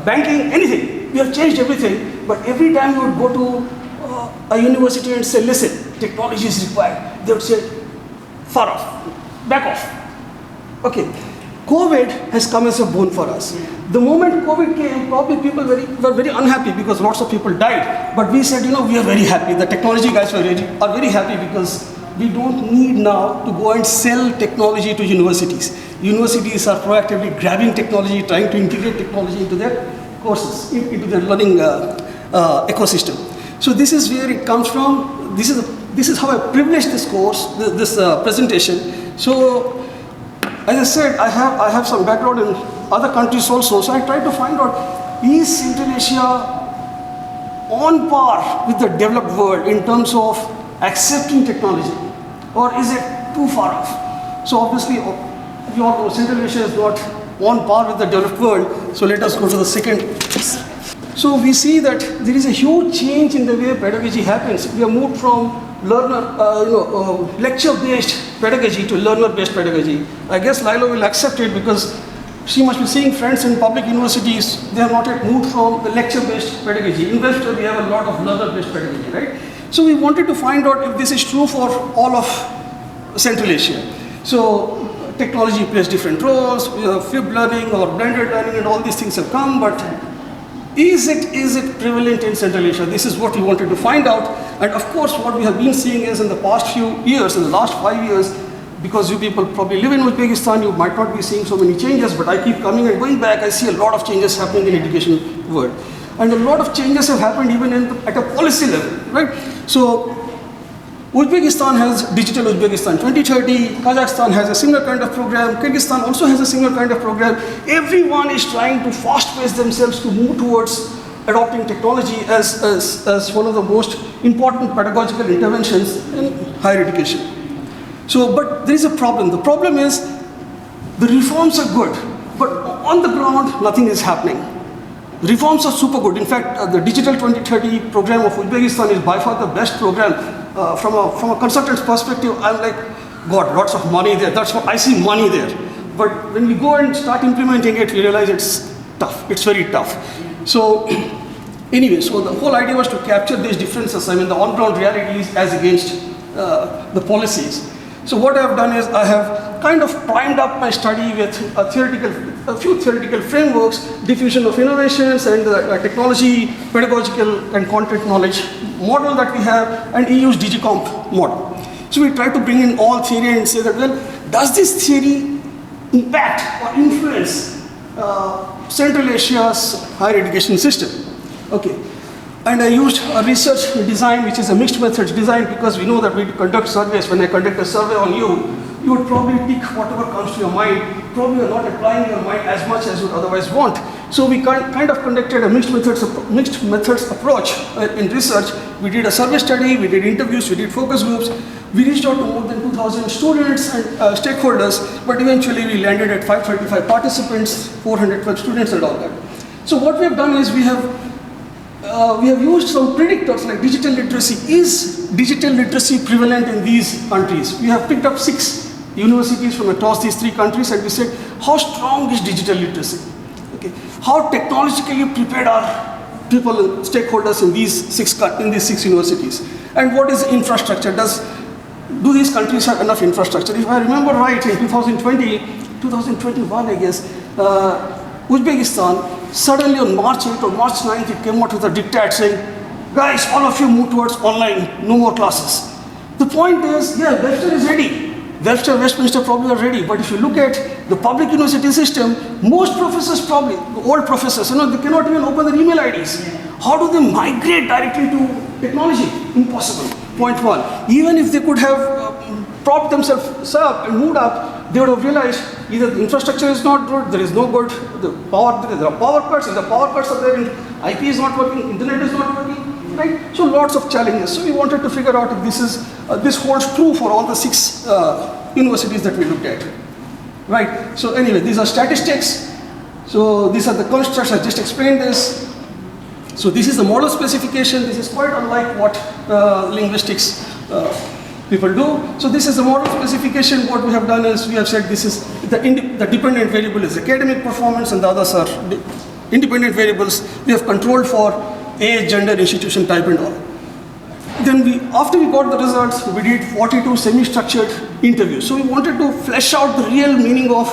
banking, anything. We have changed everything. But every time we would go to a university and say, listen, technology is required, they would say, far off, back off. Okay. COVID has come as a boon for us. The moment COVID came, probably people were very unhappy because lots of people died. But we said, we are very happy. The technology guys are very happy because we don't need now to go and sell technology to universities. Universities are proactively grabbing technology, trying to integrate technology into their courses, into their learning ecosystem. So this is where it comes from. This is how I privileged this course, this presentation. So, as I said, I have some background in other countries also, so I tried to find out, is Central Asia on par with the developed world in terms of accepting technology, or is it too far off? So obviously, we all know Central Asia is not on par with the developed world, so let us go to the second. So we see that there is a huge change in the way pedagogy happens. We have moved from lecture-based pedagogy to learner-based pedagogy. I guess Lilo will accept it because she must be seeing friends in public universities. They have not yet moved from the lecture-based pedagogy. In Webster, we have a lot of learner-based pedagogy, right? So we wanted to find out if this is true for all of Central Asia. So technology plays different roles. Flipped learning or blended learning and all these things have come, but is it prevalent in Central Asia? This is what we wanted to find out. And of course, what we have been seeing is in the past few years, in the last 5 years, because you people probably live in Uzbekistan, you might not be seeing so many changes, but I keep coming and going back, I see a lot of changes happening in education world. And a lot of changes have happened even at a policy level, right? So Uzbekistan has Digital Uzbekistan 2030, Kazakhstan has a similar kind of program, Kyrgyzstan also has a similar kind of program. Everyone is trying to fast-pace themselves to move towards adopting technology as one of the most important pedagogical interventions in higher education. So, but there is a problem. The problem is the reforms are good, but on the ground, nothing is happening. Reforms are super good. In fact, the Digital 2030 program of Uzbekistan is by far the best program. From a consultant's perspective, I'm like, God, lots of money there. That's what I see, money there. But when we go and start implementing it, we realize it's tough. It's very tough. So anyway, so the whole idea was to capture these differences. I mean, the on-ground realities as against the policies. So what I've done is I have kind of primed up my study with a few theoretical frameworks, diffusion of innovations and the technology, pedagogical and content knowledge model that we have, and EU's DigiComp model. So we try to bring in all theory and say that, well, does this theory impact or influence Central Asia's higher education system? Okay. And I used a research design, which is a mixed methods design, because we know that we conduct surveys. When I conduct a survey on you, you would probably pick whatever comes to your mind. Probably you're not applying your mind as much as you would otherwise want. So we kind of conducted a mixed methods approach in research. We did a survey study, we did interviews, we did focus groups. We reached out to more than 2,000 students and stakeholders, but eventually we landed at 535 participants, 412 students and all that. So what we have done is we have used some predictors like digital literacy. Is digital literacy prevalent in these countries? We have picked up 6 universities from across these 3 countries and we said, how strong is digital literacy? Okay. How technologically prepared are people, stakeholders in these 6 universities? And what is infrastructure? Do these countries have enough infrastructure? If I remember right, in 2021, I guess, Uzbekistan, suddenly on March 8th or March 9th, it came out with a diktat saying, guys, all of you move towards online, no more classes. The point is, yeah, Webster is ready. Webster, Westminster probably are ready. But if you look at the public university system, most professors probably, the old professors, they cannot even open their email IDs. How do they migrate directly to technology? Impossible. Point 1. Even if they could have propped themselves up and moved up, they would have realized either the infrastructure is not good, there is no good, there are power cuts, and the power cuts are there, IP is not working, internet is not working, right? So lots of challenges. So we wanted to figure out if this holds true for all the 6 universities that we looked at, right? So anyway, these are statistics. So these are the constructs. I just explained this. So this is the model specification. This is quite unlike what linguistics people do. So this is the model specification. What we have done is we have said this is the dependent variable is academic performance and the others are independent variables. We have controlled for age, gender, institution type and all. Then after we got the results, we did 42 semi-structured interviews. So we wanted to flesh out the real meaning of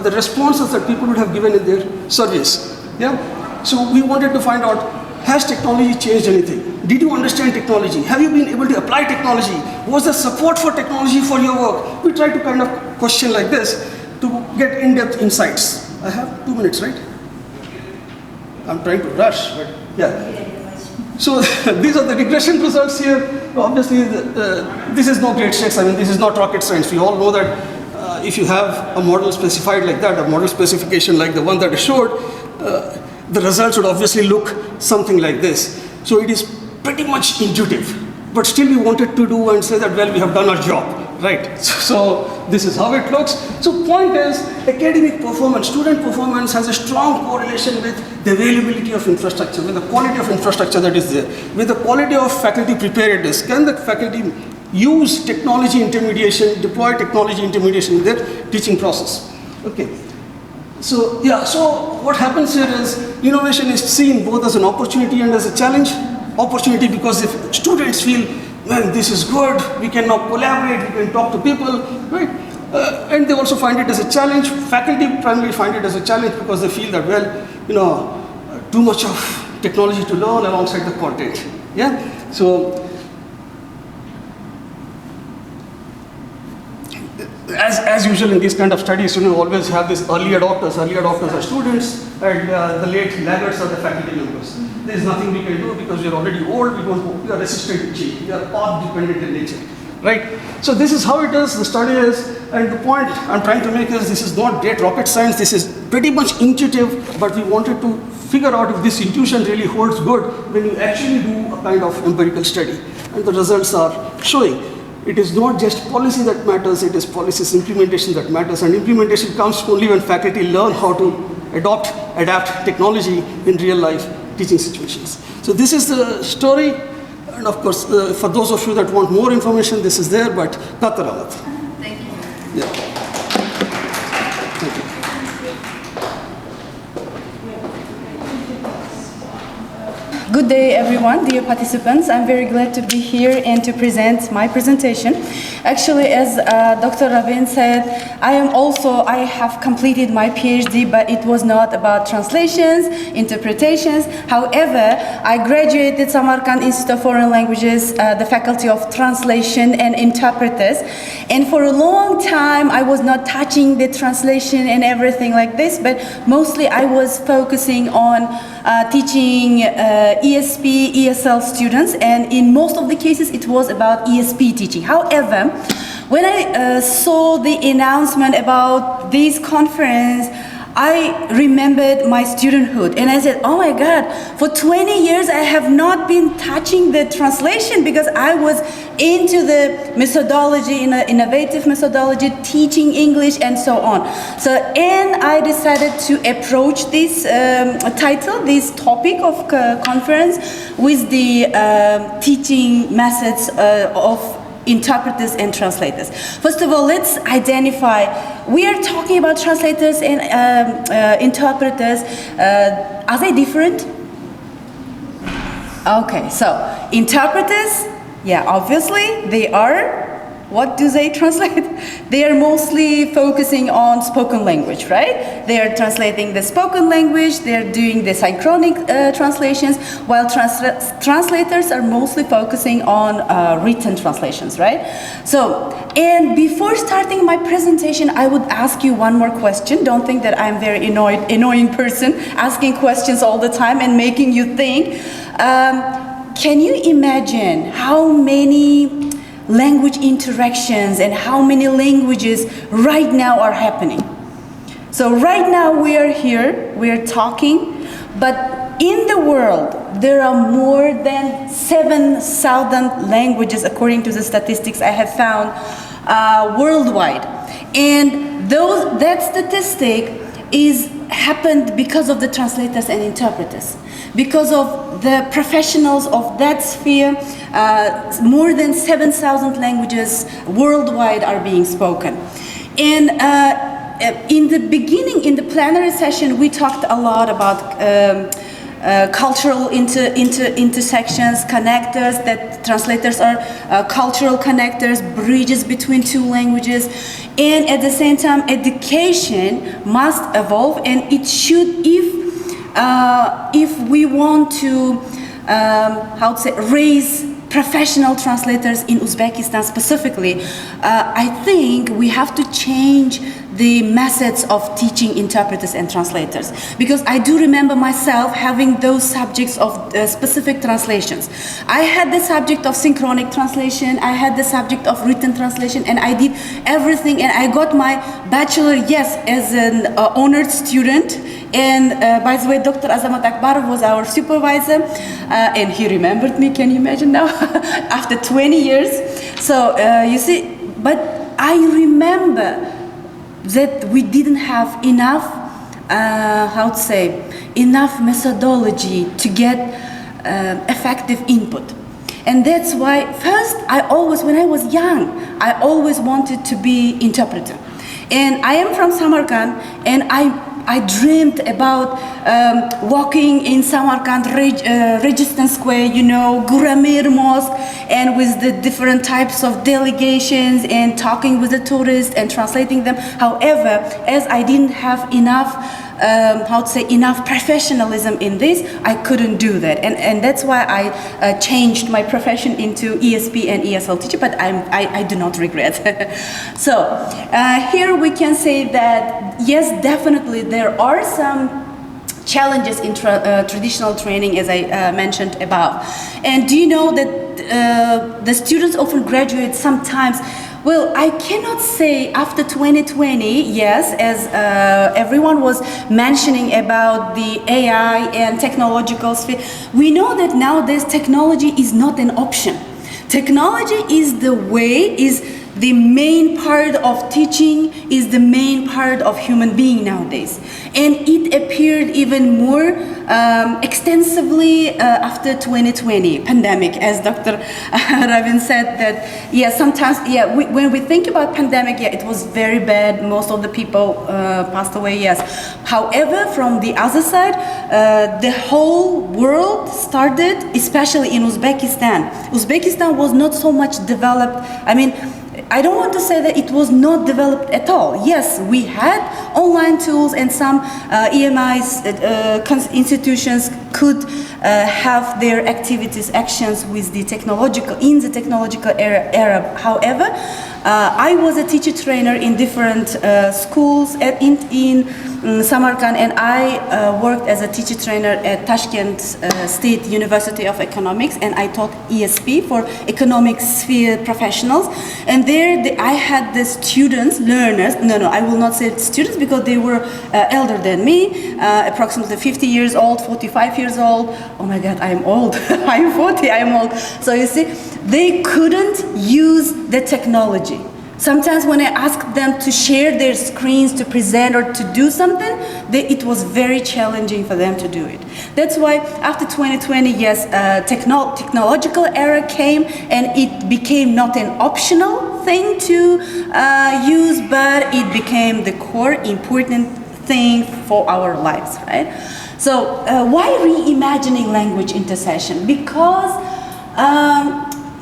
the responses that people would have given in their surveys. Yeah. So we wanted to find out, has technology changed anything? Did you understand technology? Have you been able to apply technology? Was there support for technology for your work? We tried to kind of question like this to get in-depth insights. I have 2 minutes, right? I'm trying to rush, but yeah. So these are the regression results here. Obviously, this is no great stakes. I mean, this is not rocket science. We all know that if you have a model specified like that, a model specification like the one that I showed, the results would obviously look something like this. So it is pretty much intuitive, but still we wanted to do and say that, well, we have done our job, right? So this is how it looks. So point is, academic performance, student performance has a strong correlation with the availability of infrastructure, with the quality of infrastructure that is there, with the quality of faculty preparedness. Can the faculty use technology intermediation, deploy technology intermediation in their teaching process? Okay. So yeah, so what happens here is innovation is seen both as an opportunity and as a challenge. Opportunity because if students feel, man, this is good, we can now collaborate, we can talk to people, right? And they also find it as a challenge. Faculty primarily find it as a challenge because they feel that, well, too much of technology to learn alongside the content. Yeah. So as usual in these kind of studies, you always have this early adopters. Early adopters are students, and the late laggards are the faculty members. There is nothing we can do because we are already old. We are resistant to change. We are path dependent in nature. right? So this is how it is, the study is, and the point I'm trying to make is this is not great rocket science, this is pretty much intuitive, but we wanted to figure out if this intuition really holds good when you actually do a kind of empirical study. And the results are showing. It is not just policy that matters, it is policy's implementation that matters, and implementation comes only when faculty learn how to adapt technology in real life teaching situations. So this is the story, and of course, for those of you that want more information, this is there, but Kataralat. Thank you. Yeah. Thank you. Good day, everyone, dear participants. I'm very glad to be here and to present my presentation. Actually, as Dr. Ravin said, I have completed my PhD, but it was not about translations, interpretations. However, I graduated Samarkand Institute of Foreign Languages, the Faculty of Translation and Interpreters. And for a long time, I was not touching the translation and everything like this, but mostly I was focusing on teaching ESP, ESL students, and in most of the cases it was about ESP teaching. However, when I saw the announcement about this conference, I remembered my studenthood and I said, oh my God, for 20 years I have not been touching the translation because I was into the methodology, innovative methodology, teaching English and so on. So, and I decided to approach this title, this topic of conference with the teaching methods of interpreters and translators. First of all, let's identify, we are talking about translators and interpreters. Are they different? Okay, so interpreters, yeah, obviously they are, what do they translate? They are mostly focusing on spoken language, right? They are translating the spoken language, they're doing the synchronic translations, while translators are mostly focusing on written translations, right? So, and before starting my presentation, I would ask you one more question. Don't think that I'm a very annoying person asking questions all the time and making you think. Can you imagine how many language interactions and how many languages right now are happening? So right now we are here, we are talking, but in the world there are more than 7,000 languages according to the statistics I have found worldwide. And that statistic happened because of the translators and interpreters. Because of the professionals of that sphere, more than 7,000 languages worldwide are being spoken. And in the beginning, in the plenary session, we talked a lot about cultural intersections, connectors, that translators are cultural connectors, bridges between two languages. And at the same time, education must evolve, and it should, if we want to, raise professional translators in Uzbekistan specifically, I think we have to change the methods of teaching interpreters and translators. Because I do remember myself having those subjects of specific translations. I had the subject of synchronic translation, I had the subject of written translation, and I did everything, and I got my bachelor, yes, as an honored student. And by the way, Dr. Azamat Akbarov was our supervisor, and he remembered me, can you imagine now? After 20 years. So you see, but I remember that we didn't have enough, enough methodology to get effective input. And that's why, first, when I was young, I always wanted to be interpreter. And I am from Samarkand, and I dreamed about walking in Samarkand Registan Square, you know, Guramir Mosque, and with the different types of delegations and talking with the tourists and translating them. However, as I didn't have enough, enough professionalism in this, I couldn't do that. And that's why I changed my profession into ESP and ESL teacher, but I do not regret. So here we can say that, yes, definitely there are some challenges in traditional training, as I mentioned above. And do you know that the students often graduate sometimes. Well, I cannot say after 2020, yes, as everyone was mentioning about the AI and technological sphere, we know that nowadays technology is not an option. Technology is the way, is the main part of teaching, is the main part of human being nowadays. And it appeared even more extensively after 2020 pandemic, as Dr. Ravin said that, yeah, sometimes, yeah, when we think about pandemic, yeah, it was very bad. Most of the people passed away, yes. However, from the other side, the whole world started, especially in Uzbekistan. Uzbekistan was not so much developed. I mean, I don't want to say that it was not developed at all. Yes, we had online tools and some EMIs, institutions could have their activities, actions with the technological, in the technological era. However, I was a teacher trainer in different schools in Samarkand, and I worked as a teacher trainer at Tashkent State University of Economics, and I taught ESP for economic sphere professionals. And there I had the students, learners, no, I will not say students because they were elder than me, approximately 50 years old, 45 years old. Oh my God, I'm old. I'm 40, I'm old. So you see, they couldn't use the technology. Sometimes when I asked them to share their screens to present or to do something, it was very challenging for them to do it. That's why after 2020, yes, technological era came and it became not an optional thing to use, but it became the core important thing for our lives, right? So why reimagining language intercession? Because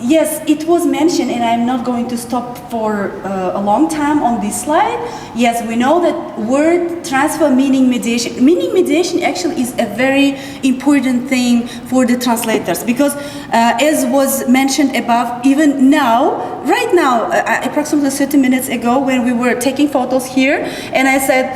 yes, it was mentioned, and I'm not going to stop for a long time on this slide. Yes, we know that word transfer, meaning mediation. Meaning mediation actually is a very important thing for the translators because as was mentioned above, even now, right now, approximately 30 minutes ago when we were taking photos here, and I said,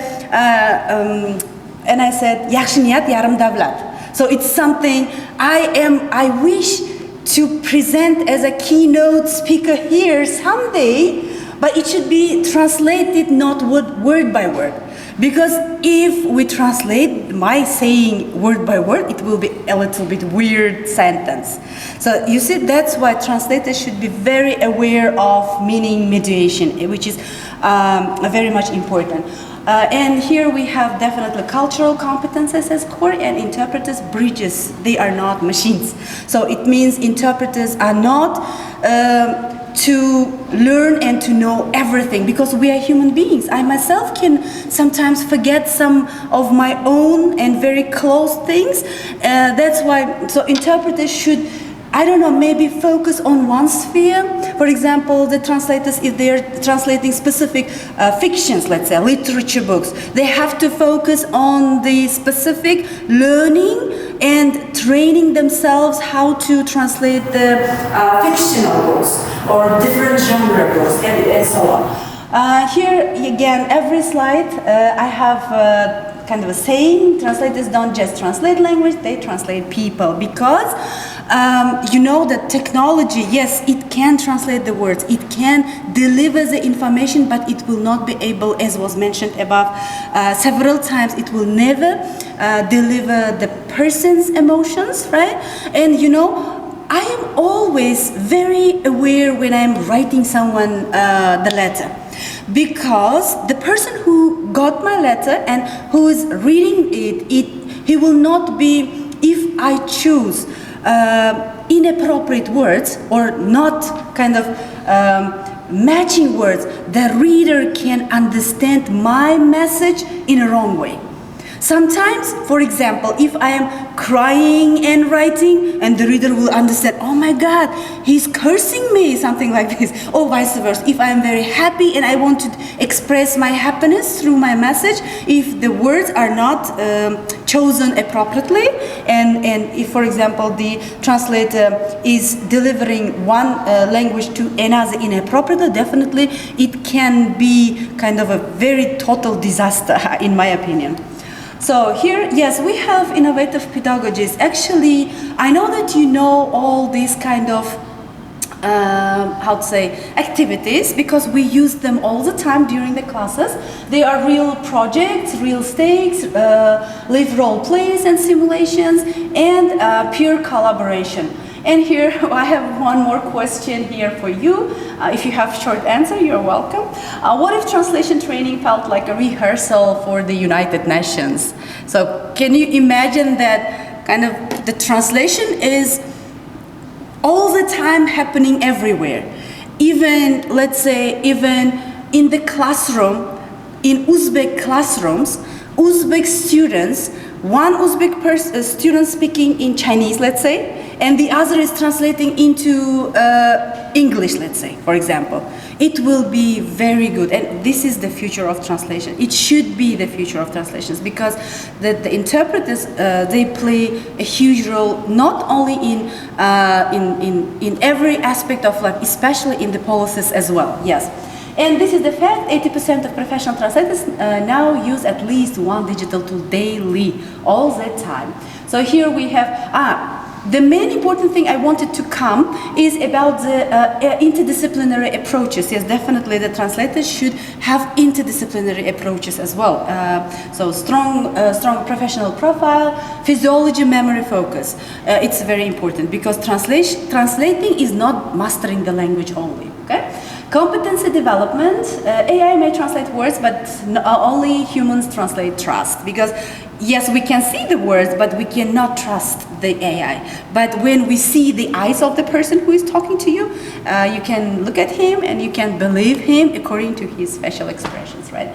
yaxshi niyat yarim davlat. So it's something I wish to present as a keynote speaker here someday, but it should be translated not word by word. Because if we translate my saying word by word, it will be a little bit weird sentence. So you see, that's why translators should be very aware of meaning mediation, which is very much important. And here we have definitely cultural competences as core, and interpreters bridges. They are not machines. So it means interpreters are not to learn and to know everything, because we are human beings. I myself can sometimes forget some of my own and very close things. That's why, so interpreters should, I don't know, maybe focus on one sphere. For example, the translators, if they're translating specific fictions, let's say literature books, they have to focus on the specific learning and training themselves how to translate the fictional books or different genre books and so on. Here again, every slide I have kind of a saying: translators don't just translate language, they translate people, because you know that technology, yes, it can translate the words, it can deliver the information, but it will not be able, as was mentioned above several times, it will never deliver the person's emotions, right? And you know, I am always very aware when I'm writing someone the letter, because the person who got my letter and who is reading it, he will not be, if I choose inappropriate words or not kind of matching words, the reader can understand my message in a wrong way. Sometimes, for example, if I am crying and writing, and the reader will understand, oh my God, he's cursing me, something like this, or vice versa. If I am very happy and I want to express my happiness through my message, if the words are not chosen appropriately, and if, for example, the translator is delivering one language to another inappropriately, definitely it can be kind of a very total disaster, in my opinion. So here, yes, we have innovative pedagogies. Actually, I know that you know all these kind of activities, because we use them all the time during the classes. They are real projects, real stakes, live role plays and simulations, and peer collaboration. And here I have one more question here for you. If you have short answer, you're welcome. What if translation training felt like a rehearsal for the United Nations? So can you imagine that kind of the translation is all the time happening everywhere? Even, let's say, even in the classroom, in Uzbek classrooms, Uzbek students, one Uzbek student speaking in Chinese, let's say, and the other is translating into English, let's say, for example. It will be very good, and this is the future of translation. It should be the future of translations, because the interpreters, they play a huge role, not only in every aspect of life, especially in the policies as well, yes. And this is the fact, 80% of professional translators now use at least one digital tool daily, all the time. So here we have, the main important thing I wanted to come is about the interdisciplinary approaches. Yes, definitely the translators should have interdisciplinary approaches as well. So strong professional profile, physiology, memory focus. It's very important, because translating is not mastering the language only, okay? Competency development, AI may translate words, but only humans translate trust, because yes, we can see the words, but we cannot trust the AI. But when we see the eyes of the person who is talking to you, you can look at him and you can believe him according to his facial expressions, right?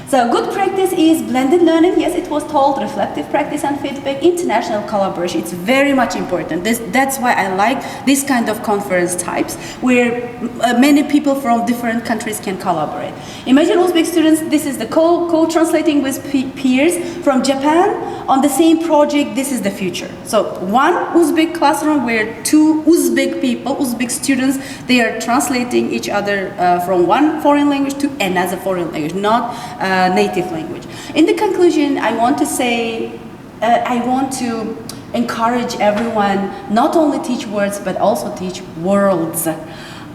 So good practice is blended learning. Yes, it was told, reflective practice and feedback, international collaboration. It's very much important. That's why I like this kind of conference types, where many people from different countries can collaborate. Imagine Uzbek students, this is the co-translating with peers from Japan on the same project. This is the future. So one Uzbek classroom where two Uzbek people, Uzbek students, they are translating each other from one foreign language to another foreign language, not native language. In the conclusion, I want to say, I want to encourage everyone not only teach words, but also teach worlds.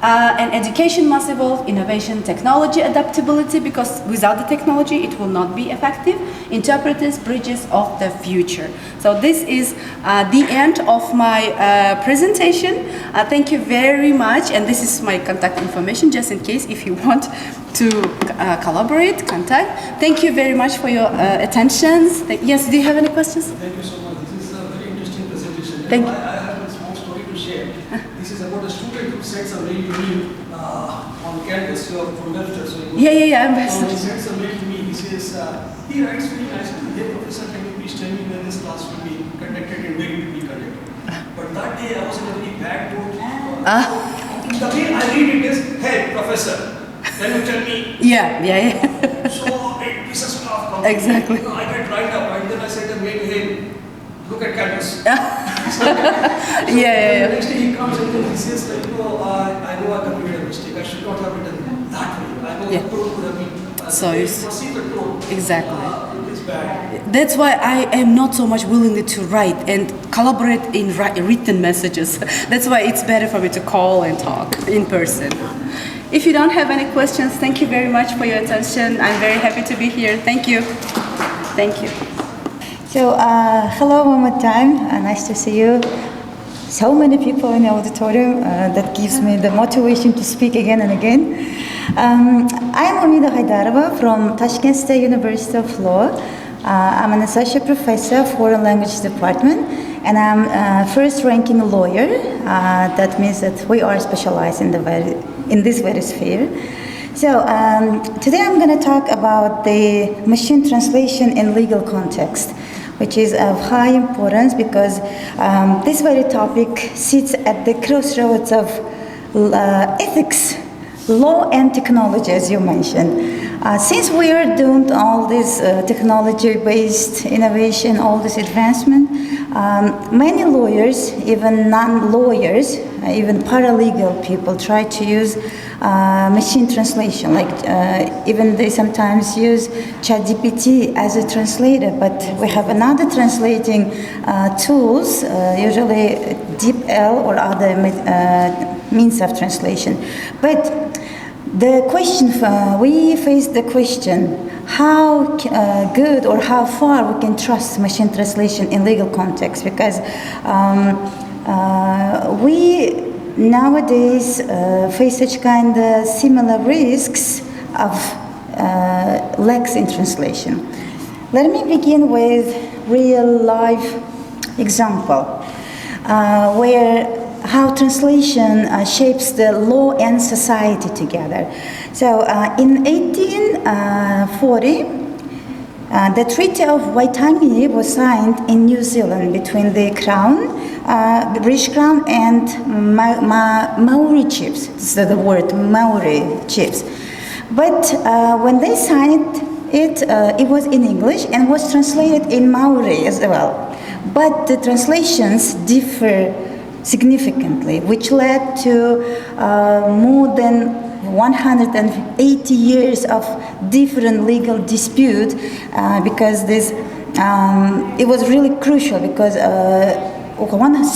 And education must evolve, innovation, technology, adaptability, because without the technology, it will not be effective. Interpreters, bridges of the future. So this is the end of my presentation. Thank you very much. And this is my contact information, just in case if you want to collaborate, contact. Thank you very much for your attention. Yes, do you have any questions? Thank you so much. This is a very interesting presentation. Thank you. I have a small story to share. This is about a student who sends a mail to me on campus from Webster. So I'm so he sends a mail to me. He says, he writes very nicely, "Hey professor, can you please tell me when this class will be conducted and where it will be conducted?" But that day I was in a very bad mood. The way I read it is, "Hey professor, can you tell me?" Yeah. So it pisses me off. Exactly. You know, I get right up, and then I send a mail to him, "Look at campus." Yeah. The next day he comes and then he says, like, I know I committed a mistake. I should not have written that way. I know the code could have been procedural code. Exactly. It's bad. That's why I am not so much willing to write and collaborate in written messages. That's why it's better for me to call and talk in person. If you don't have any questions, thank you very much for your attention. I'm very happy to be here. Thank you. Thank you. So, hello one more time. Nice to see you. So many people in the auditorium. That gives me the motivation to speak again and again. I am Umida Haydarova from Tashkent State University of Law. I'm an associate professor, Foreign Language Department, and I'm first-ranking lawyer. That means that we are specialized in this very sphere. So today I'm going to talk about the machine translation in legal context, which is of high importance because this very topic sits at the crossroads of ethics, law and technology, as you mentioned. Since we are doomed to all this technology-based innovation, all this advancement, many lawyers, even non-lawyers, even paralegal people try to use machine translation. Like even they sometimes use ChatGPT as a translator, but we have another translating tools, usually DeepL or other means of translation. But the question, we face the question, how good or how far we can trust machine translation in legal context, because we nowadays face such kind of similar risks of lacks in translation. Let me begin with real life example where how translation shapes the law and society together. So in 1840, the Treaty of Waitangi was signed in New Zealand between the Crown, the British Crown, and Maori chiefs. This is the word Maori chiefs. But when they signed it, it was in English and was translated in Maori as well. But the translations differ significantly, which led to more than 180 years of different legal dispute because this it was really crucial because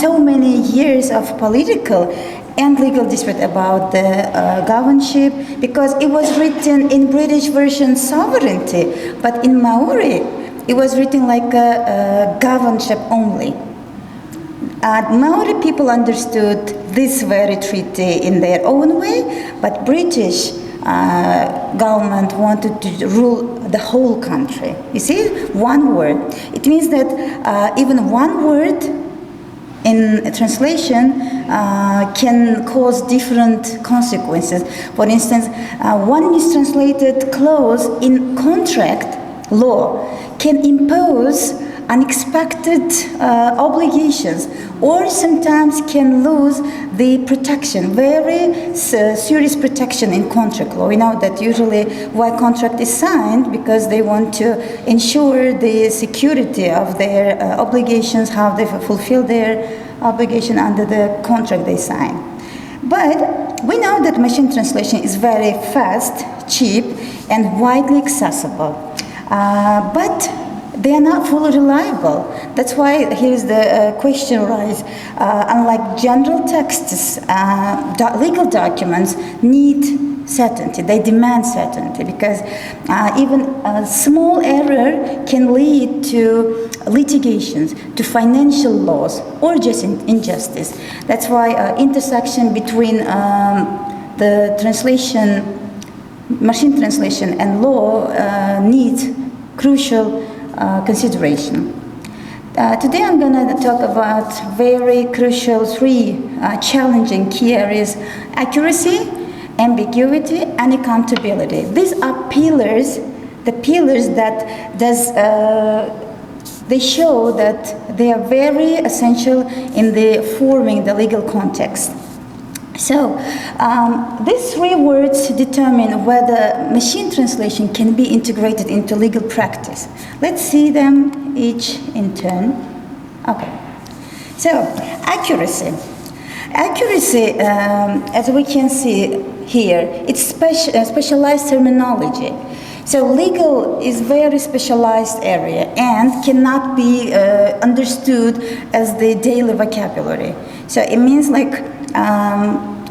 so many years of political and legal dispute about the governorship, because it was written in British version sovereignty, but in Maori it was written like a governorship only. Maori people understood this very treaty in their own way, but British government wanted to rule the whole country. You see, one word. It means that even one word in translation can cause different consequences. For instance, one mistranslated clause in contract law can impose unexpected obligations, or sometimes can lose the protection, very serious protection in contract law. We know that usually why contract is signed, because they want to ensure the security of their obligations, how they fulfill their obligation under the contract they sign. But we know that machine translation is very fast, cheap, and widely accessible. But they are not fully reliable. That's why here's the question rise. Unlike general texts, legal documents need certainty. They demand certainty, because even a small error can lead to litigations, to financial loss, or just injustice. That's why intersection between the translation, machine translation, and law needs crucial consideration. Today I'm going to talk about very crucial three challenging key areas: accuracy, ambiguity, and accountability. These are pillars, the pillars that they show that they are very essential in the forming the legal context. So these three words determine whether machine translation can be integrated into legal practice. Let's see them each in turn. Okay. So accuracy. Accuracy, as we can see here, it's specialized terminology. So legal is very specialized area and cannot be understood as the daily vocabulary. So it means like,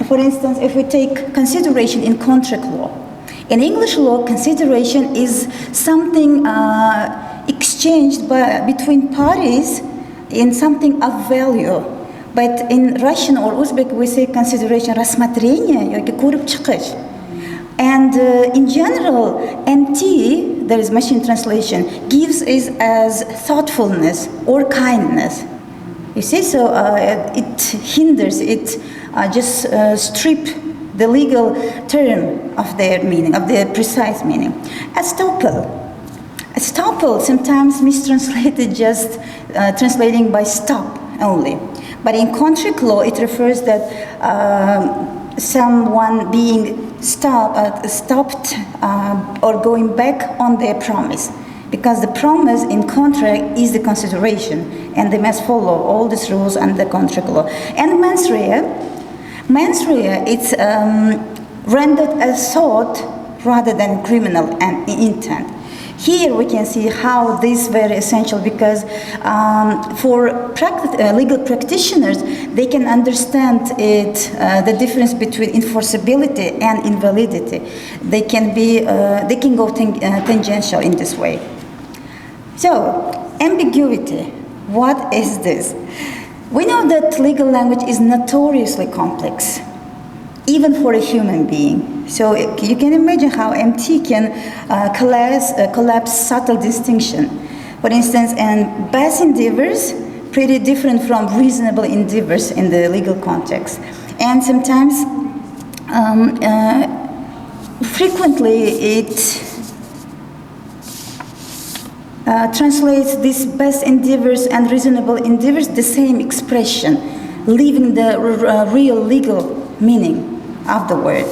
for instance, if we take consideration in contract law. In English law, consideration is something exchanged between parties in something of value. But in Russian or Uzbek, we say consideration рассмотрение, yoki ko'rib chiqish. And in general, MT, there is machine translation, gives is as thoughtfulness or kindness. You see, so it hinders, it just strip the legal term of their meaning, of their precise meaning. Estoppel. Estoppel, sometimes mistranslated just translating by stop only. But in contract law, it refers that someone being stopped or going back on their promise. Because the promise in contract is the consideration, and they must follow all these rules under the contract law. And mens rea, it's rendered as thought rather than criminal intent. Here we can see how this is very essential because for legal practitioners, they can understand the difference between enforceability and invalidity. They can go tangential in this way. So, ambiguity, what is this? We know that legal language is notoriously complex, even for a human being. So you can imagine how MT can collapse subtle distinction. For instance, and best endeavors, pretty different from reasonable endeavors in the legal context. And sometimes, frequently it translates these best endeavors and reasonable endeavors the same expression, leaving the real legal meaning of the word.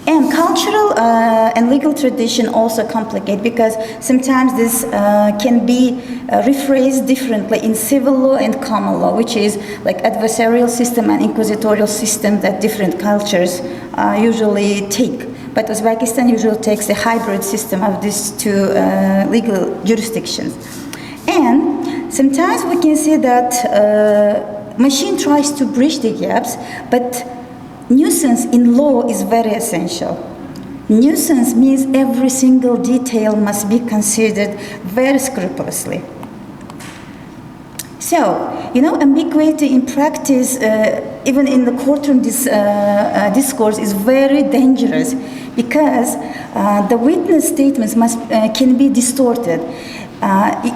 And cultural and legal tradition also complicate because sometimes this can be rephrased differently in civil law and common law, which is like adversarial system and inquisitorial system that different cultures usually take. But Uzbekistan usually takes the hybrid system of these two legal jurisdictions. And sometimes we can see that machine tries to bridge the gaps, but nuisance in law is very essential. Nuisance means every single detail must be considered very scrupulously. So, ambiguity in practice, even in the courtroom discourse, is very dangerous because the witness statements can be distorted.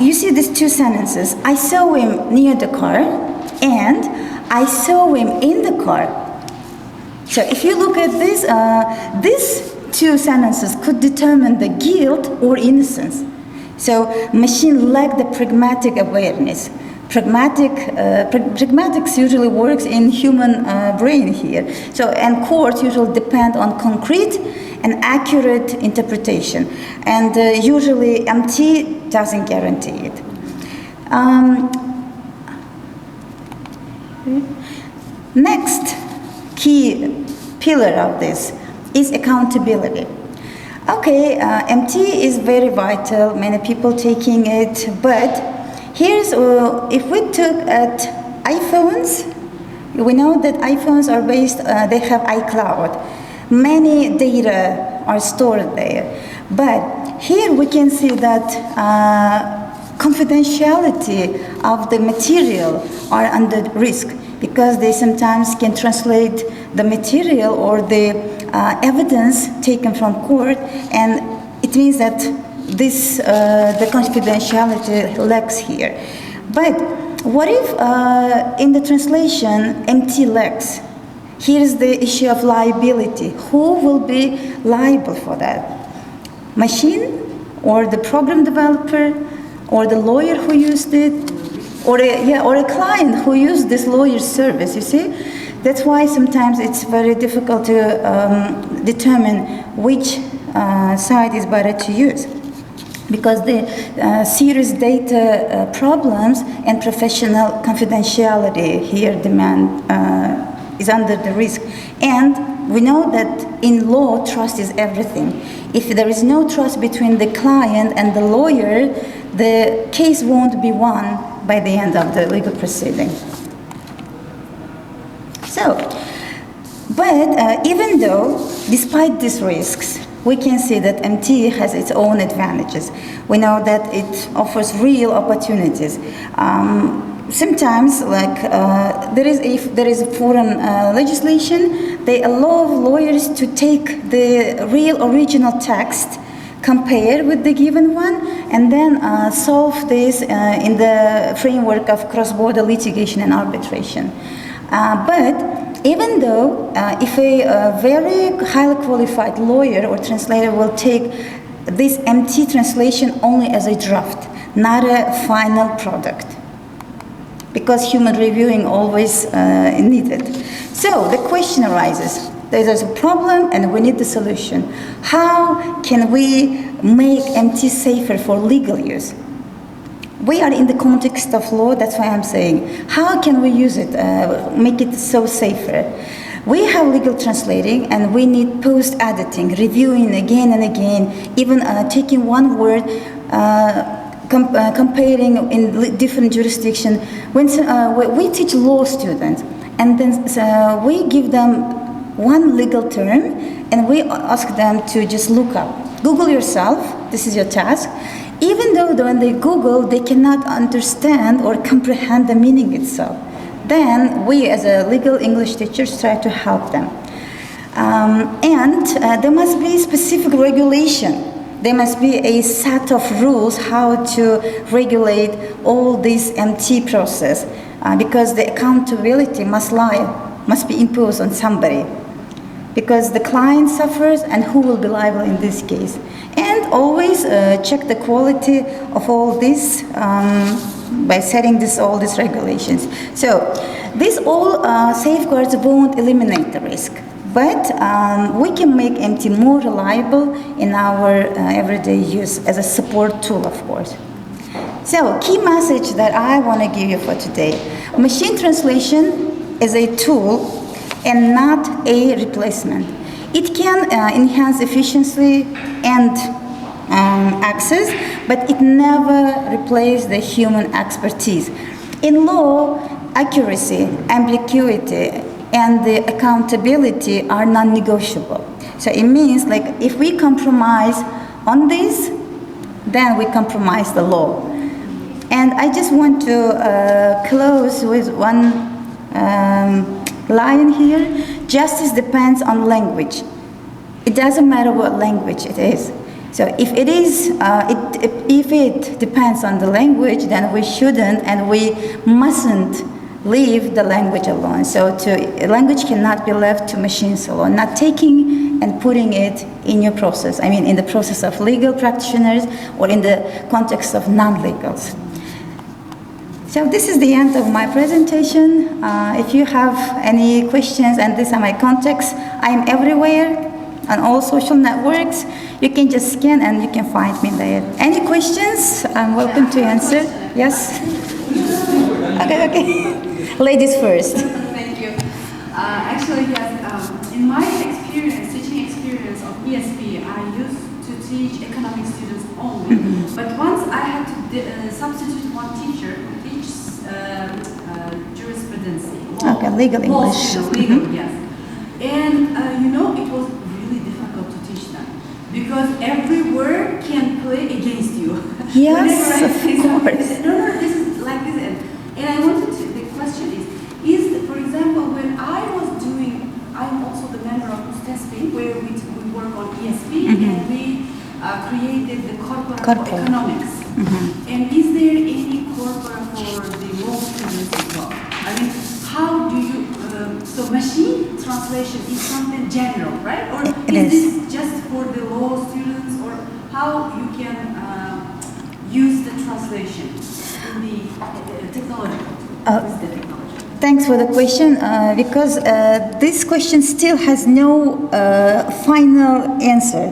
You see these two sentences: I saw him near the car, and I saw him in the car. So if you look at this, these two sentences could determine the guilt or innocence. So machine lack the pragmatic awareness. Pragmatics usually works in human brain here. So, and courts usually depend on concrete and accurate interpretation. And usually MT doesn't guarantee it. Next key pillar of this is accountability. Okay, MT is very vital, many people taking it, but here's, if we took at iPhones, we know that iPhones are based, they have iCloud. Many data are stored there. But here we can see that confidentiality of the material are under risk because they sometimes can translate the material or the evidence taken from court, and it means that this the confidentiality lacks here. But what if in the translation MT lacks? Here's the issue of liability. Who will be liable for that? Machine, or the program developer, or the lawyer who used it, or a client who used this lawyer's service, you see? That's why sometimes it's very difficult to determine which side is better to use. Because the serious data problems and professional confidentiality here is under the risk. And we know that in law, trust is everything. If there is no trust between the client and the lawyer, the case won't be won by the end of the legal proceeding. So, but even though, despite these risks, we can see that MT has its own advantages. We know that it offers real opportunities. Sometimes, like there is foreign legislation, they allow lawyers to take the real original text, compare with the given one, and then solve this in the framework of cross-border litigation and arbitration. But even though if a very highly qualified lawyer or translator will take this MT translation only as a draft, not a final product, because human reviewing always needed. So the question arises, there's a problem and we need the solution. How can we make MT safer for legal use? We are in the context of law, that's why I'm saying, how can we use it, make it so safer? We have legal translating, and we need post-editing, reviewing again and again, even taking one word, comparing in different jurisdictions. When we teach law students, and then we give them one legal term, and we ask them to just look up. Google yourself, this is your task. Even though when they Google, they cannot understand or comprehend the meaning itself. Then we as a legal English teachers try to help them. And there must be specific regulation. There must be a set of rules how to regulate all this MT process, because the accountability must be imposed on somebody, because the client suffers and who will be liable in this case. And always check the quality of all this by setting all these regulations. So these all safeguards won't eliminate the risk, but we can make MT more reliable in our everyday use as a support tool, of course. So key message that I want to give you for today: machine translation is a tool and not a replacement. It can enhance efficiency and access, but it never replaces the human expertise. In law, accuracy, ambiguity, and the accountability are non-negotiable. So it means, like, if we compromise on this, then we compromise the law. And I just want to close with one line here. Justice depends on language. It doesn't matter what language it is. So if it is, if it depends on the language, then we shouldn't and we mustn't leave the language alone. So language cannot be left to machines alone. Not taking and putting it in your process. I mean, in the process of legal practitioners or in the context of non-legals. So this is the end of my presentation. If you have any questions, and these are my contacts, I am everywhere on all social networks. You can just scan and you can find me there. Any questions? I'm welcome to answer. Yes? Okay. Ladies first. Thank you. Actually, yes, in my experience, teaching experience of ESP, I used to teach economic students only. But once I had to substitute one teacher who teaches jurisprudence. Okay, legal English. Legal, yes. And you know, it was really difficult to teach them because every word can play against you. Yes, of course. No, this is like this. And I wanted to, the question is, for example, when I was doing, I'm also the member of USTESP, where we work on ESP, and we created the corporate economics. And is there any corporate for the law students as well? I mean, how do you, so machine translation is something general, right? Or is this just for the law students, or how you can use the translation in the technological tool? Thanks for the question, because this question still has no final answer.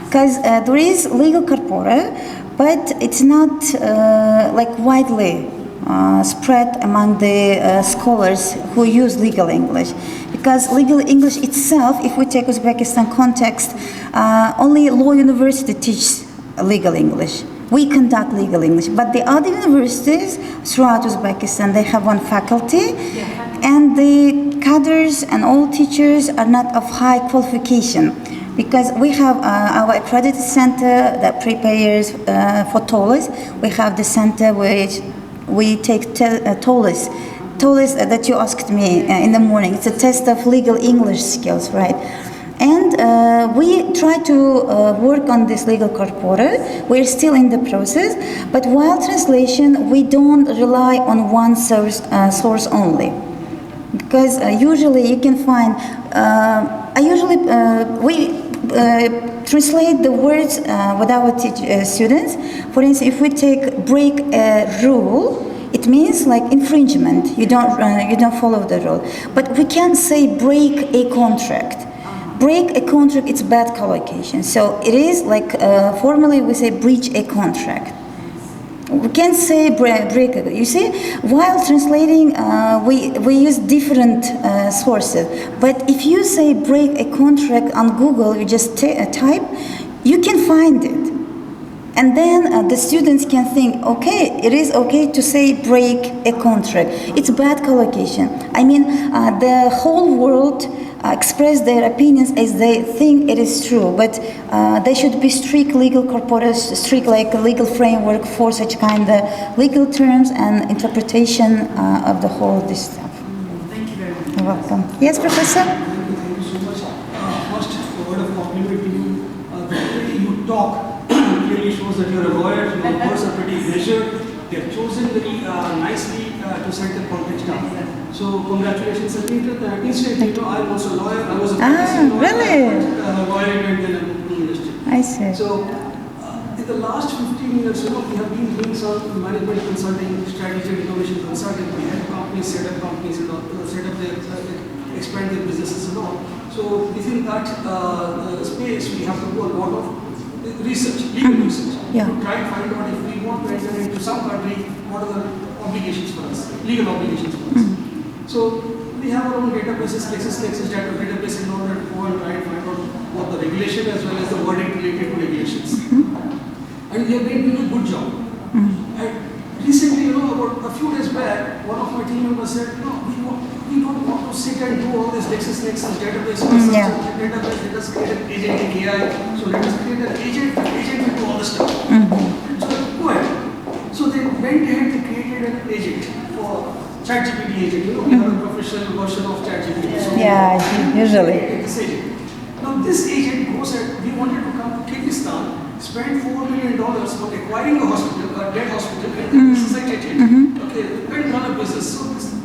Because there is legal corpora, but it's not like widely spread among the scholars who use legal English. Because legal English itself, if we take Uzbekistan context, only law university teaches legal English. We conduct legal English, but the other universities throughout Uzbekistan, they have one faculty, and the cadres and all teachers are not of high qualification, because we have our accredited center that prepares for TOLES. We have the center which we take TOLES. TOLES that you asked me in the morning. It's a test of legal English skills, right? And we try to work on this legal corpora. We're still in the process, but while translation, we don't rely on one source only. Because usually you can find, we translate the words with our students. For instance, if we take break a rule, it means like infringement. You don't follow the rule. But we can't say break a contract. Break a contract, it's bad collocation. So it is like, formally we say breach a contract. We can say break. You see, while translating, we use different sources. But if you say break a contract on Google, you just type, you can find it. And then the students can think, okay, it is okay to say break a contract. It's bad collocation. I mean, the whole world express their opinions as they think it is true, but there should be strict legal corpus, strict like legal framework for such kind of legal terms and interpretation of the whole this stuff. Thank you very much. You're welcome. Yes, Professor? Thank you so much. First, a word of compliment to you. The way you talk clearly shows that you're a lawyer. Your words are pretty measured. They're chosen very nicely to set the context up. So congratulations, Anita. Incidentally, I'm also a lawyer. I was a practicing lawyer. Really? Lawyer and then a moving industry. I see. So in the last 15 years, we have been doing some management consulting, strategy and innovation consulting. We help companies set up companies and set up their, expand their businesses and all. So within that space, we have to do a lot of research, legal research, to try and find out if we want to enter into some country, what are the obligations for us, legal obligations for us. So we have our own databases, LexisNexis database in order to go and try and find out what the regulation as well as the wording related to regulations. And we have been doing a good job. And recently, about a few days back, one of my team members said, we don't want to sit and do all this LexisNexis database. Database, let us create an agent in AI. So let us create an agent will do all the stuff. So go ahead. So they went ahead, they created an agent for ChatGPT agent. We have a professional version of ChatGPT. So usually. This agent. Now this agent goes and we wanted to come to Kyrgyzstan, spend $4 million on acquiring a hospital, a dead hospital, and this is a agent. Okay, and run a business. So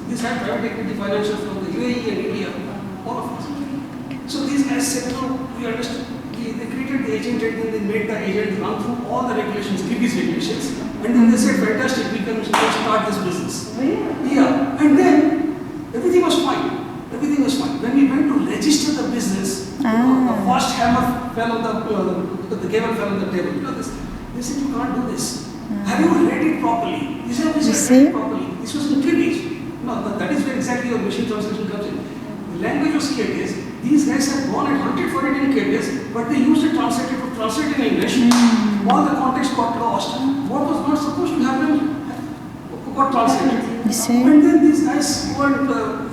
this had private equity financial from the UAE and India, all of us. So these guys said, we understood. They created the agent and then they made the agent run through all the regulations, Kyrgyz regulations. And then they said, fantastic, we can start this business. Yeah, and then everything was fine. Everything was fine. When we went to register the business, the first hammer fell on the gavel fell on the table. They said, you can't do this. Have you read it properly? They said, read it properly. This was in Kyrgyz. No, that is where exactly your machine translation comes in. The language was Kyrgyz. These guys have gone and hunted for it in Kyrgyz, but they used a translator to translate in English. All the context got lost. What was not supposed to happen got translated. And then these guys go and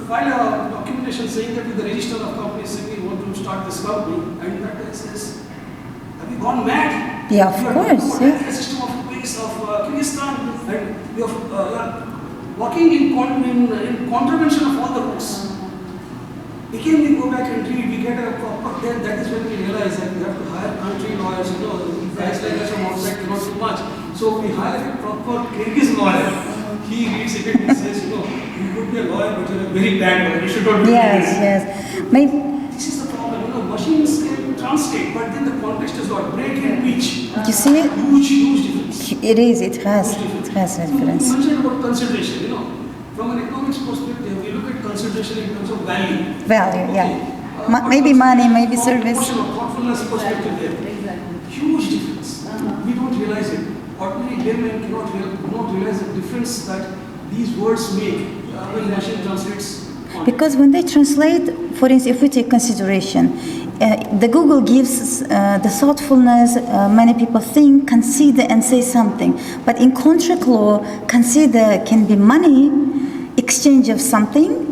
file a documentation saying that with the register of companies saying we want to start this company, and that guy says, have you gone mad? Yeah, of course. The system of ways of Kyrgyzstan, and we are working in contravention of all the rules. Again, we go back and read, we get a proper, then that is when we realize that we have to hire country lawyers, guys like us from outside cannot do much. So we hire a proper Kyrgyz lawyer. He reads it and he says, you could be a lawyer, but you're a very bad lawyer. You should not do this. Yes. This is the problem. Machines can translate, but then the context is not break and pitch. You see? Huge difference. It is. It has difference. You mentioned about consideration. From an economics perspective, we look at consideration in terms of value. Maybe money, maybe service. From a thoughtfulness perspective there. Huge difference. We don't realize it. Ordinary laymen cannot realize the difference that these words make when machine translates. Because when they translate, for instance, if we take consideration, the Google gives the thoughtfulness, many people think, consider and say something. But in contract law, consider can be money, exchange of something,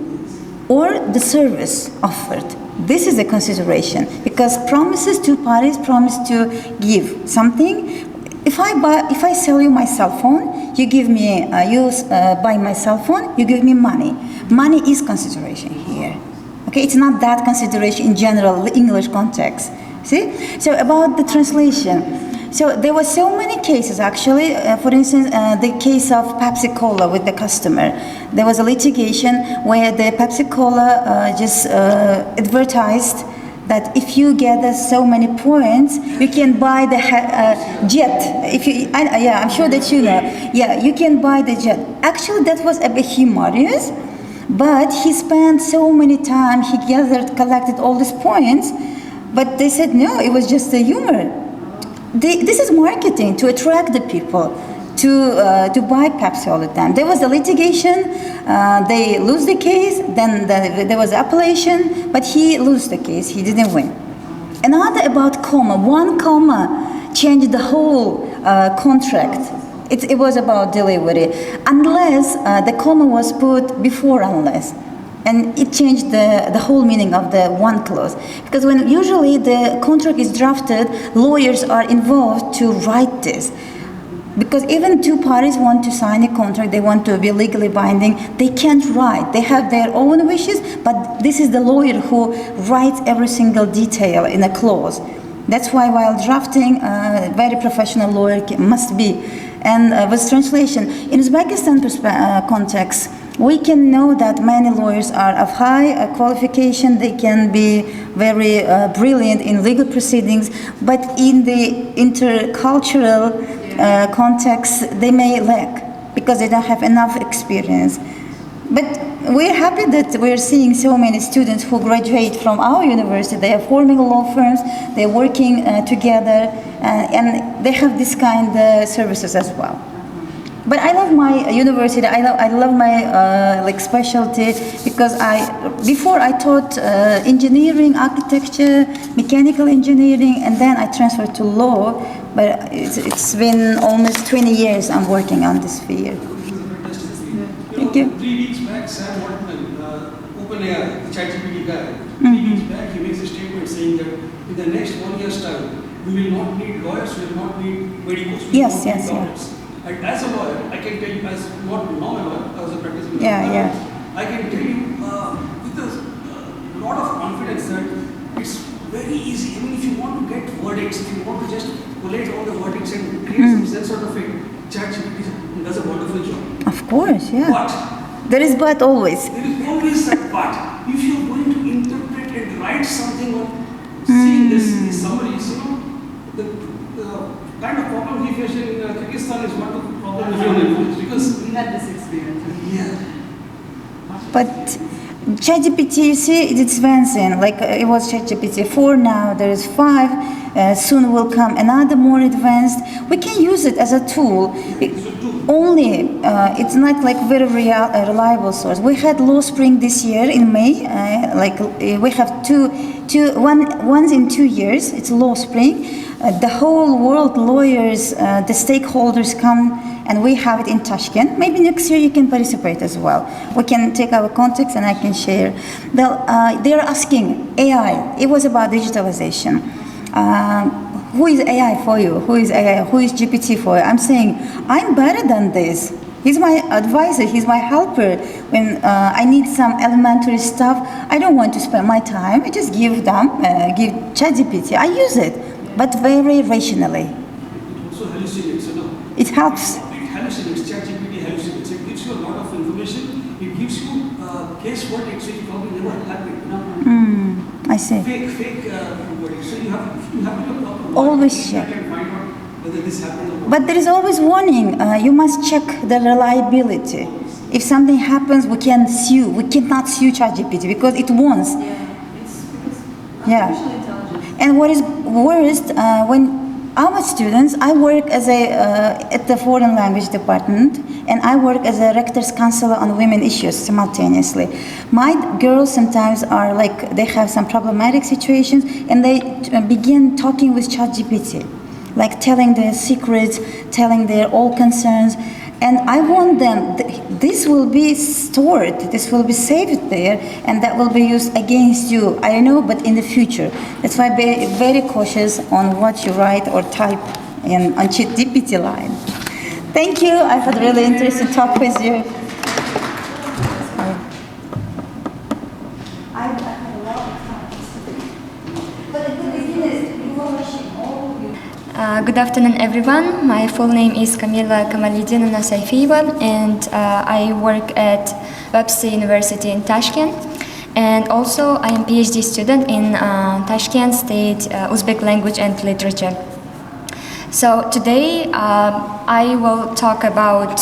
or the service offered. This is a consideration because promises, two parties promise to give something. If I sell you my cell phone, you give me, buy my cell phone, you give me money. Money is consideration here. Okay, it's not that consideration in general English context. See? So about the translation. So there were so many cases actually. For instance, the case of Pepsi Cola with the customer. There was a litigation where the Pepsi Cola just advertised that if you gather so many points, you can buy the jet. I'm sure that you know. Yeah, you can buy the jet. Actually, that was a bit humorous, but he spent so many time. He collected all these points, but they said no, it was just a humor. This is marketing to attract the people, to bypass all the time. There was a litigation, they lose the case, then there was appellation, but he lose the case, he didn't win. Another about comma, one comma changed the whole contract. It was about delivery, unless the comma was put before unless. And it changed the whole meaning of the one clause. Because when usually the contract is drafted, lawyers are involved to write this. Because even two parties want to sign a contract, they want to be legally binding, they can't write. They have their own wishes, but this is the lawyer who writes every single detail in a clause. That's why while drafting, a very professional lawyer must be. And with translation, in Uzbekistan context, we can know that many lawyers are of high qualification, they can be very brilliant in legal proceedings, but in the intercultural context, they may lack because they don't have enough experience. But we're happy that we're seeing so many students who graduate from our university. They are forming law firms, they're working together, and they have this kind of services as well. But I love my university. I love my like specialty because before I taught engineering, architecture, mechanical engineering, and then I transferred to law. But it's been almost 20 years I'm working on this field. Thank you. 3 weeks back, Sam Altman, OpenAI, the ChatGPT guy, 3 weeks back he makes a statement saying that in the next 1 year's time, we will not need lawyers, we will not need medicals, we will not need doctors. And as a lawyer, I can tell you, as not now a lawyer, as a practicing lawyer, I can tell you with a lot of confidence that it's very easy. I mean, if you want to get verdicts, if you want to just collate all the verdicts and create some sense out of it, ChatGPT does a wonderful job. Of course, yeah. But there is but always. There is always that but. If you're going to interpret and write something or see these summaries, you know, the kind of problem we face in Kyrgyzstan is one of the problems we have because we had this experience. Yeah. But ChatGPT, you see, it's advancing. Like it was ChatGPT 4 now, there is 5. Soon will come another more advanced. We can use it as a tool. It's not like very reliable source. We had Law Spring this year in May. We have once in 2 years. It's Law Spring. The whole world lawyers, the stakeholders come, and we have it in Tashkent. Maybe next year you can participate as well. We can take our contacts and I can share. They're asking AI. It was about digitalization. Who is AI for you? Who is AI? Who is GPT for you? I'm saying, I'm better than this. He's my advisor, he's my helper. When I need some elementary stuff, I don't want to spend my time. I just give ChatGPT. I use it, but very rationally. It also hallucinates, you know. It helps. It hallucinates, ChatGPT hallucinates. It gives you a lot of information. It gives you case verdicts which probably never happened, you know. I see. Fake verdicts. So you have to look always check. And find out whether this happened or not. But there is always warning. You must check the reliability. If something happens, we can sue. We cannot sue ChatGPT because it wants. Yeah. And what is worst, when our students, I work as at the foreign language department, and I work as a rector's counselor on women issues simultaneously. My girls sometimes are like, they have some problematic situations, and they begin talking with ChatGPT, like telling their secrets, telling their all concerns. And I want them, this will be stored, this will be saved there, and that will be used against you. I don't know, but in the future. That's why be very cautious on what you write or type on ChatGPT line. Thank you. I had really interesting talk with you. Good afternoon, everyone. My full name is Kamila Kamalidina Nasaifieva, and I work at Webster University in Tashkent. And also, I am a PhD student in Tashkent State Uzbek Language and Literature. So today, I will talk about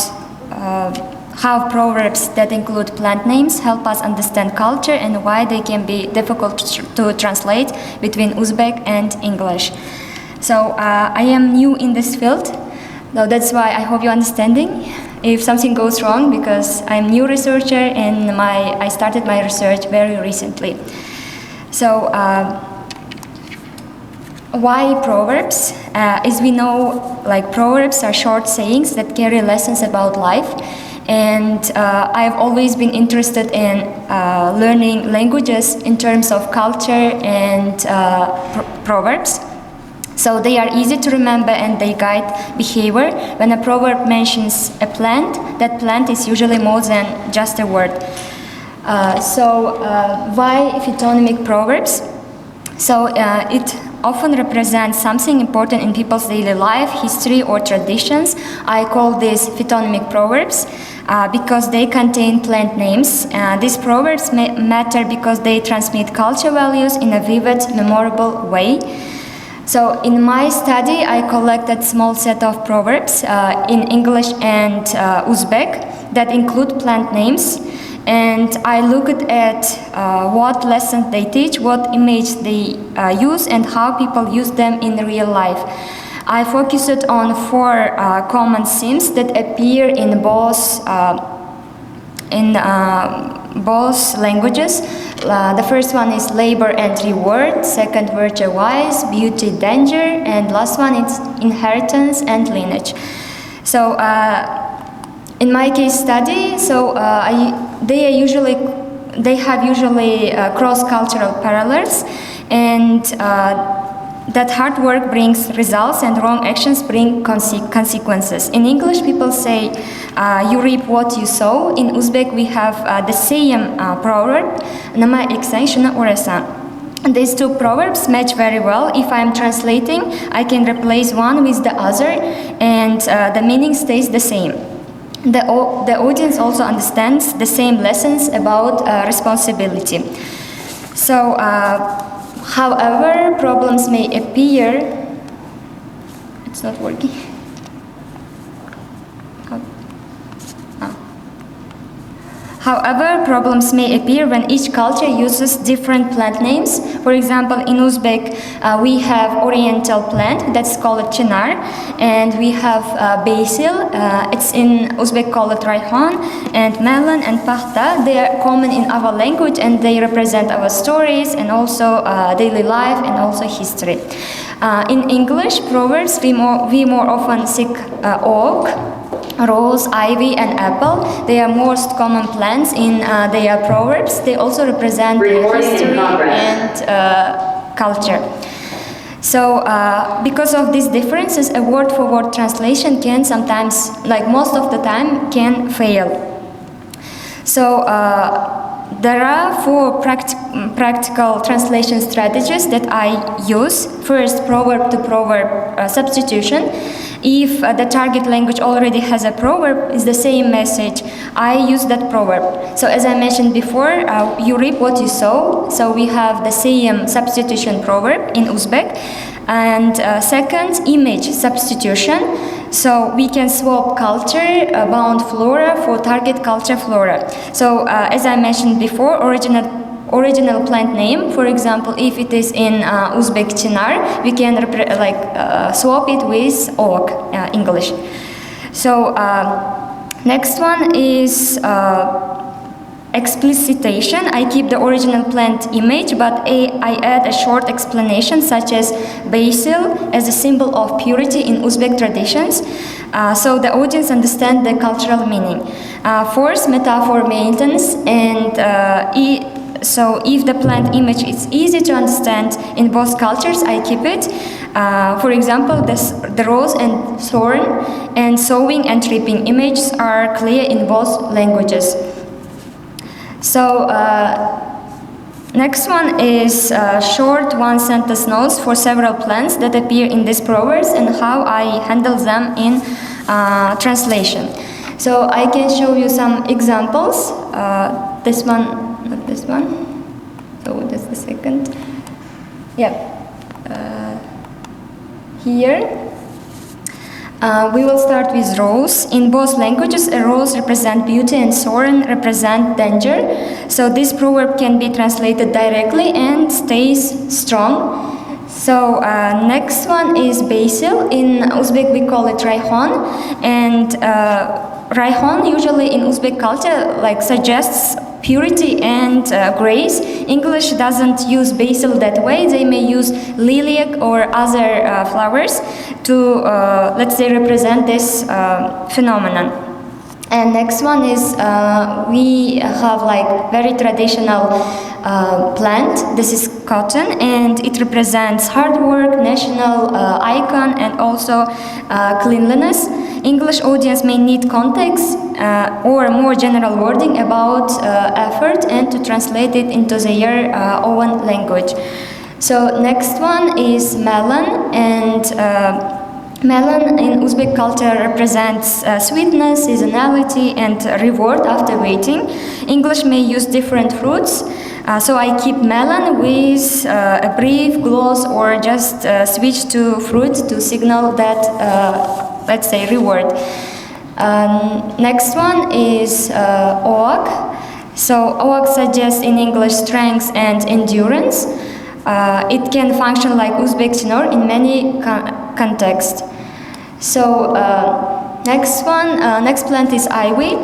how proverbs that include plant names help us understand culture and why they can be difficult to translate between Uzbek and English. So I am new in this field. No, that's why I hope you're understanding if something goes wrong, because I'm new researcher and I started my research very recently. So why proverbs? As we know, like proverbs are short sayings that carry lessons about life. And I've always been interested in learning languages in terms of culture and proverbs. So they are easy to remember and they guide behavior. When a proverb mentions a plant, that plant is usually more than just a word. Why phytonymic proverbs? So it often represents something important in people's daily life, history or traditions. I call these phytonymic proverbs because they contain plant names. These proverbs matter because they transmit culture values in a vivid, memorable way. So in my study, I collected small set of proverbs in English and Uzbek that include plant names. And I looked at what lessons they teach, what image they use, and how people use them in real life. I focused on 4 common themes that appear in both languages. The first one is labor and reward, second virtue wise, beauty, danger, and last one is inheritance and lineage. So in my case study, they have usually cross-cultural parallels, and that hard work brings results and wrong actions bring consequences. In English, people say, you reap what you sow. In Uzbek, we have the same proverb, nama eksen shuna orasan. These 2 proverbs match very well. If I'm translating, I can replace one with the other, and the meaning stays the same. The audience also understands the same lessons about responsibility. So, however, problems may appear. It's not working. However, problems may appear when each culture uses different plant names. For example, in Uzbek, we have oriental plant that's called chinar, and we have basil. It's in Uzbek called rayhan, and melon and pahta. They are common in our language, and they represent our stories and also daily life and also history. In English, proverbs we more often seek oak, rose, ivy, and apple. They are most common plants in their proverbs. They also represent their history and culture. So, because of these differences, a word-for-word translation can sometimes, like most of the time, can fail. So, there are 4 practical translation strategies that I use. First, proverb-to-proverb substitution. If the target language already has a proverb, it's the same message, I use that proverb. So as I mentioned before, you reap what you sow. So we have the same substitution proverb in Uzbek. And second, image substitution. So we can swap culture bound flora for target culture flora. So as I mentioned before, original plant name, for example, if it is in Uzbek chinar, we can swap it with oak, English. So next one is explicitation. I keep the original plant image, but I add a short explanation such as basil as a symbol of purity in Uzbek traditions, so the audience understand the cultural meaning. Fourth, metaphor maintenance, and so if the plant image is easy to understand in both cultures, I keep it. For example, the rose and thorn and sowing and reaping images are clear in both languages. So next one is short one-sentence notes for several plants that appear in these proverbs and how I handle them in translation. So I can show you some examples. This one. Not this one. So that's the second. Yeah. Here we will start with rose. In both languages, a rose represents beauty and thorn represent danger. So this proverb can be translated directly and stays strong. So next one is basil. In Uzbek we call it rayhan, and rayhan usually in Uzbek culture like suggests purity and grace. English doesn't use basil that way. They may use lilac or other flowers to let's say represent this phenomenon. And next one is we have like very traditional plant. This is cotton, and it represents hard work, national icon, and also cleanliness. English audience may need context or more general wording about effort and to translate it into their own language. So next one is melon, and melon in Uzbek culture represents sweetness, seasonality, and reward after waiting. English may use different fruits, so I keep melon with a brief gloss or just switch to fruit to signal that, let's say, reward. Next one is oak. So oak suggests in English strength and endurance. It can function like Uzbek tenor in many contexts. So next plant is ivy.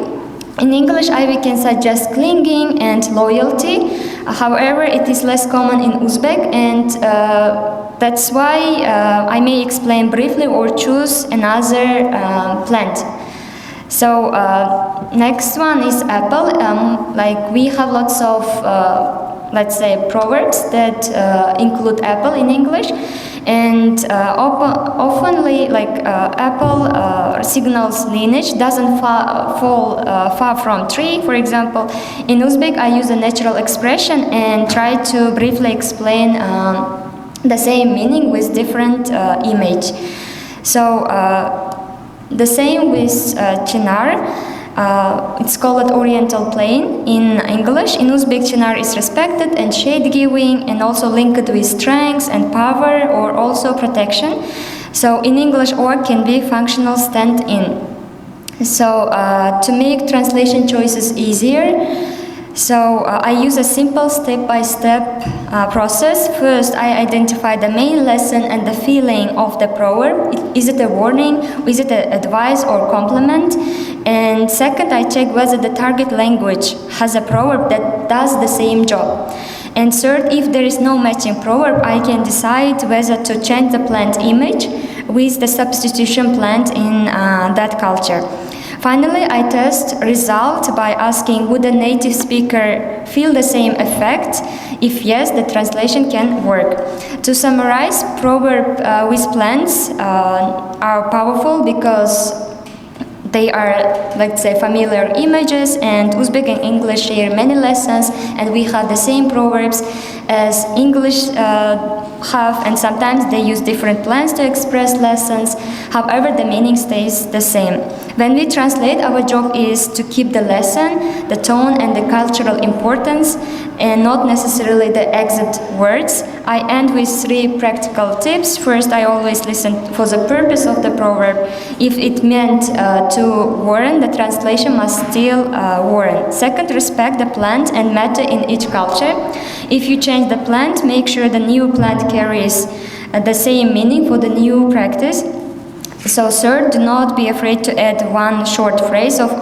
In English, ivy can suggest clinging and loyalty. However, it is less common in Uzbek, and that's why I may explain briefly or choose another plant. So next one is apple. Like we have lots of let's say proverbs that include apple in English, and oftenly like apple signals lineage, doesn't fall far from tree. For example, in Uzbek I use a natural expression and try to briefly explain the same meaning with different image. So the same with chinar. It's called Oriental Plain in English. In Uzbek, chinar is respected and shade-giving, and also linked with strength and power, or also protection. So in English, oak can be functional stand-in. So to make translation choices easier, so I use a simple step-by-step process. First, I identify the main lesson and the feeling of the proverb. Is it a warning? Is it an advice or compliment? And second, I check whether the target language has a proverb that does the same job. And third, if there is no matching proverb, I can decide whether to change the plant image with the substitution plant in that culture. Finally, I test result by asking, would a native speaker feel the same effect? If yes, the translation can work. To summarize, proverbs with plants are powerful because they are, let's say, familiar images, and Uzbek and English share many lessons, and we have the same proverbs as English have, and sometimes they use different plants to express lessons. However, the meaning stays the same. When we translate, our job is to keep the lesson, the tone, and the cultural importance, and not necessarily the exact words. I end with 3 practical tips. First, I always listen for the purpose of the proverb. If it meant to warn, the translation must still warn. Second, respect the plant and matter in each culture. If you change the plant, make sure the new plant carries the same meaning for the new practice. So third, do not be afraid to add one short phrase of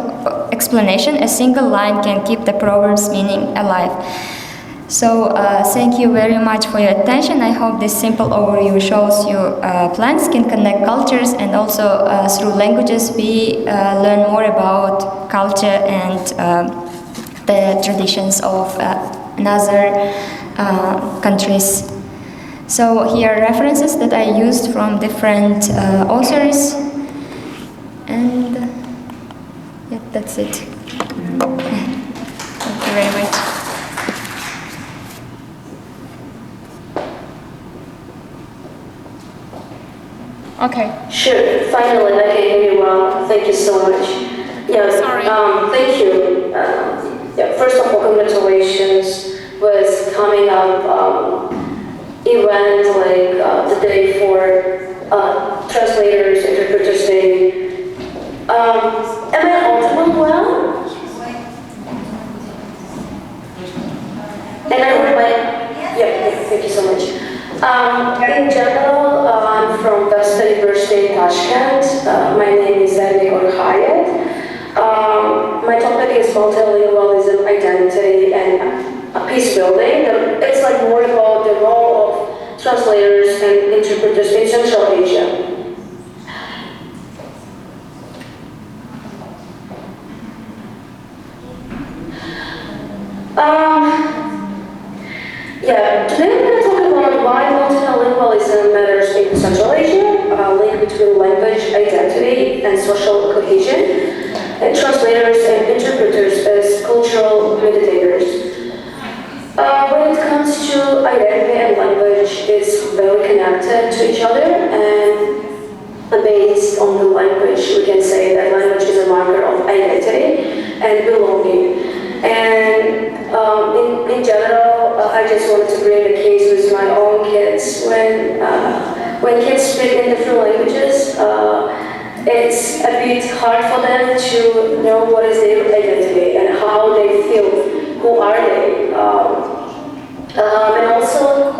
explanation. A single line can keep the proverb's meaning alive. So thank you very much for your attention. I hope this simple overview shows you plants can connect cultures, and also through languages we learn more about culture and the traditions of another countries. So here are references that I used from different authors, and yeah, that's it. Thank you very much. Okay. Sure. Finally, I can hear you well. Thank you so much. Yeah. Sorry. Thank you. Yeah. First of all, congratulations with coming up event like the day for translators, interpreters day. Am I audible well? And I would like. Yeah. Thank you so much. In general, I'm from Western University in Tashkent. My name is Analytical. My topic is multilingualism, identity, and peace building. It's like more about the role of translators and interpreters in Central Asia. Today I'm going to talk about why multilingualism matters in Central Asia, a link between language, identity, and social cohesion, and translators and interpreters as cultural mediators. When it comes to identity and language, it's very connected to each other, and based on the language, we can say that language is a marker of identity and belonging. And in general, I just wanted to bring the case with my own kids. When kids speak in different languages, it's a bit hard for them to know what is their identity and how they feel, who are they. And also,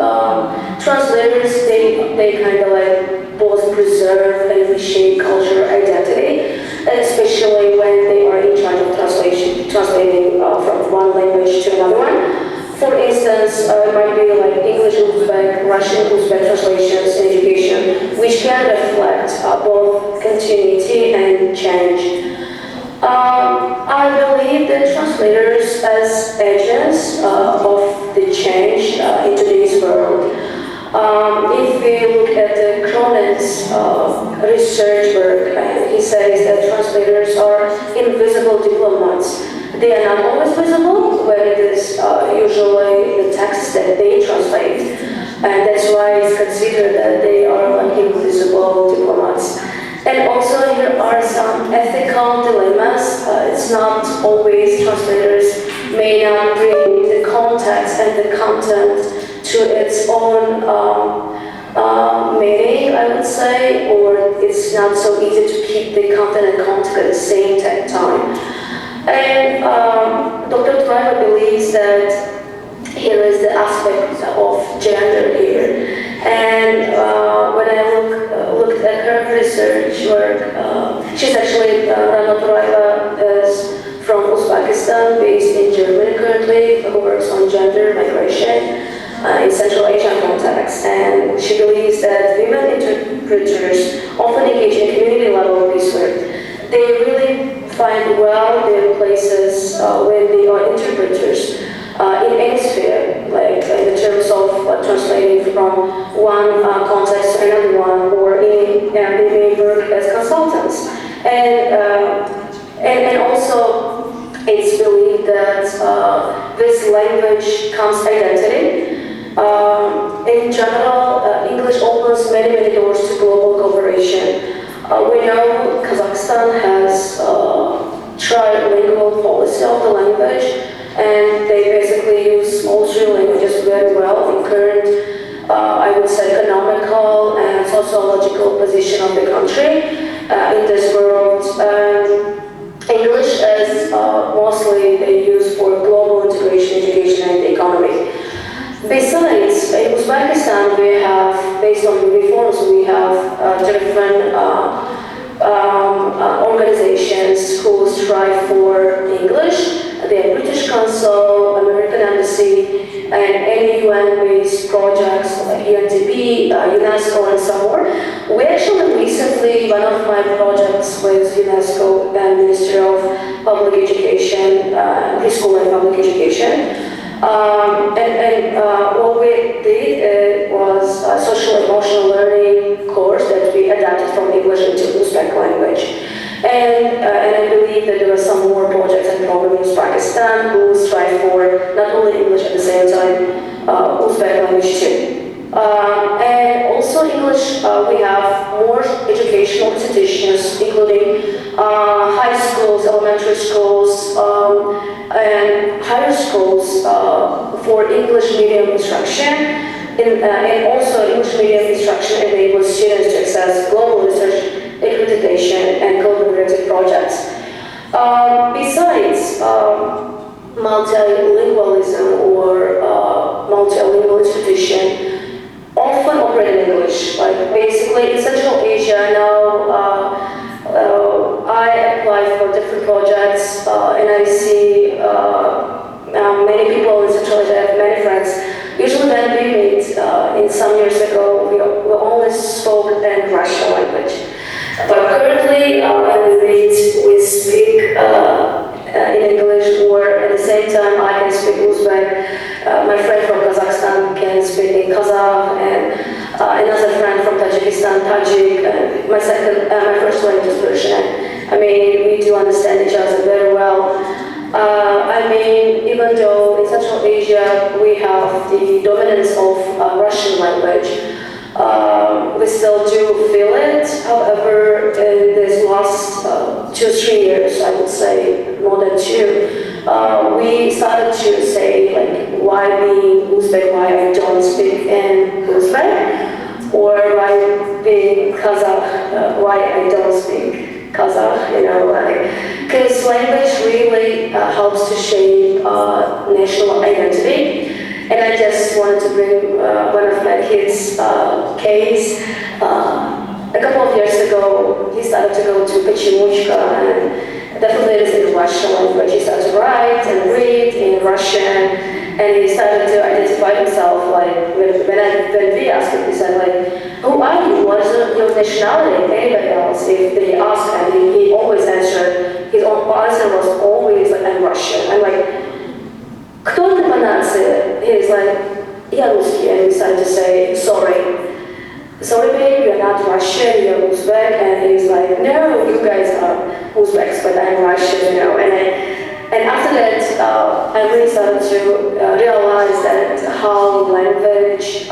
translators, they kind of like both preserve and reshape cultural identity, especially when they are in charge of translating from one language to another one. For instance, it might be like English Uzbek, Russian Uzbek translations in education, which can reflect both continuity and change. I believe that translators as agents of the change in today's world. If we look at the Cronin's research work, he says that translators are invisible diplomats. They are not always visible when it is usually the text that they translate. And that's why it's considered that they are like invisible diplomats. And also here are some ethical dilemmas. It's not always translators may not bring the context and the content to its own meaning, I would say, or it's not so easy to keep the content and context at the same time. And Dr. Driver believes that here is the aspect of gender here. And when I looked at her research work, she's actually, Rana Turayeva is from Uzbekistan, based in Germany currently, who works on gender migration in Central Asian context. And she believes that women interpreters often engage in community level peace work. They really find well their places when they are interpreters in any sphere, like in terms of translating from one context to another one, or they may work as consultants. And also, it's believed that with language comes identity. In general, English opens many doors to global cooperation. We know Kazakhstan has trilingual policy of the language, and they basically use all three languages very well in current, I would say, economical and sociological position of the country in this world. English is mostly they use for global integration, education, and the economy. Besides, in Uzbekistan, we have, based on the reforms, we have different organizations who strive for English. They have British Council, American Embassy, and any UN-based projects like UNDP, UNESCO, and some more. We actually recently, one of my projects with UNESCO and Ministry of Public Education, Preschool and Public Education. What we did was a social emotional learning course that we adapted from English into Uzbek language. And I believe that there are some more projects and programs in Pakistan who strive for not only English at the same time, Uzbek language too. And also English, we have more educational institutions, including high schools, elementary schools, and higher schools for English medium instruction. And also English medium instruction enables students to access global research, accreditation, and collaborative projects. Besides multilingualism or multilingual institution, often operate in English. Like basically in Central Asia now, I apply for different projects and I see many people in Central Asia, I have many friends. Usually when we meet in some years ago, we only spoke in Russian language. But currently when we meet, we speak in English, or at the same time I can speak Uzbek. My friend from Kazakhstan can speak in Kazakh, and another friend from Tajikistan, Tajik. My first language is Persian. I mean, we do understand each other very well. I mean, even though in Central Asia we have the dominance of Russian language, we still do feel it. However, in this last 2-3 years, I would say more than 2, we started to say like, why being Uzbek, why I don't speak in Uzbek, or why being Kazakh, why I don't speak Kazakh, you know, because language really helps to shape national identity. And I just wanted to bring one of my kids' case. A couple of years ago, he started to go to Pechimuchka, and definitely it is in Russian language. He started to write and read in Russian, and he started to identify himself. Like when we asked him, he said like, "Who are you? What is your nationality?" Anybody else, if they asked him, he always answered. His own answer was always like, "I'm Russian." I'm like, "Кто ты по нации?" He's like, "Я русский," and we started to say, "Sorry, babe, you're not Russian, you're Uzbek," and he's like, "No, you guys are Uzbeks, but I'm Russian," you know. And after that, I really started to realize that how language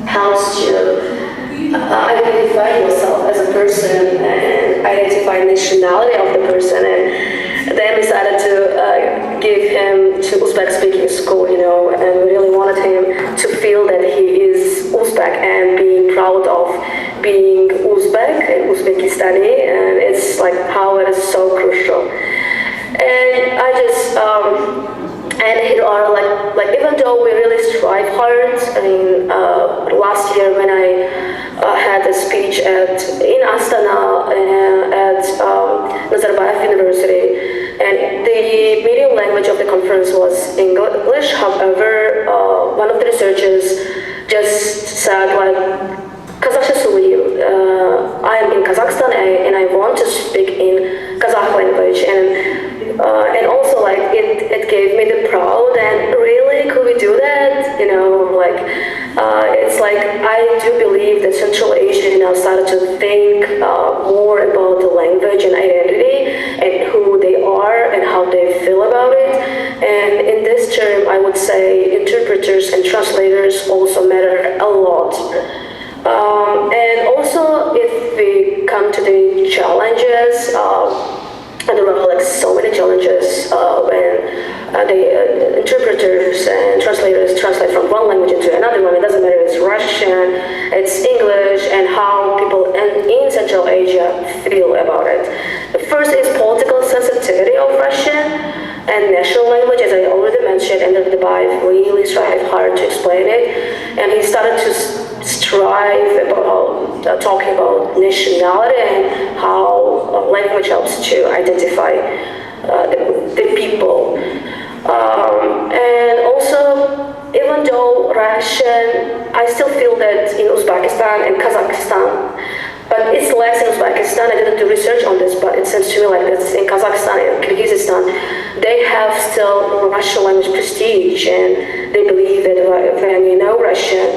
helps you identify yourself as a person and identify nationality of the person. And then we started to give him to Uzbek-speaking school, you know, and we really wanted him to feel that he is Uzbek and being proud of being Uzbek and Uzbekistani, and it's like how it is so crucial. And I just, and here are like even though we really strive hard, I mean, last year when I had a speech in Astana at Azerbaijan University, and the medium language of the conference was English. However, one of the researchers just said like, I am in Kazakhstan and I want to speak in Kazakh language, and also like it gave me the proud and really could we do that, you know, like it's like I do believe that Central Asia now started to think more about the language and identity and who they are and how they feel about it. And in this term, I would say interpreters and translators also matter a lot. And also, if we come to the challenges, and there are like so many challenges when the interpreters and translators translate from one language into another one. It doesn't matter if it's Russian, it's English, and how people in Central Asia feel about it. The first is political sensitivity of Russian and national language, as I already mentioned, and the Bayev really strive hard to explain it. And he started to strive about talking about nationality and how language helps to identify the people. And also, even though Russian, I still feel that in Uzbekistan and Kazakhstan, but it's less in Uzbekistan. I didn't do research on this, but it seems to me like this in Kazakhstan and Kyrgyzstan, they have still Russian language prestige, and they believe that when you know Russian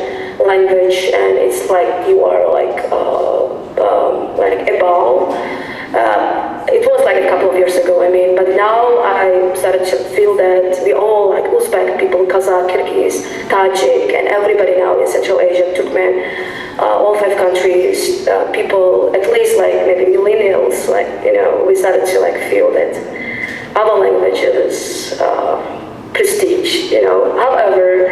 language, and it's like you are like above. It was like a couple of years ago, I mean, but now I started to feel that we all, like Uzbek people, Kazakh, Kyrgyz, Tajik, and everybody now in Central Asia, Turkmen, all 5 countries, people, at least like maybe millennials, like, you know, we started to like feel that our language is prestige, you know. However,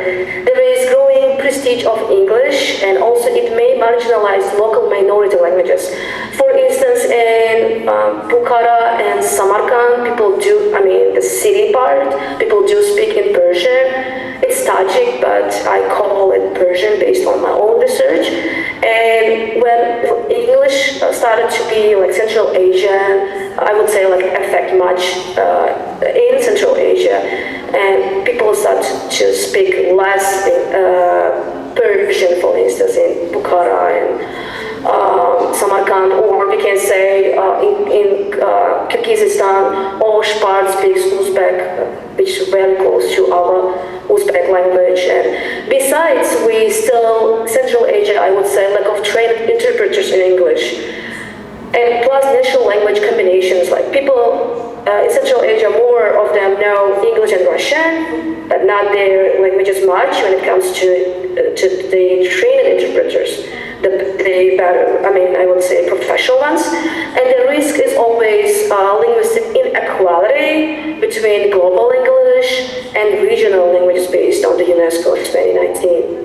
there is growing prestige of English, and also it may marginalize local minority languages. For instance, in Bukhara and Samarkand, people do, I mean, the city part, people do speak in Persian. It's Tajik, but I call it Persian based on when English started to be like Central Asian, I would say like affect much in Central Asia, and people start to speak less Persian, for instance, in Bukhara and Samarkand, or we can say in Kyrgyzstan, Oshpart speaks Uzbek, which is very close to our Uzbek language. And besides, we still, Central Asia, I would say, lack of trained interpreters in English. And plus national language combinations, like people in Central Asia, more of them know English and Russian, but not their languages much when it comes to the trained interpreters. I would say professional ones. And the risk is always linguistic inequality between global English and regional languages based on the UNESCO 2019.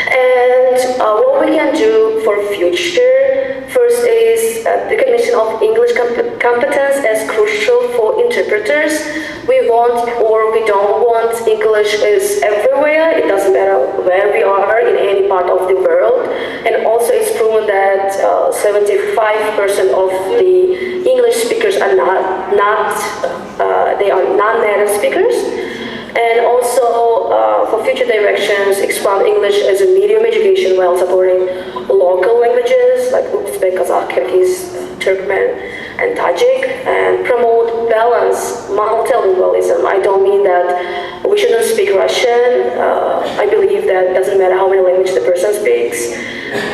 And what we can do for future, first is recognition of English competence as crucial for interpreters. We want or we don't want English is everywhere. It doesn't matter where we are in any part of the world. And also it's proven that 75% of the English speakers are they are non-native speakers. And also, for future directions, expand English as a medium education while supporting local languages like Uzbek, Kazakh, Kyrgyz, Turkmen, and Tajik, and promote balanced multilingualism. I don't mean that we shouldn't speak Russian. I believe that it doesn't matter how many languages the person speaks.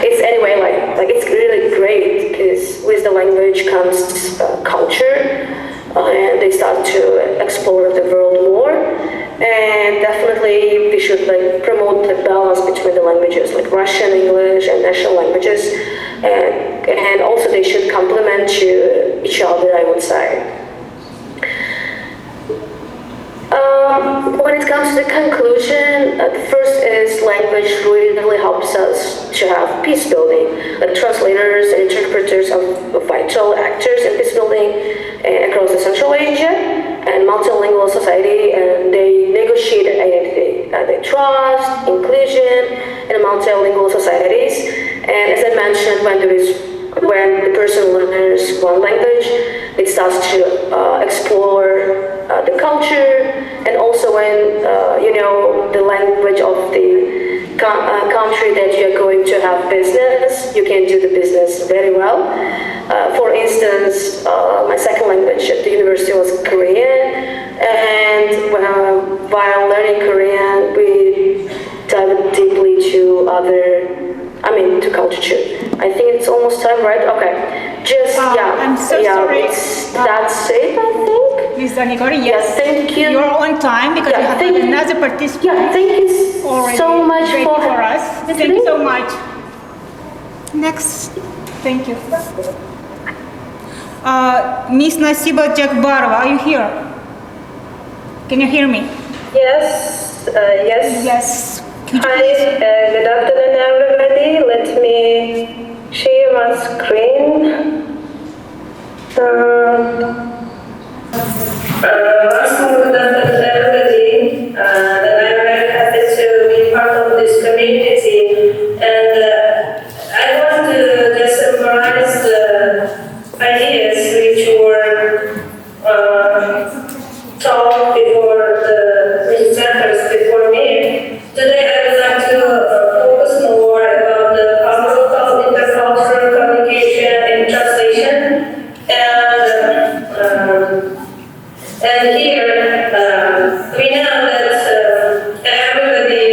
It's anyway, like it's really great because with the language comes culture, and they start to explore the world more. And definitely we should promote the balance between the languages like Russian, English, and national languages, and also they should complement each other, I would say. When it comes to the conclusion, the first is language really helps us to have peace building. Like translators and interpreters are vital actors in peace building across the Central Asia and multilingual society, and they negotiate identity. They trust, inclusion, and multilingual societies. And as I mentioned, when the person learns one language, it starts to explore the culture, and also when you know the language of the country that you're going to have business, you can do the business very well. For instance, my second language at the university was Korean, and while learning Korean, we dive deeply to to culture. I think it's almost time, right? Okay. I'm so sorry. That's it, I think. Ms. Danigori, yes. Thank you. You're on time because we have another participant. Yeah, thank you so much for us. Thank you so much. Next. Thank you. Miss Nasiba Jakbarova, are you here? Can you hear me? Yes. Yes. Yes. Hi, good afternoon, everybody. Let me share my screen. Once more, good afternoon, everybody. And I'm very happy to be part of this community. And I want to just summarize the ideas which were taught before the presenters before me. Today I would like to focus more about the local intercultural communication and translation. And here we know that everybody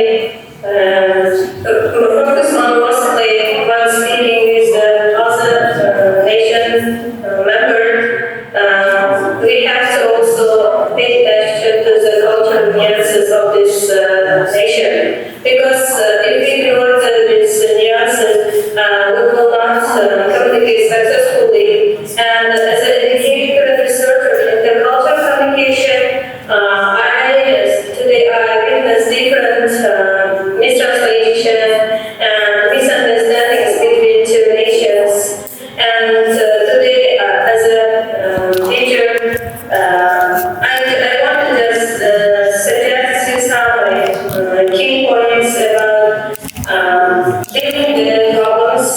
focus on mostly when speaking with the other nation member. We have to also pay attention to the cultural nuances of this nation, because if we ignore these nuances, we will not communicate successfully. And as an educator and researcher in intercultural communication, today I witnessed different mistranslation and misunderstandings between two nations. And today, as a teacher, I want to just suggest you some key points about dealing with the problems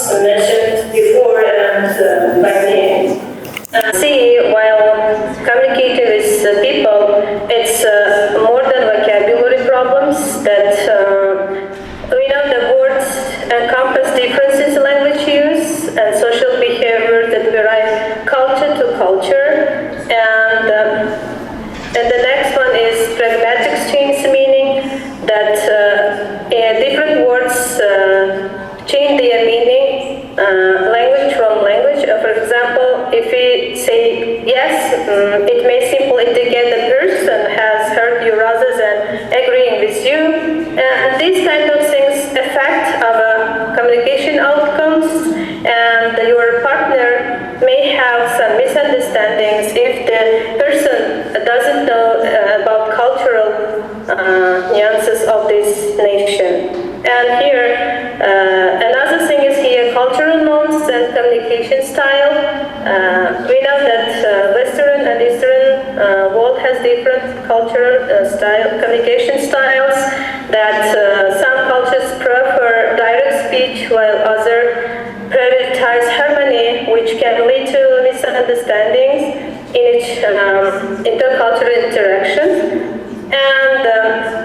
example, if we say yes, it may simply indicate the person has heard you rather than agreeing with you. And these kind of things affect our communication outcomes, and your partner may have some misunderstandings if the person doesn't know about cultural nuances of this nation. And here, another thing is here, cultural norms and communication style. We know that Western and Eastern world has different cultural communication styles, that some cultures prefer direct speech while others prioritize harmony, which can lead to misunderstandings in each intercultural interaction. And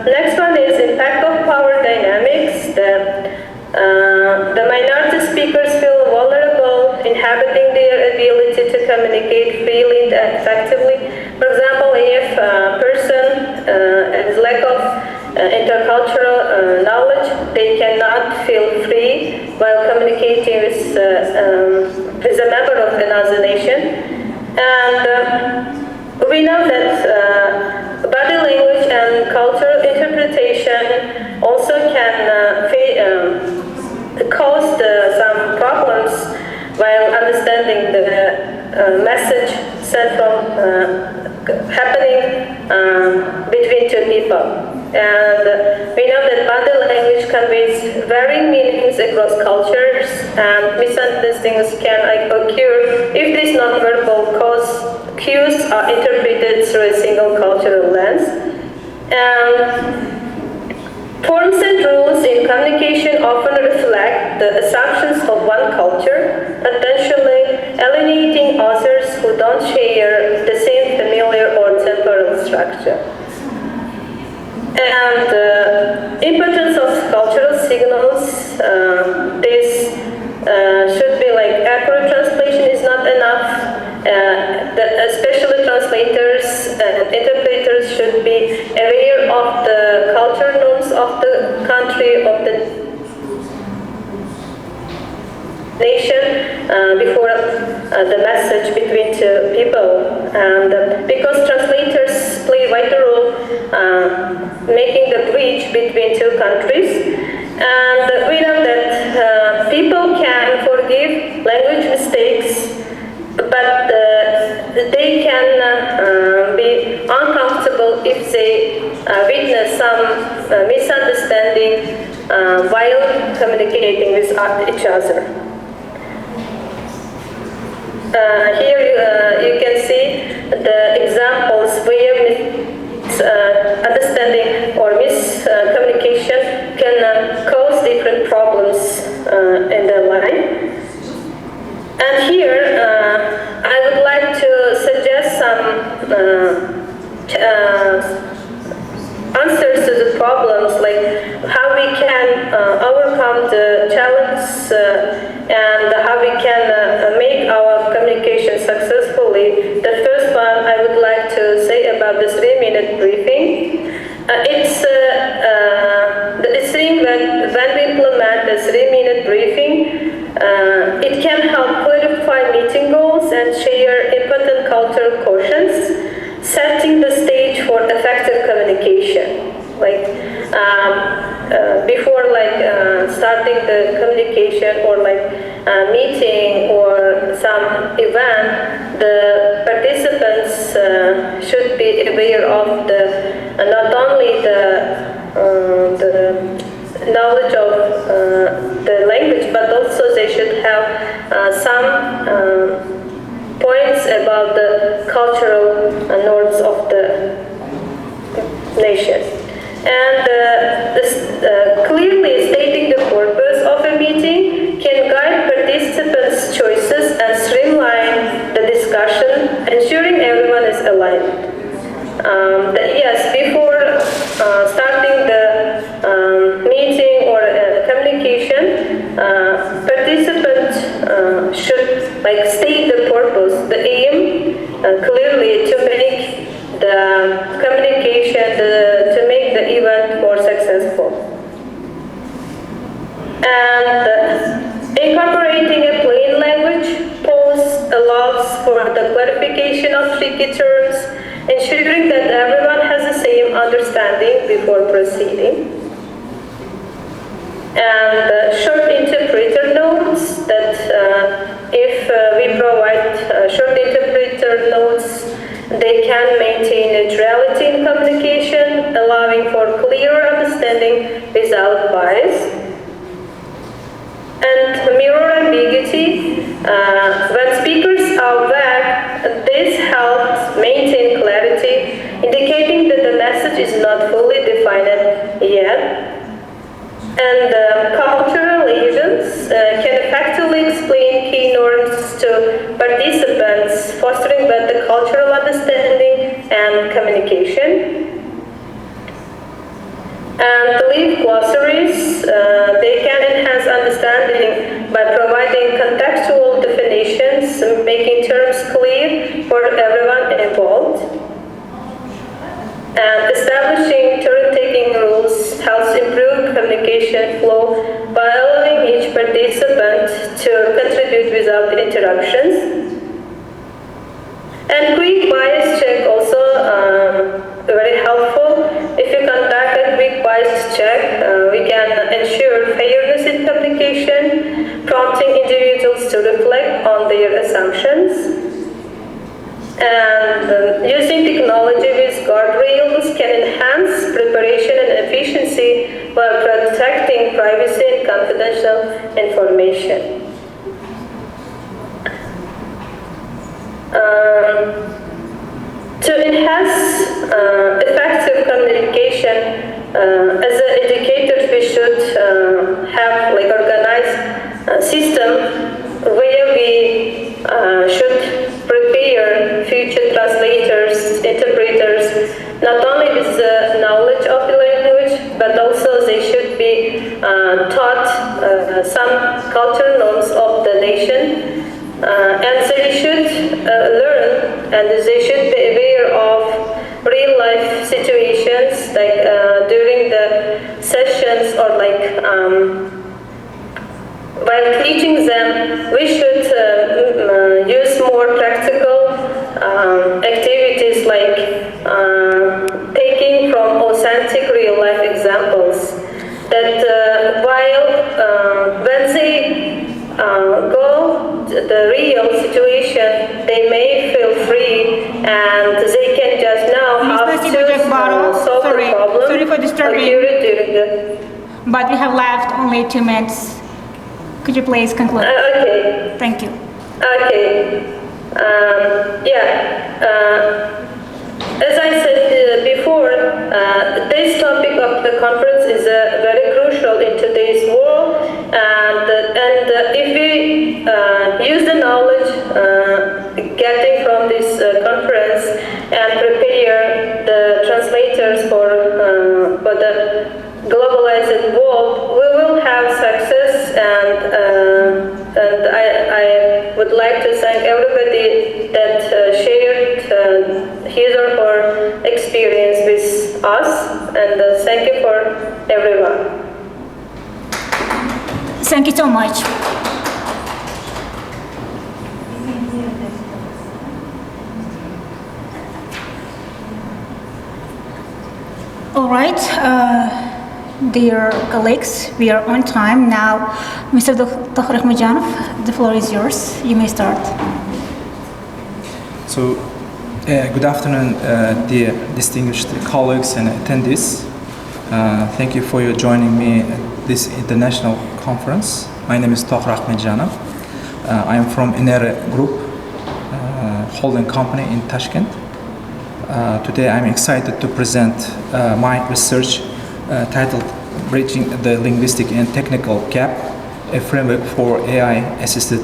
next one is impact of power dynamics. The minority speakers feel vulnerable, inhibiting their ability to communicate freely and effectively. For example, if a person has lack of intercultural knowledge, they cannot feel free while communicating with a member of another nation. And we know that body language and cultural interpretation also can cause some problems while understanding the message sent from happening between two people. And we know that body language conveys varying meanings across cultures, and misunderstandings can occur if these non-verbal cues are interpreted through a single cultural lens. And forms and rules in communication often reflect the assumptions of one culture, potentially alienating others who don't share the same familiar or temporal structure. And importance of cultural signals, this should be like accurate translation is not enough. Especially translators and interpreters should be aware of the cultural norms of the country, of the nation before the message between two people. And because translators play a vital role making the bridge between two countries. And we know that people can forgive language mistakes, but they can be uncomfortable if they witness some misunderstanding while communicating with each other. Here you can see the examples where understanding or miscommunication can cause different problems in their life. And here I would like to suggest some answers to the problems, like how we can overcome the challenges and how we can make our communication successfully. The first one I would like to say about the 3-minute briefing. It's when we implement the 3-minute briefing, it can help clarify meeting goals and share important cultural cautions, setting the stage for effective communication. Like before starting the communication or meeting or some event, the participants should be aware of not only the knowledge of the language, but also they should have some points about the cultural norms of the nation. And clearly stating the purpose of a meeting can guide participants' choices and streamline the discussion, ensuring everyone is aligned. Yes, before starting the meeting or communication, participants should state the purpose, the aim, clearly to make the communication, to make the event more successful. And incorporating a plain language, pause, tricky terms, ensuring that everyone has the same understanding before proceeding. And short interpreter notes, that if we provide short interpreter notes, they can maintain neutrality in communication, allowing for clear understanding without bias. And mirror ambiguity, when speakers are vague, this helps maintain clarity, indicating that the message is not fully defined yet. And cultural agents can effectively explain key norms to participants, fostering better cultural understanding and communication. And leaf glossaries, they can enhance understanding by providing contextual definitions, making terms clear for everyone involved. And establishing turn-taking rules helps improve communication flow by allowing each participant to contribute without interruptions. And quick bias check also very helpful. If you conduct a quick bias check, we can ensure fairness in communication, prompting individuals to reflect on their assumptions. And using technology with guardrails can enhance preparation and efficiency while protecting privacy and confidential information. To enhance effective communication, as educators, we should have like organized system where we should prepare future translators, interpreters, not only with the knowledge of the language, but also they should be taught some cultural norms of the nation. And they should learn, and they should be aware of real-life situations, like during the sessions or like while teaching them, we should use more practical activities like taking from authentic real-life examples. That when they go the real situation, they may feel free and they can just now have to solve the problem. Sorry for disturbing. But we have left only 2 minutes. Could you please conclude? Okay. Thank you. Okay. As I said before, this topic of the conference is very crucial in today's world, and if we use the knowledge getting from this conference and prepare the translators for the globalized world, we will have success. And I would like to thank everybody that shared his or her experience with us, and thank you for everyone. Thank you so much. All right, dear colleagues, we are on time now. Mr. Tohir Ahmedjanov, the floor is yours. You may start. So, good afternoon, dear distinguished colleagues and attendees. Thank you for joining me at this international conference. My name is Tohir Ahmedjanov. I am from Enere Group, holding company in Tashkent. Today I'm excited to present my research titled Bridging the Linguistic and Technical Gap, a framework for AI-assisted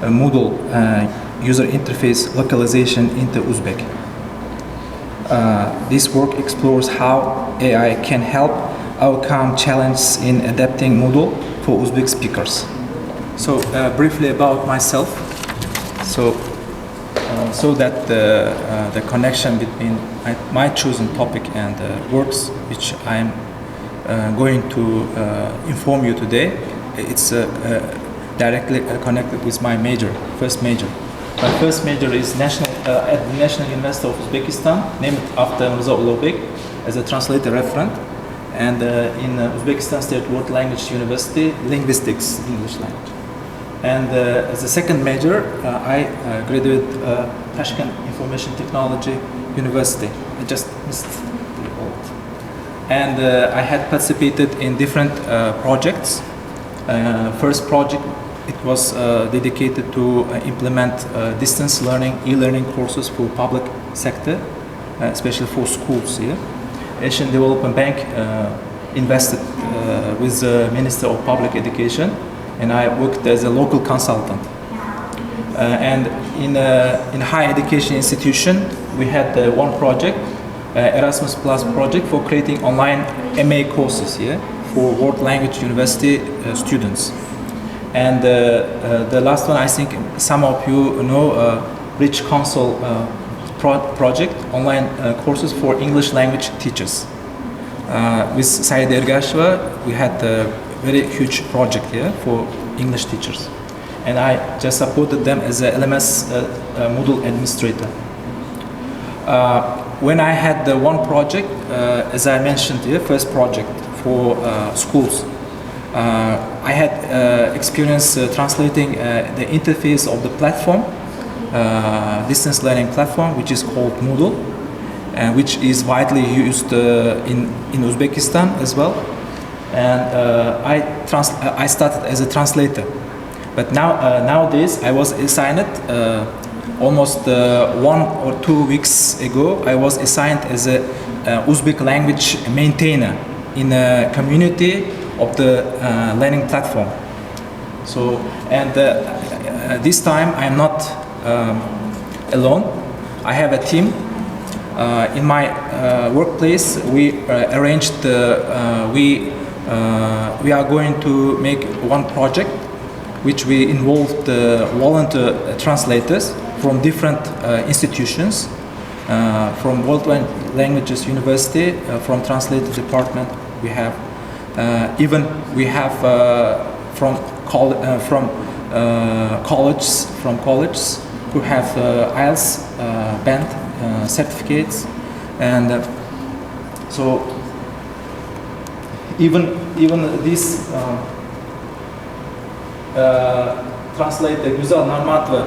Moodle user interface localization into Uzbek. This work explores how AI can help overcome challenges in adapting Moodle for Uzbek speakers. So briefly about myself. So that the connection between my chosen topic and works which I'm going to inform you today, it's directly connected with my first major. My first major is National at the National University of Uzbekistan, named after Mirza Ulug'bek as a translator referent, and in Uzbekistan State World Language University, Linguistics, English language. And as a second major, I graduated Tashkent Information Technology University. I just missed the old. And I had participated in different projects. First project, it was dedicated to implement distance learning, e-learning courses for public sector, especially for schools here. Asian Development Bank invested with the Minister of Public Education, and I worked as a local consultant. And in higher education institution, we had one project, Erasmus Plus project, for creating online MA courses here for World Language University students. And the last one, I think some of you know, Rich Council project, online courses for English language teachers. With Said Ergasheva, we had a very huge project here for English teachers. And I just supported them as a LMS Moodle administrator. When I had the one project, as I mentioned here, first project for schools, I had experience translating the interface of the platform, distance learning platform, which is called Moodle, which is widely used in Uzbekistan as well. And I started as a translator. But nowadays, I was assigned almost 1 or 2 weeks ago, I was assigned as a Uzbek language maintainer in a community of the learning platform. So, and this time I'm not alone. I have a team. In my workplace, we arranged, we are going to make one project which we involved volunteer translators from different institutions, from World Languages University, from Translator Department. We have we have from colleges who have IELTS band certificates, and so even this translator Güzel Narmatova,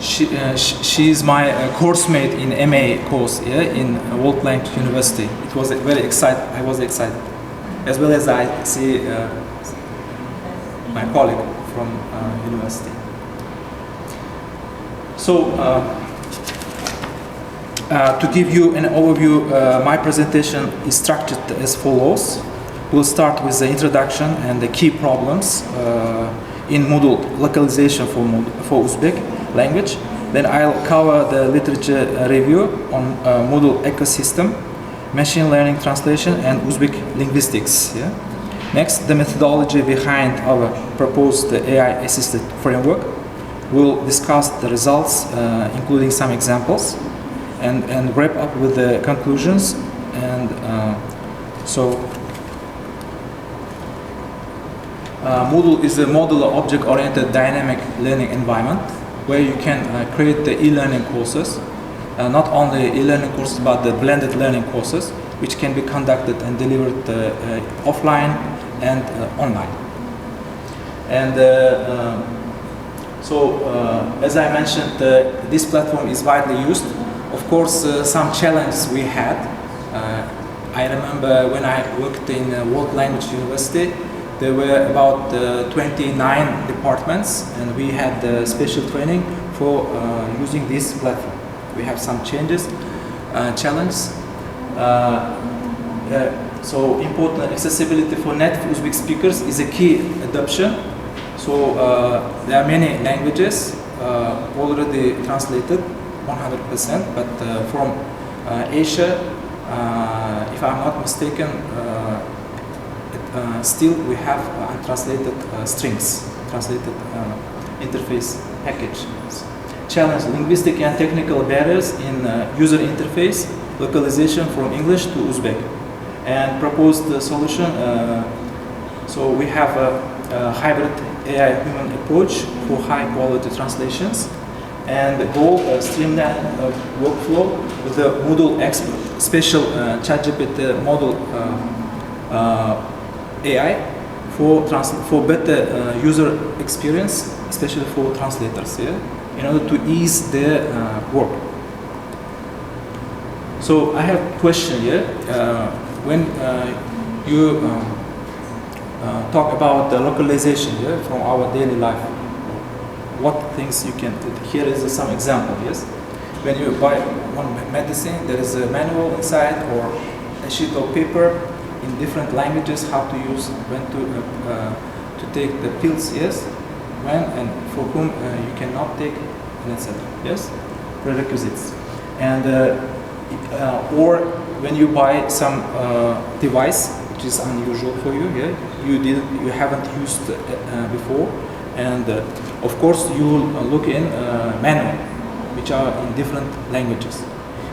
she is my course mate in MA course in World Language University. It was very excited. I was excited, as well as I see my colleague from university. So to give you an overview, my presentation is structured as follows. We'll start with the introduction and the key problems in Moodle localization for Uzbek language. Then I'll cover the literature review on Moodle ecosystem, machine learning translation, and Uzbek linguistics. Yeah? Next, the methodology behind our proposed AI-assisted framework. We'll discuss the results, including some examples, and wrap up with the conclusions. And Moodle is a modular object-oriented dynamic learning environment where you can create the e-learning courses, not only e-learning courses but the blended learning courses, which can be conducted and delivered offline and online. And as I mentioned, this platform is widely used. Of course, some challenges we had. I remember when I worked in World Language University, there were about 29 departments, and we had special training for using this platform. We have some challenges. So important accessibility for native Uzbek speakers is a key adoption. So there are many languages already translated 100%, but from Asia, if I'm not mistaken, still we have untranslated strings, translated interface package. Challenge: linguistic and technical barriers in user interface localization from English to Uzbek. And proposed solution, so we have a hybrid AI human approach for high quality translations, and the goal streamline workflow with the Moodle expert, special ChatGPT model AI for better user experience, especially for translators, in order to ease their work. So I have a question here. When you talk about the localization from our daily life, what things you can do? Here is some example, yes? When you buy one medicine, there is a manual inside or a sheet of paper in different languages how to use, when to take the pills, yes? When and for whom you cannot take, and etc. Yes? Prerequisites. And or when you buy some device which is unusual for you, you haven't used before, and of course you will look in manual which are in different languages.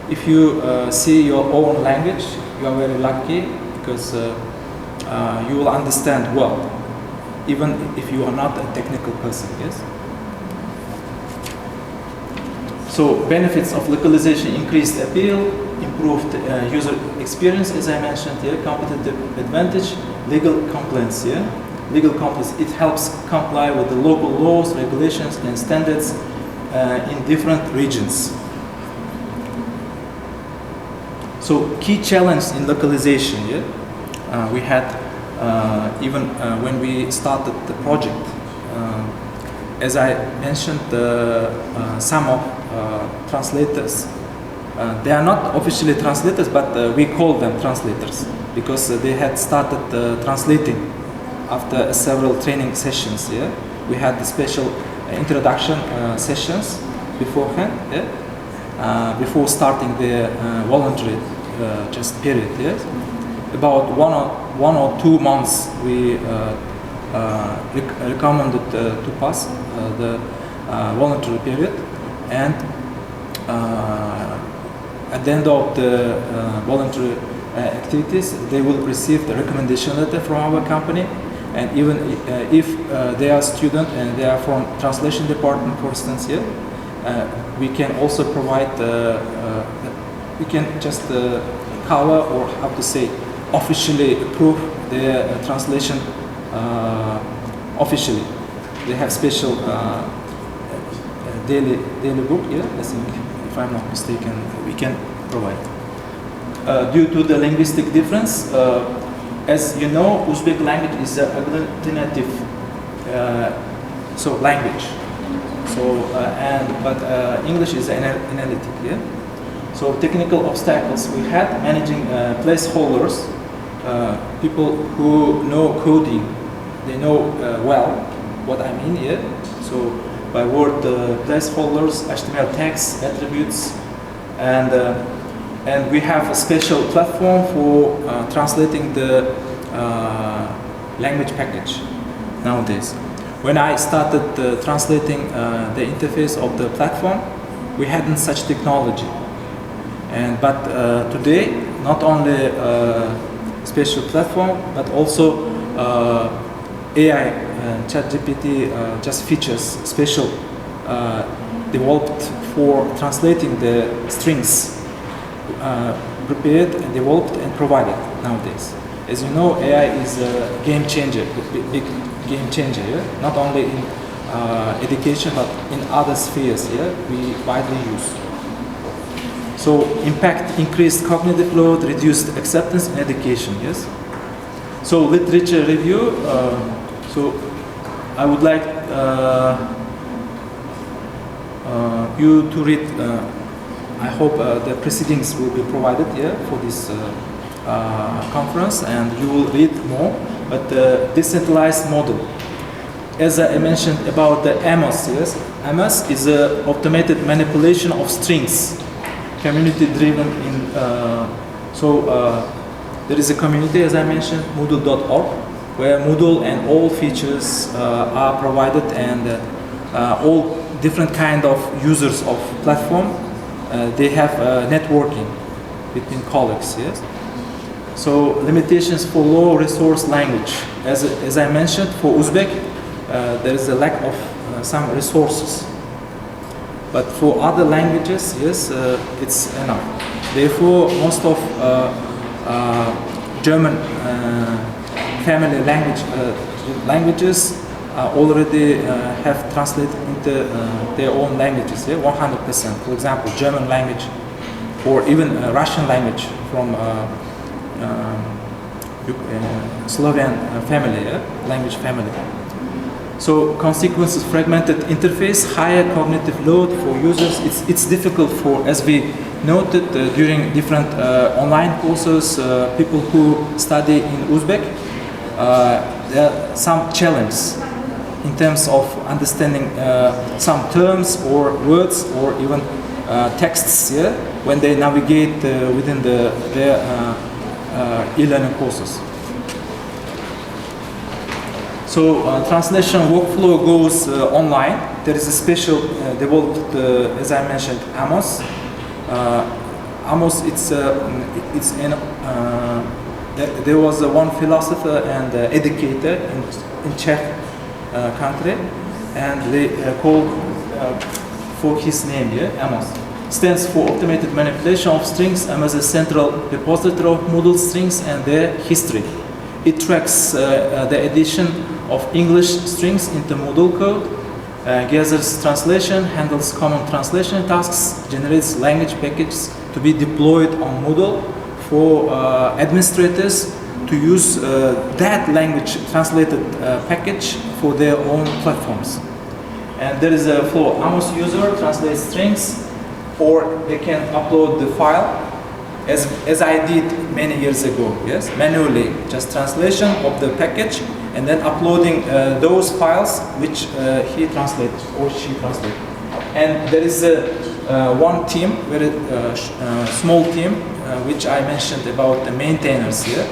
If you see your own language, you are very lucky because you will understand well, even if you are not a technical person, yes? So benefits of localization: increased appeal, improved user experience, as I mentioned here, competitive advantage, legal compliance, legal compliance. It helps comply with the local laws, regulations, and standards in different regions. So key challenge in localization, we had even when we started the project, as I mentioned, some of translators, they are not officially translators, but we call them translators because they had started translating after several training sessions. We had the special introduction sessions beforehand, before starting the voluntary just period. About one or 2 months we recommended to pass the voluntary period, and at the end of the voluntary activities they will receive the recommendation letter from our company. And even if they are student and they are from translation department, for instance, we can also provide, we can just cover, or how to say, officially approve their translation officially. They have special daily book, I think, if I'm not mistaken, we can provide. Due to the linguistic difference, as you know, Uzbek language is an agglutinative language. But English is analytic. So technical obstacles we had: managing placeholders, people who know coding, they know well what I mean. So by word placeholders, HTML tags, attributes, and we have a special platform for translating the language package nowadays. When I started translating the interface of the platform, we hadn't such technology. But today, not only special platform, but also AI ChatGPT just features special developed for translating the strings. Prepared and developed and provided nowadays. As you know, AI is a game changer, big game changer. Not only in education but in other spheres. We widely use. So impact: increased cognitive load, reduced acceptance in education. So literature review. So I would like you to read. I hope the proceedings will be provided for this conference, and you will read more. But the decentralized model, as I mentioned about the AMOS, AMOS is an automated manipulation of strings, community-driven. There is a community, as I mentioned, Moodle.org, where Moodle and all features are provided, and all different kind of users of platform. They have networking between colleagues. So limitations for low resource language. As I mentioned, for Uzbek, there is a lack of some resources. But for other languages, yes, it's enough. Therefore, most of German family languages already have translated into their own languages, 100%. For example, German language, or even Russian language from Slovene language family. So consequences, fragmented interface, higher cognitive load for users. It's difficult for, as we noted during different online courses, people who study in Uzbek, there are some challenges in terms of understanding some terms or words or even texts, when they navigate within their e-learning courses. So translation workflow goes online. There is a special developed, as I mentioned, Amos. Amos, there was one philosopher and educator in Czech country, and they called for his name, Amos. Stands for automated manipulation of strings as a central repository of Moodle strings and their history. It tracks the addition of English strings into Moodle code, gathers translation, handles common translation tasks, generates language packages to be deployed on Moodle for administrators to use that language translated package for their own platforms. And there is a flow. Amos user translates strings, or they can upload the file as I did many years ago, yes, manually, just translation of the package and then uploading those files which he translated or she translated. And there is one team, very small team, which I mentioned about the maintainers here.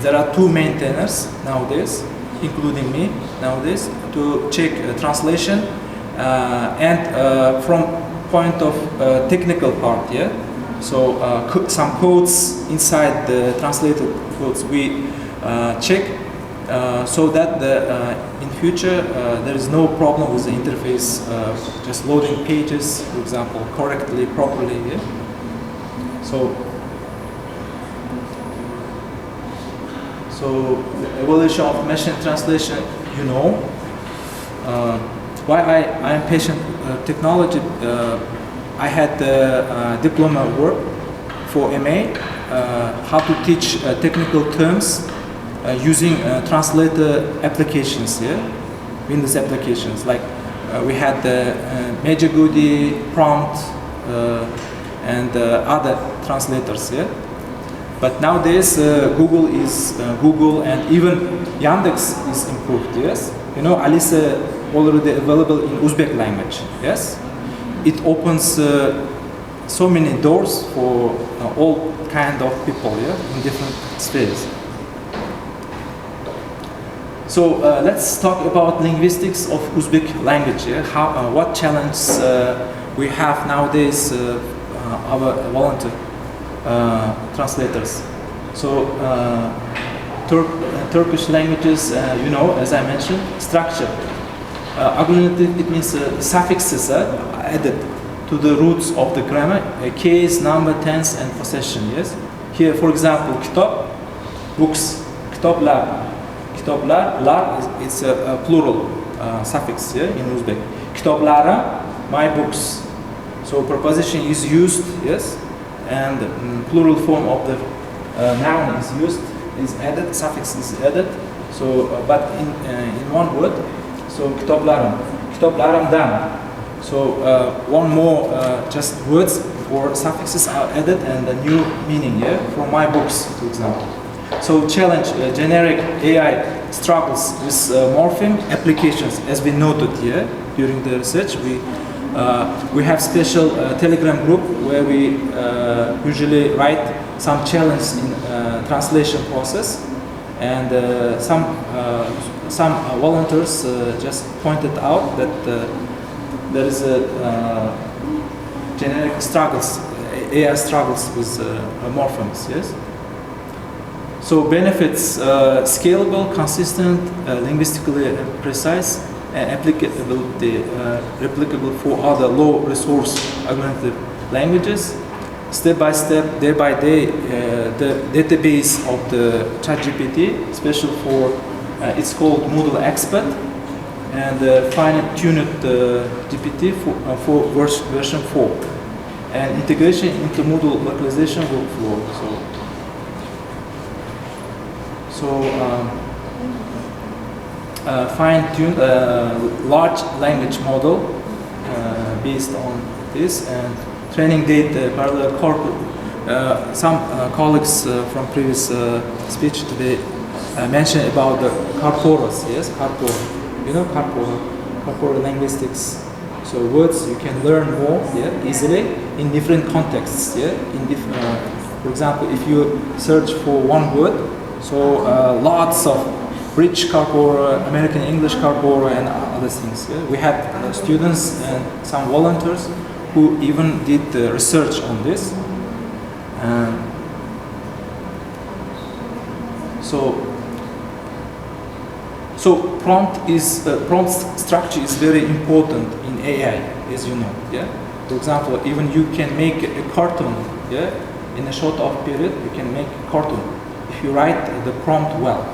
There are 2 maintainers nowadays, including me nowadays, to check translation and from point of technical part, So some codes inside the translated codes we check so that in future there is no problem with the interface, just loading pages, for example, correctly, properly. So the evolution of machine translation, why I am patient technology. I had diploma work for MA, how to teach technical terms using translator applications, Windows applications. Like we had Major Goody, Prompt, and other translators. But nowadays Google and even Yandex is improved. Yes, Alisa already available in Uzbek language. Yes. It opens so many doors for all kind of people, in different spheres. So let's talk about linguistics of Uzbek language. What challenges we have nowadays, our volunteer translators. So Turkish languages, as I mentioned, structure. Agglutinative, it means suffixes added to the roots of the grammar, case, number, tense, and possession. Yes. Here, for example, kitab, books, kitoblar. Kitoblar, lar is a plural suffix in Uzbek. Kitoblara, my books. So preposition is used, yes, and plural form of the noun is used, is added, suffix is added. So, but in one word. So kitoblaram dan. So one more just words or suffixes are added and a new meaning from my books, for example. So challenge generic AI struggles with morpheme applications, as we noted here during the research. We have special Telegram group where we usually write some challenge in translation process, and some volunteers just pointed out that there is a generic struggles, AI struggles with morphemes. Yes. So benefits: scalable, consistent, linguistically precise, and replicable for other low resource augmentative languages. Step by step, day by day, the database of the ChatGPT, especially for, it's called Moodle Expert, and fine-tuned GPT for version 4, and integration into Moodle localization workflow. Fine-tuned large language model based on this, and training data parallel corpus. Some colleagues from previous speech today mentioned about the corpora, yes, corpora. You know corpora linguistics. So words you can learn more, yeah, easily in different contexts, yeah. For example, if you search for one word, so lots of rich corpora, American English corpora, and other things. Yeah? We had students and some volunteers who even did research on this. So prompt structure is very important in AI, as you know. Yeah. For example, even you can make a cartoon. Yeah. In a short of period, you can make a cartoon if you write the prompt well.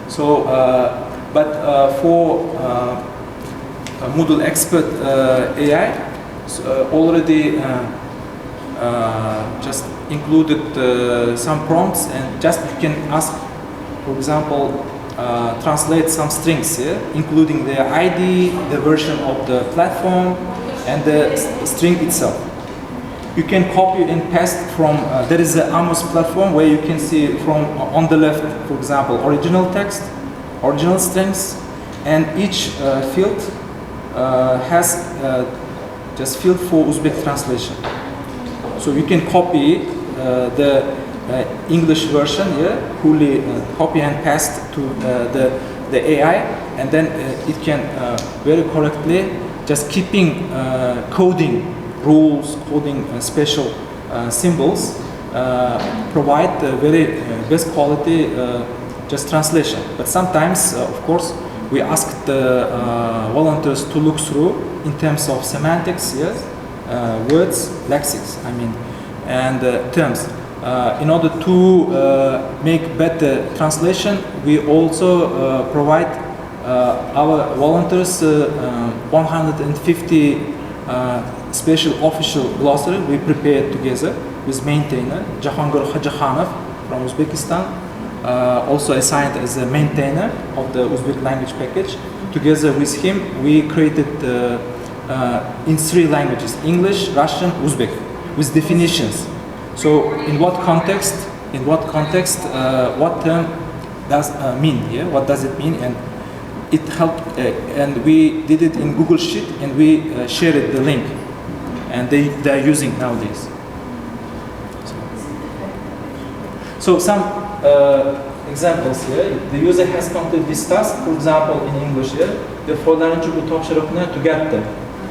So, for Moodle Expert AI, already just included some prompts, and just you can ask, for example, translate some strings, yeah? Including the ID, the version of the platform, and the string itself. You can copy and paste from, there is an Amos platform where you can see from on the left, for example, original text, original strings, and each field has just field for Uzbek translation. So you can copy the English version, yeah, fully copy and paste to the AI, and then it can very correctly just keeping coding rules, coding special symbols, provide very best quality just translation. But sometimes, of course, we ask the volunteers to look through in terms of semantics, yes, words, lexics, I mean, and terms. In order to make better translation, we also provide our volunteers 150 special official glossary we prepared together with maintainer Jahangir Khajakhanov from Uzbekistan, also assigned as a maintainer of the Uzbek language package. Together with him, we created in 3 languages: English, Russian, Uzbek, with definitions. So, in what context, what term does mean? Yeah, what does it mean? And it helped, and we did it in Google Sheet, and we shared the link, and they are using nowadays. So some examples here. The user has completed this task. For example, in English here, the following to get the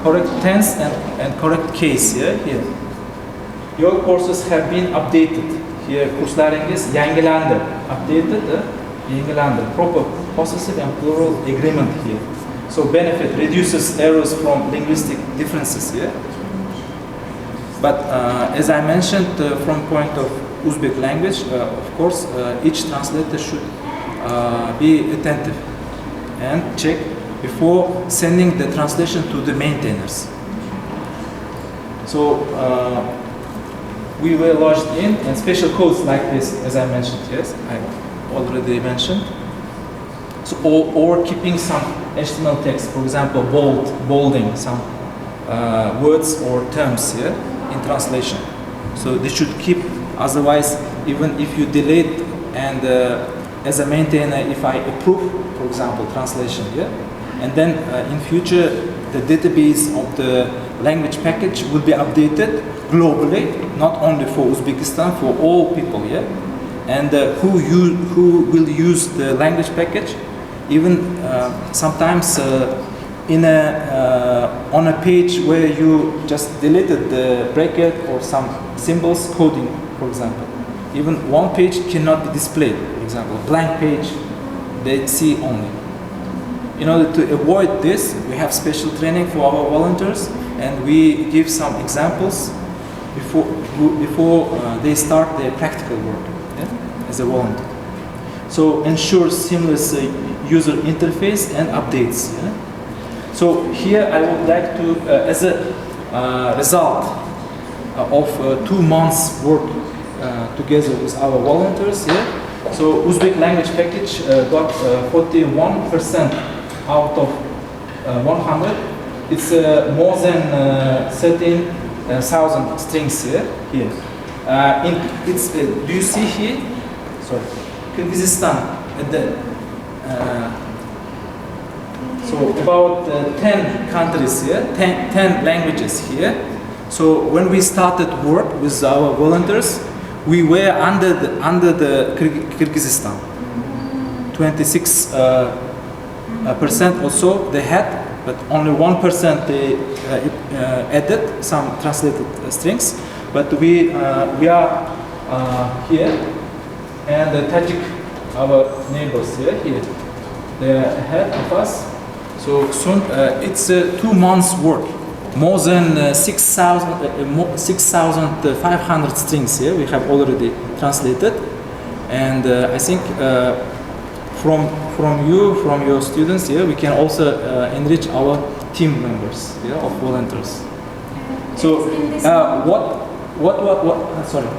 correct tense and correct case here. Your courses have been updated. Here, kurslaringiz yangilandı. Updated, yangilandı. Proper possessive and plural agreement here. So benefit reduces errors from linguistic differences here. But as I mentioned, from point of Uzbek language, of course, each translator should be attentive and check before sending the translation to the maintainers. So we were logged in, and special codes like this, as I mentioned, yes, I already mentioned. So, or keeping some HTML text, for example, bolding some words or terms here in translation. So they should keep, otherwise, even if you delete and as a maintainer, if I approve, for example, translation here, and then in future, the database of the language package will be updated globally, not only for Uzbekistan, for all people here, and who will use the language package, even sometimes on a page where you just deleted the bracket or some symbols coding, for example. Even one page cannot be displayed, for example, blank page, they see only. In order to avoid this, we have special training for our volunteers, and we give some examples before they start their practical work as a volunteer. So ensure seamless user interface and updates. So here I would like to, as a result of 2 months work together with our volunteers here, so Uzbek language package got 41% out of 100. It's more than 13,000 strings here. Do you see here? Sorry, Kyrgyzstan. So about 10 countries here, 10 languages here. So when we started work with our volunteers, we were under the Kyrgyzstan. 26% also they had, but only 1% they added some translated strings. But we are here, and the Tajik, our neighbors here, they are ahead of us. So soon it's 2 months work. More than 6,500 strings here we have already translated, and I think from your students here we can also enrich our team members of volunteers. So what? Sorry. I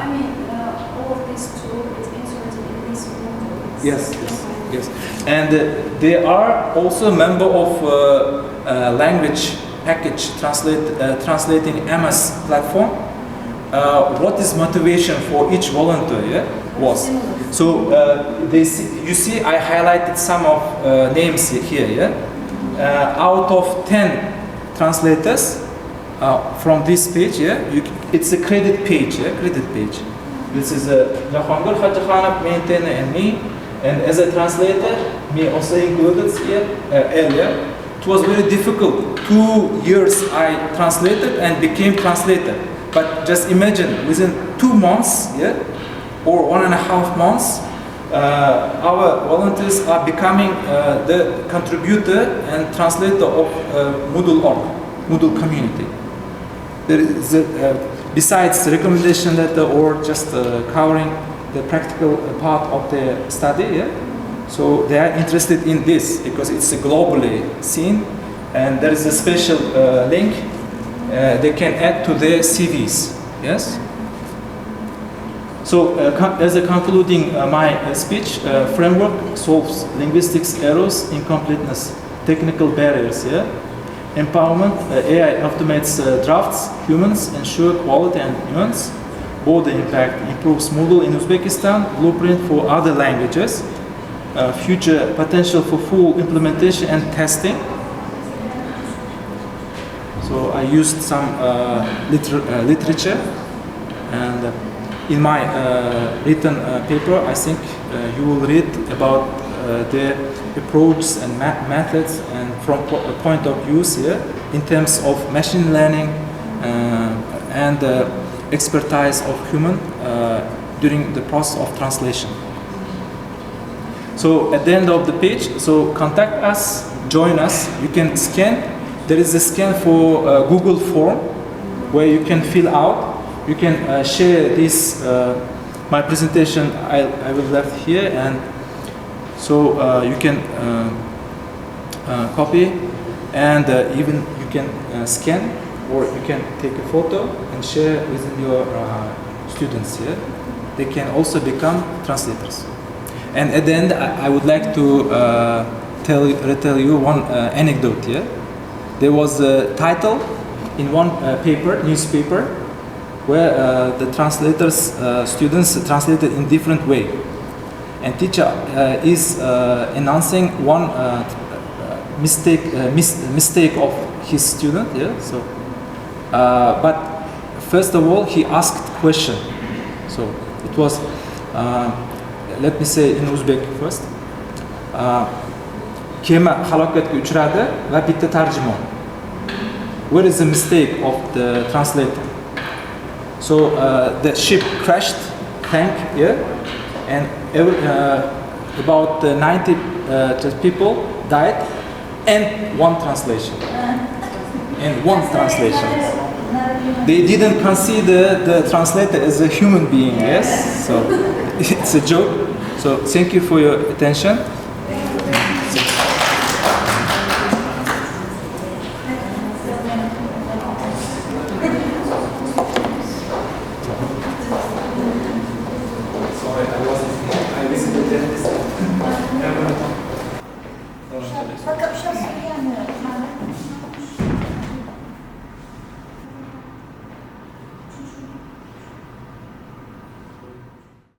mean, all of these tools is inserted in this one. Yes, and they are also a member of language package translating MS platform. What is motivation for each volunteer was? So you see I highlighted some of names here. Out of 10 translators from this page it's a credit page. This is Jahangir Hajikhanov, maintainer, and me, and as a translator me also included here earlier. It was very difficult. 2 years I translated and became translator. But just imagine, within 2 months, or 1.5 months, our volunteers are becoming the contributor and translator of Moodle community. There is besides the recommendation letter or just covering the practical part of the study, so they are interested in this because it's a globally seen, and there is a special link they can add to their CVs. Yes. So as a concluding my speech, framework solves linguistics errors, incompleteness, technical barriers. Empowerment, AI automates drafts, humans ensure quality and nuance. Border impact improves Moodle in Uzbekistan, blueprint for other languages. Future potential for full implementation and testing. So I used some literature, and in my written paper, I think you will read about the approaches and methods, and from a point of view here in terms of machine learning and expertise of human during the process of translation. So at the end of the page, so contact us, join us. You can scan. There is a scan for Google form where you can fill out. You can share this. My presentation I will left here, and so you can copy, and even you can scan, or you can take a photo and share with your students here. They can also become translators. And at the end, I would like to retell you one anecdote here. There was a title in one newspaper, where the translators, students translated in different way. And teacher is announcing one mistake of his student. So, but first of all, he asked question. So it was, let me say in Uzbek first. Kema halokatga uchradi va bitta tarjimon. Where is the mistake of the translator? So the ship crashed, tank here, and about 90 people died, and one translation. And one translation. They didn't consider the translator as a human being, yes? So it's a joke. So thank you for your attention.